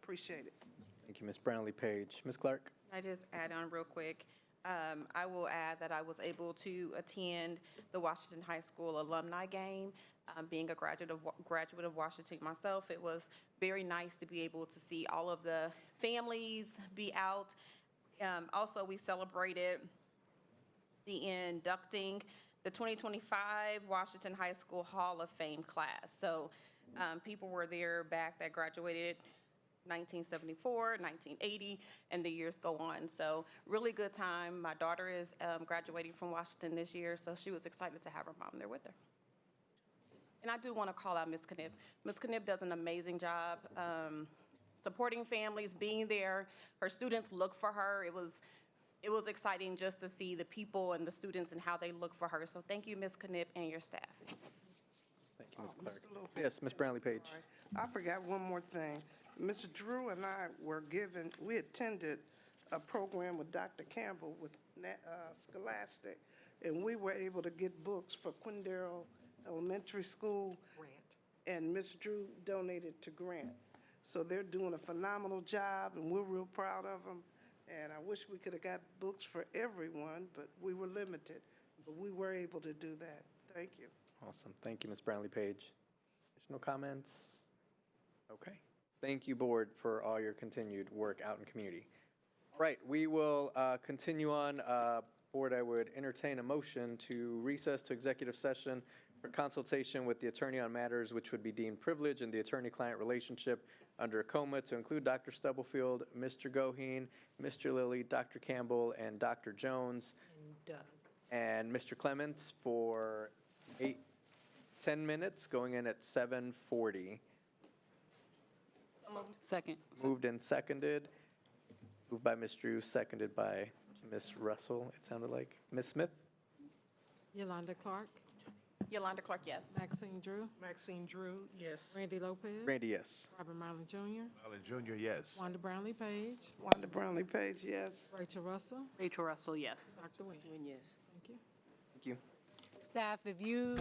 appreciate it. Thank you, Ms. Brownlee Page. Ms. Clark? I just add on real quick. I will add that I was able to attend the Washington High School alumni game. Being a graduate of Washington myself, it was very nice to be able to see all of the families be out. Also, we celebrated the inducting the 2025 Washington High School Hall of Fame class. So people were there back that graduated 1974, 1980, and the years go on. So really good time. My daughter is graduating from Washington this year, so she was excited to have her mom there with her. And I do want to call out Ms. Knipp. Ms. Knipp does an amazing job supporting families, being there. Her students look for her. It was exciting just to see the people and the students and how they look for her. So thank you, Ms. Knipp, and your staff. Thank you, Ms. Clark. Yes, Ms. Brownlee Page. I forgot one more thing. Mr. Drew and I we attended a program with Dr. Campbell with Scholastic, and we were able to get books for Quindaro Elementary School. Grant. And Mr. Drew donated to Grant. So they're doing a phenomenal job, and we're real proud of them. And I wish we could have got books for everyone, but we were limited. But we were able to do that. Thank you. Awesome. Thank you, Ms. Brownlee Page. Additional comments? Okay. Thank you, board, for all your continued work out in community. All right, we will continue on. Board, I would entertain a motion to recess to executive session for consultation with the attorney on matters which would be deemed privilege in the attorney-client relationship under COMA to include Dr. Stubblefield, Mr. Goheen, Mr. Lilly, Dr. Campbell, and Dr. Jones. And Doug. And Mr. Clements for 10 minutes, going in at 7:40. Second. Moved and seconded. Moved by Ms. Drew, seconded by Ms. Russell, it sounded like. Ms. Smith? Yolanda Clark, Yolanda Clark, yes. Maxine Drew, Maxine Drew, yes. Randy Lopez, Randy, yes. Robert Marlin Jr., Marlon Jr., yes. Wanda Brownlee Page, Wanda Brownlee Page, yes. Rachel Russell, Rachel Russell, yes. Dr. Nguyen. Yes. Thank you. Thank you. Staff, if you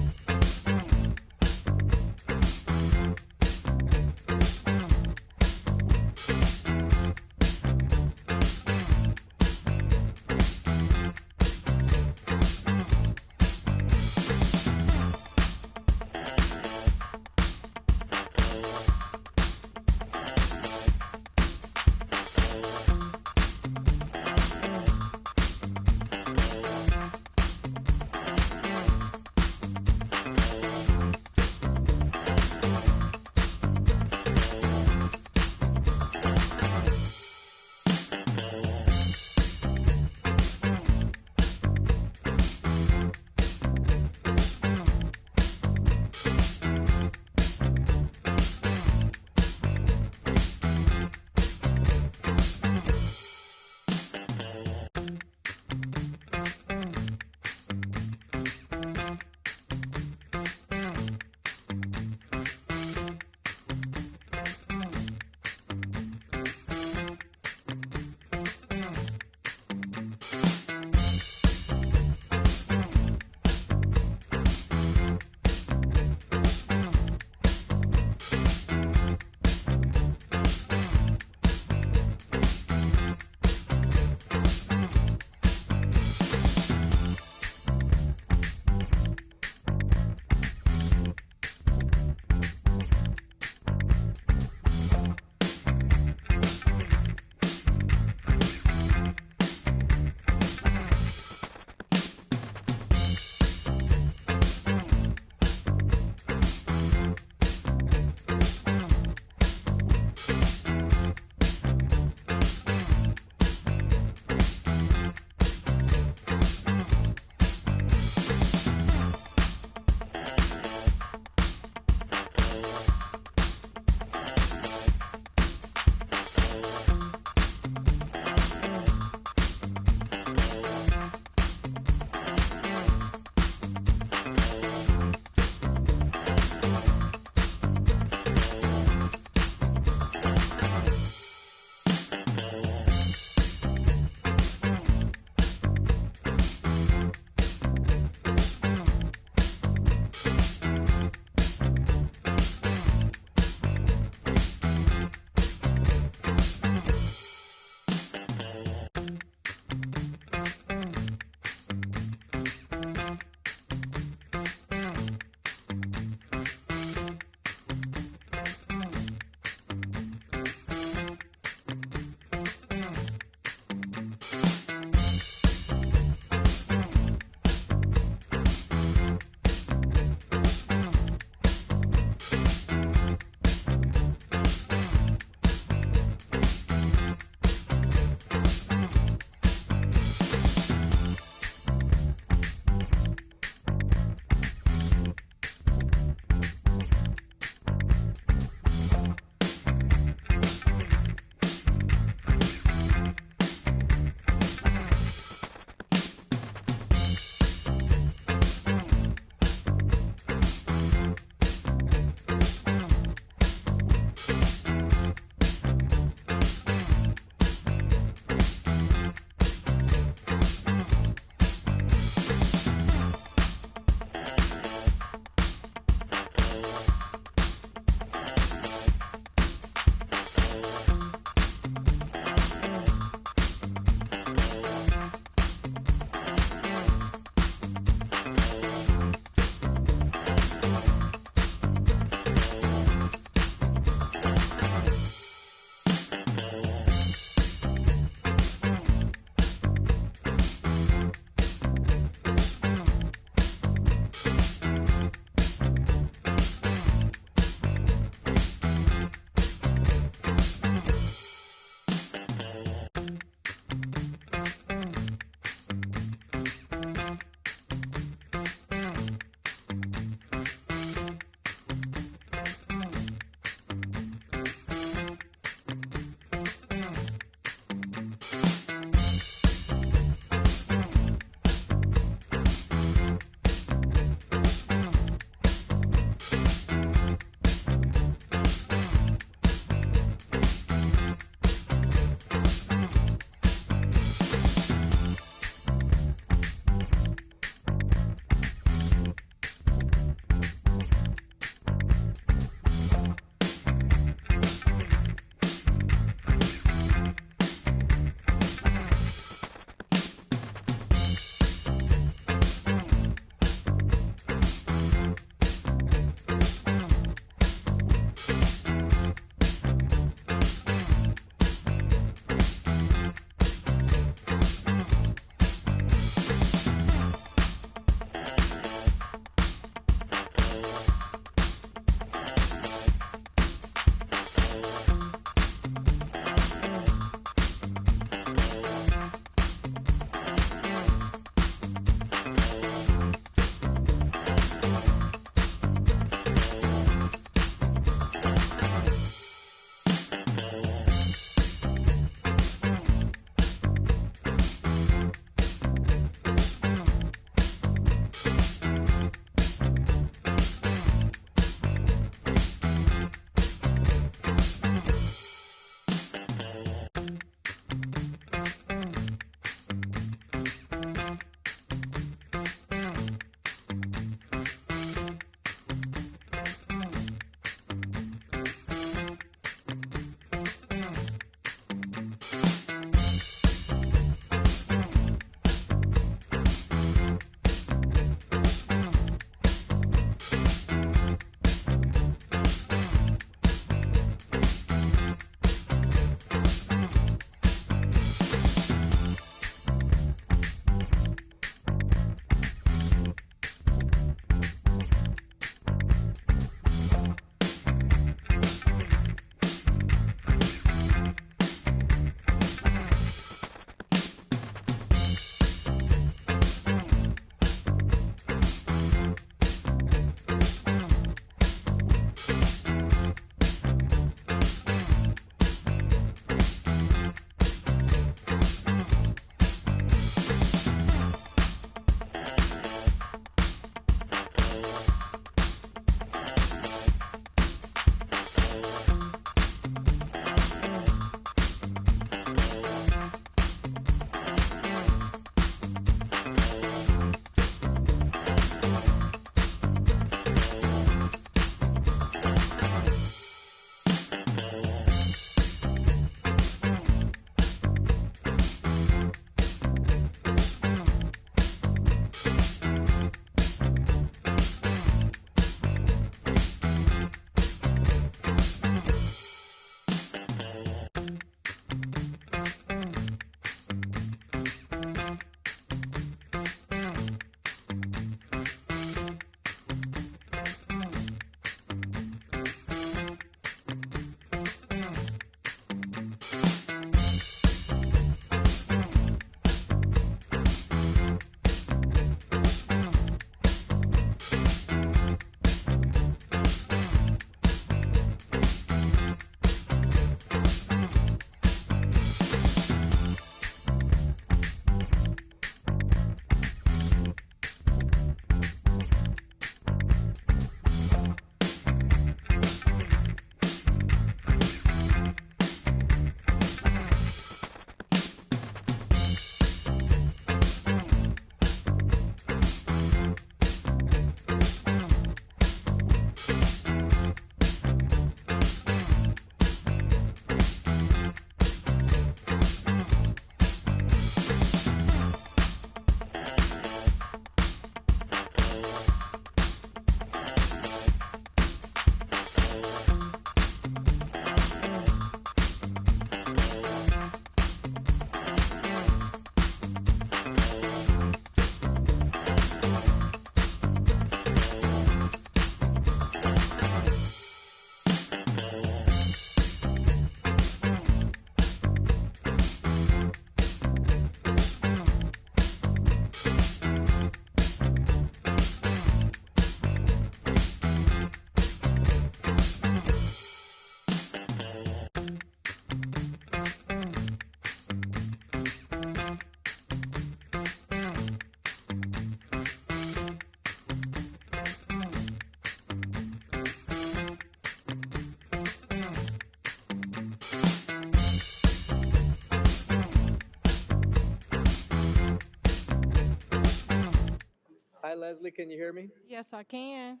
Leslie, can you hear me? Yes, I can.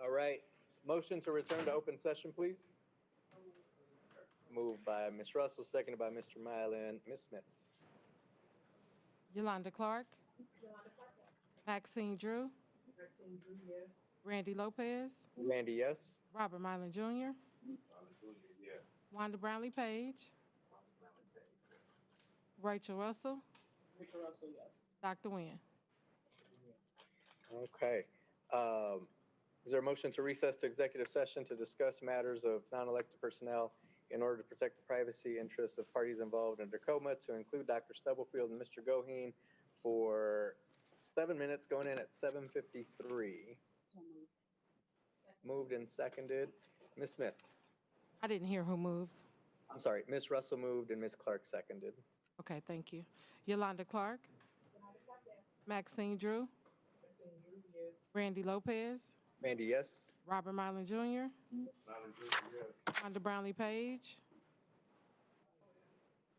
All right. Motion to return to open session, please. Moved by Ms. Russell, seconded by Mr. Mylan. Ms. Smith? Yolanda Clark. Maxine Drew. Randy Lopez. Randy, yes. Robert Mylan Jr. Wanda Brownlee Page. Rachel Russell. Dr. Nguyen. Okay. Is there a motion to recess to executive session to discuss matters of non-elected personnel in order to protect the privacy interests of parties involved in Tacoma, to include Dr. Stubblefield and Mr. Goheen for 7 minutes, going in at 7:53? Moved and seconded. Ms. Smith? I didn't hear who moved. I'm sorry, Ms. Russell moved and Ms. Clark seconded. Okay, thank you. Yolanda Clark. Maxine Drew. Randy Lopez. Randy, yes. Robert Mylan Jr. Wanda Brownlee Page.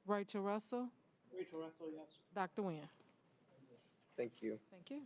Rachel Russell. Dr. Nguyen. Thank you. Thank you.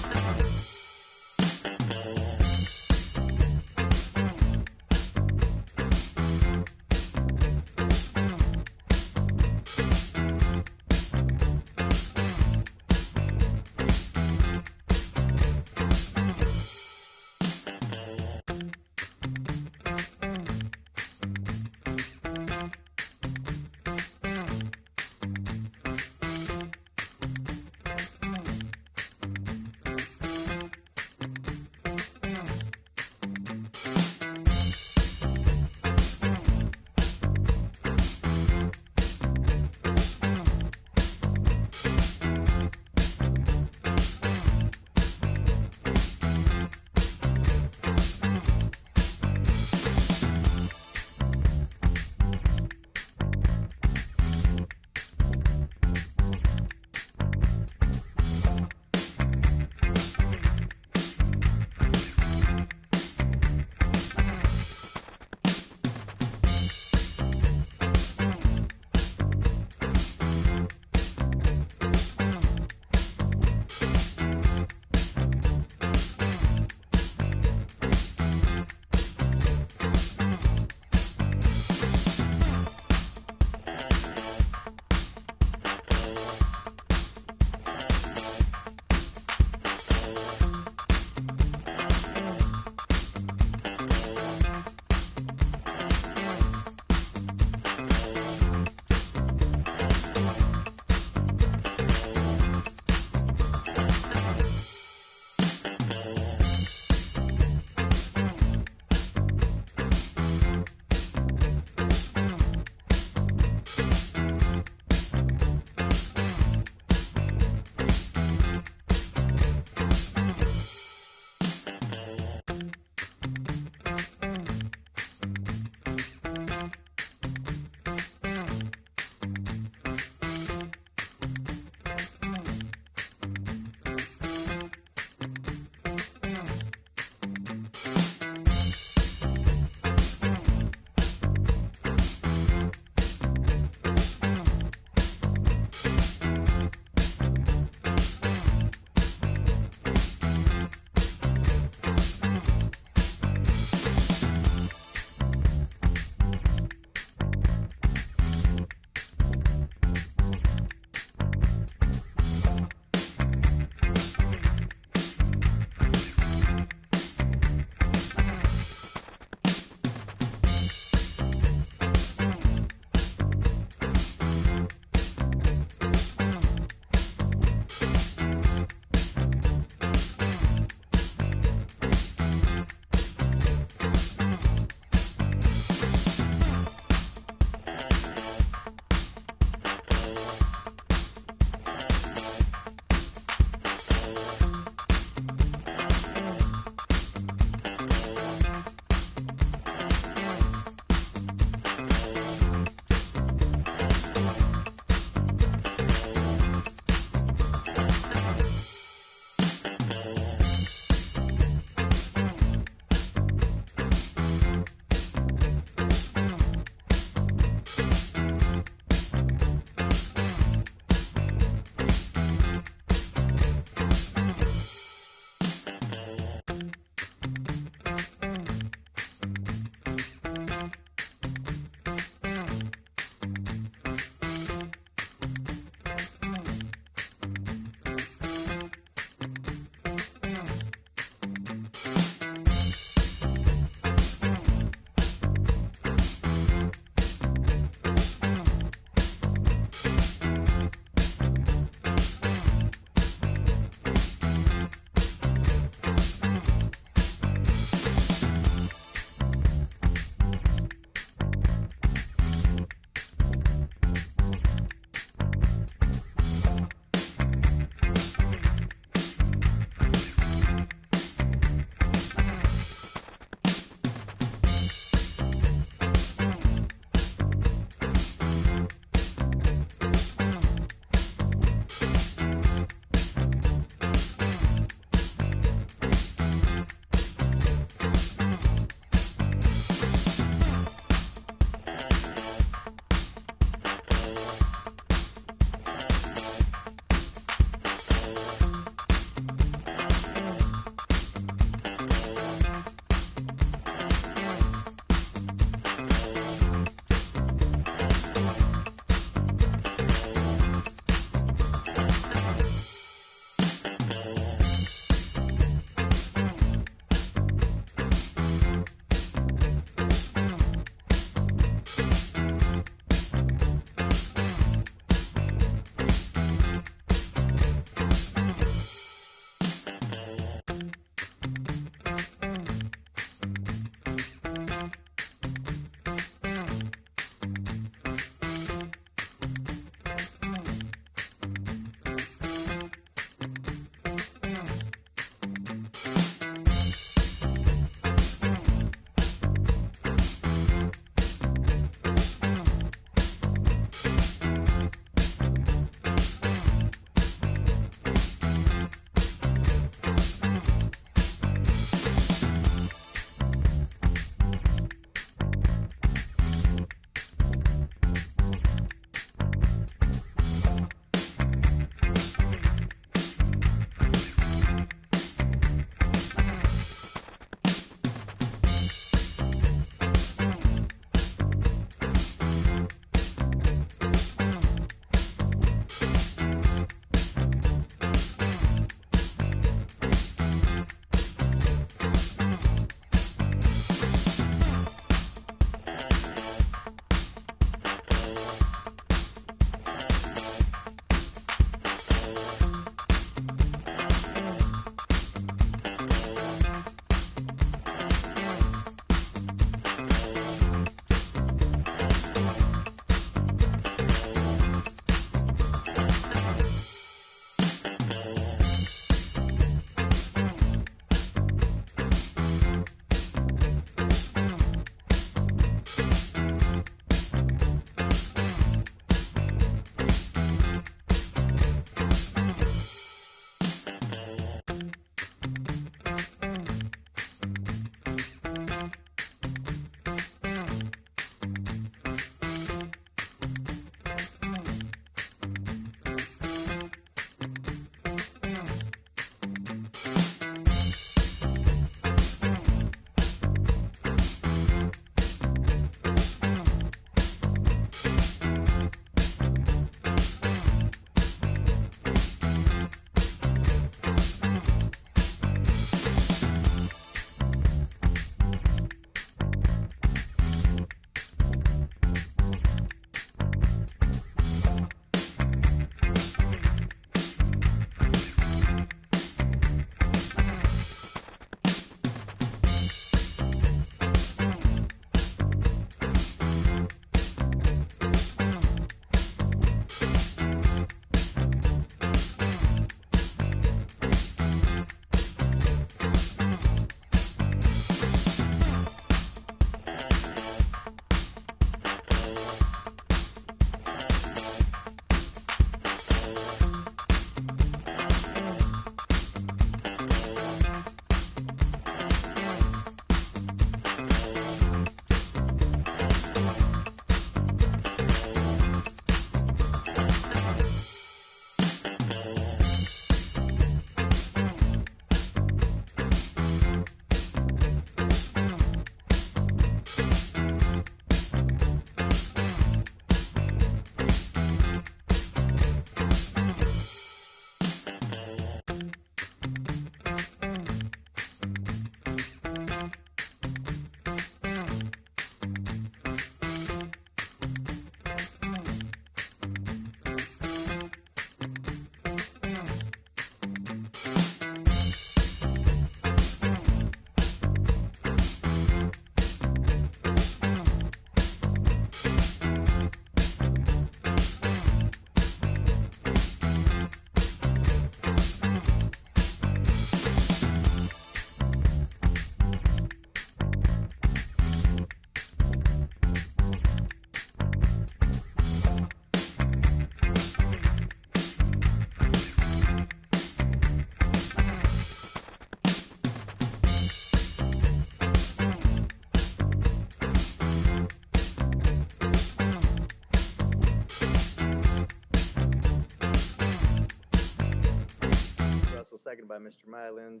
seconded by Mr. Myland.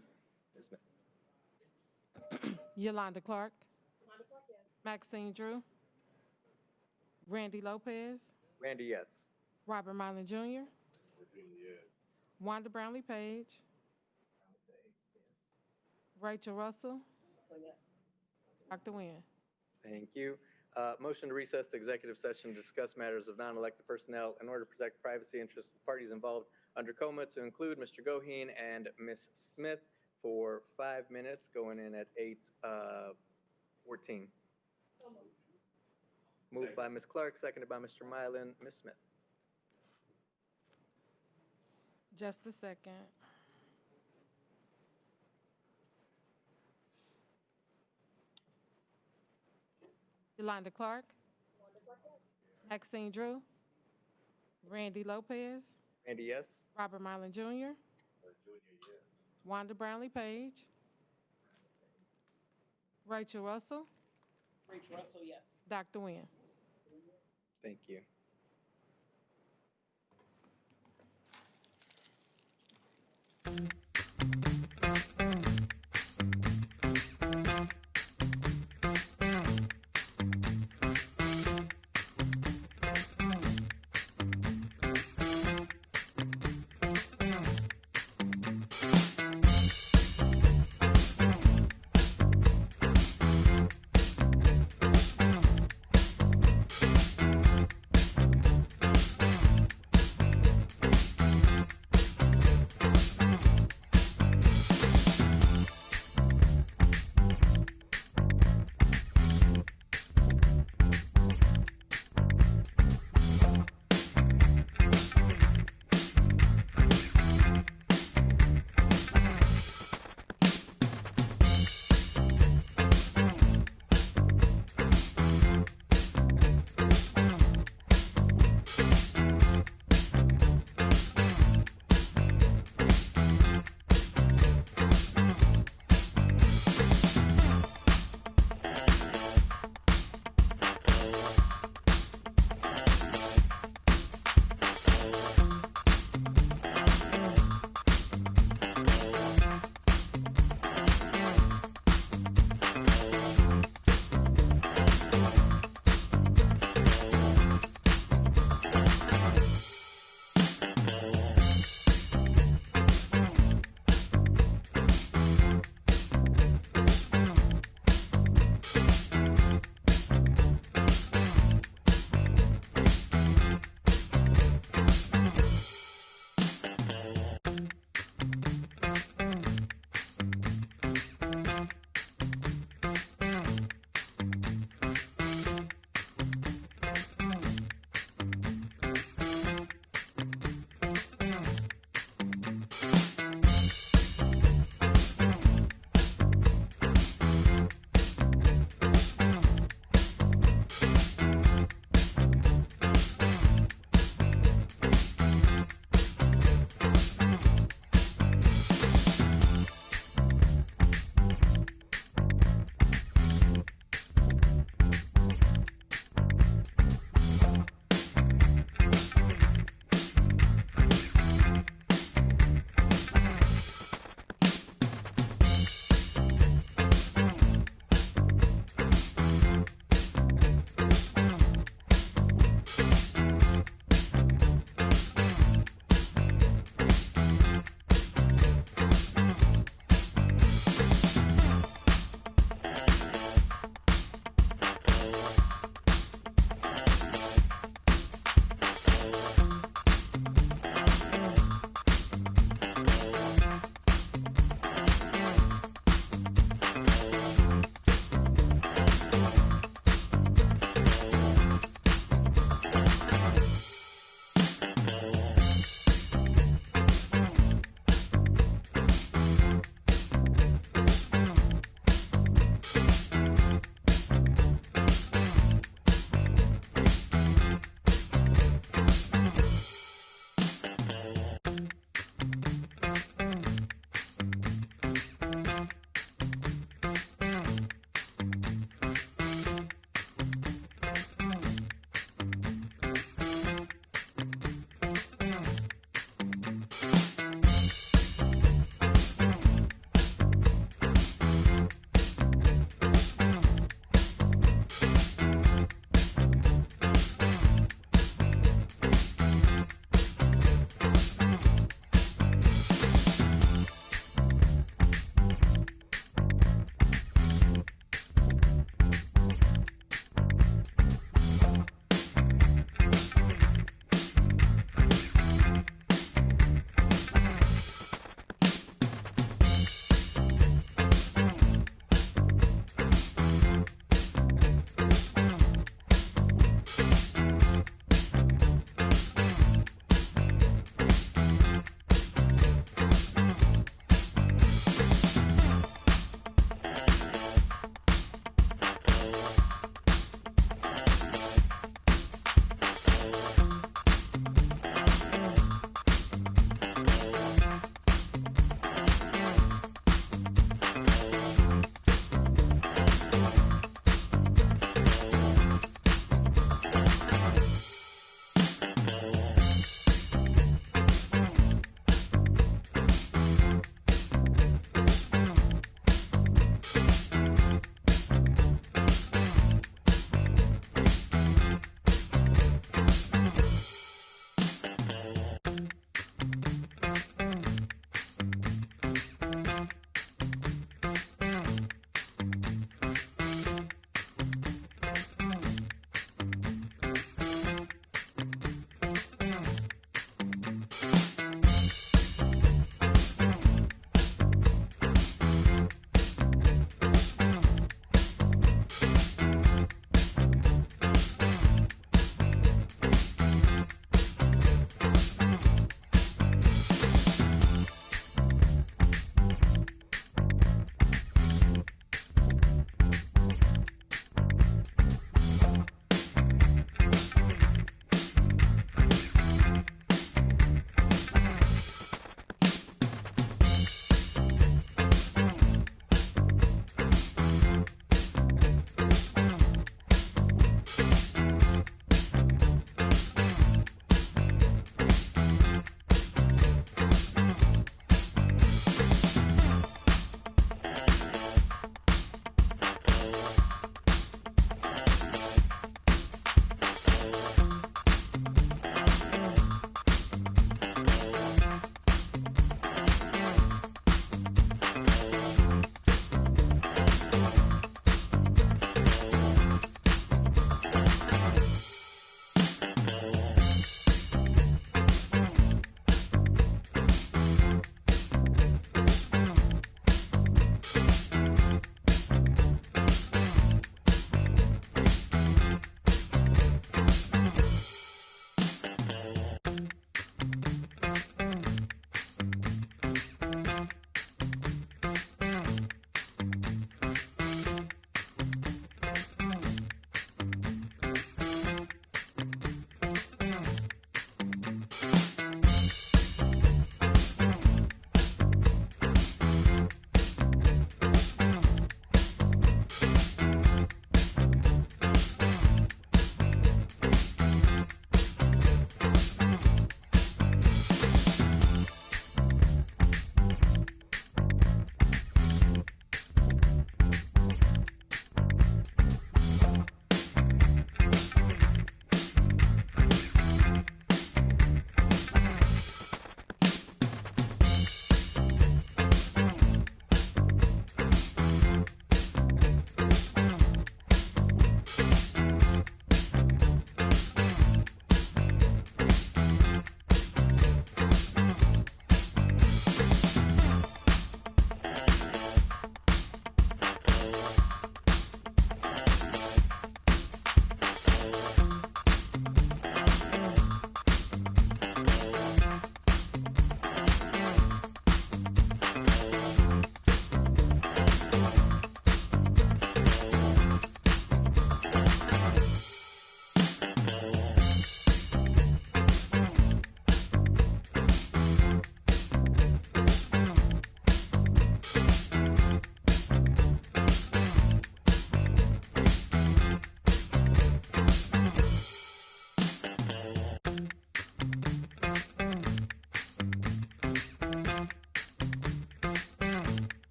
Ms. Smith. Yolanda Clark. Maxine Drew. Randy Lopez. Randy, yes. Robert Mylan Jr. Wanda Brownlee Page. Rachel Russell. Dr. Nguyen. Thank you. Motion to recess to executive session to discuss matters of non-elected personnel in order to protect the privacy interests of the parties involved under COMA, to include Mr. Goheen and Ms. Smith for 5 minutes, going in at 8:14. Moved by Ms. Clark, seconded by Mr. Mylan. Ms. Smith. Just a second. Yolanda Clark. Maxine Drew. Randy Lopez. Randy, yes. Robert Mylan Jr. Wanda Brownlee Page. Rachel Russell. Rachel Russell, yes. Dr. Nguyen. Thank you.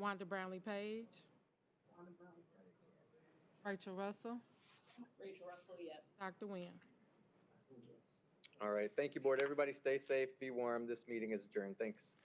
Wanda Brownlee Page. Rachel Russell. Rachel Russell, yes. Dr. Nguyen. All right, thank you, board. Everybody stay safe, be warm. This meeting is adjourned. Thanks.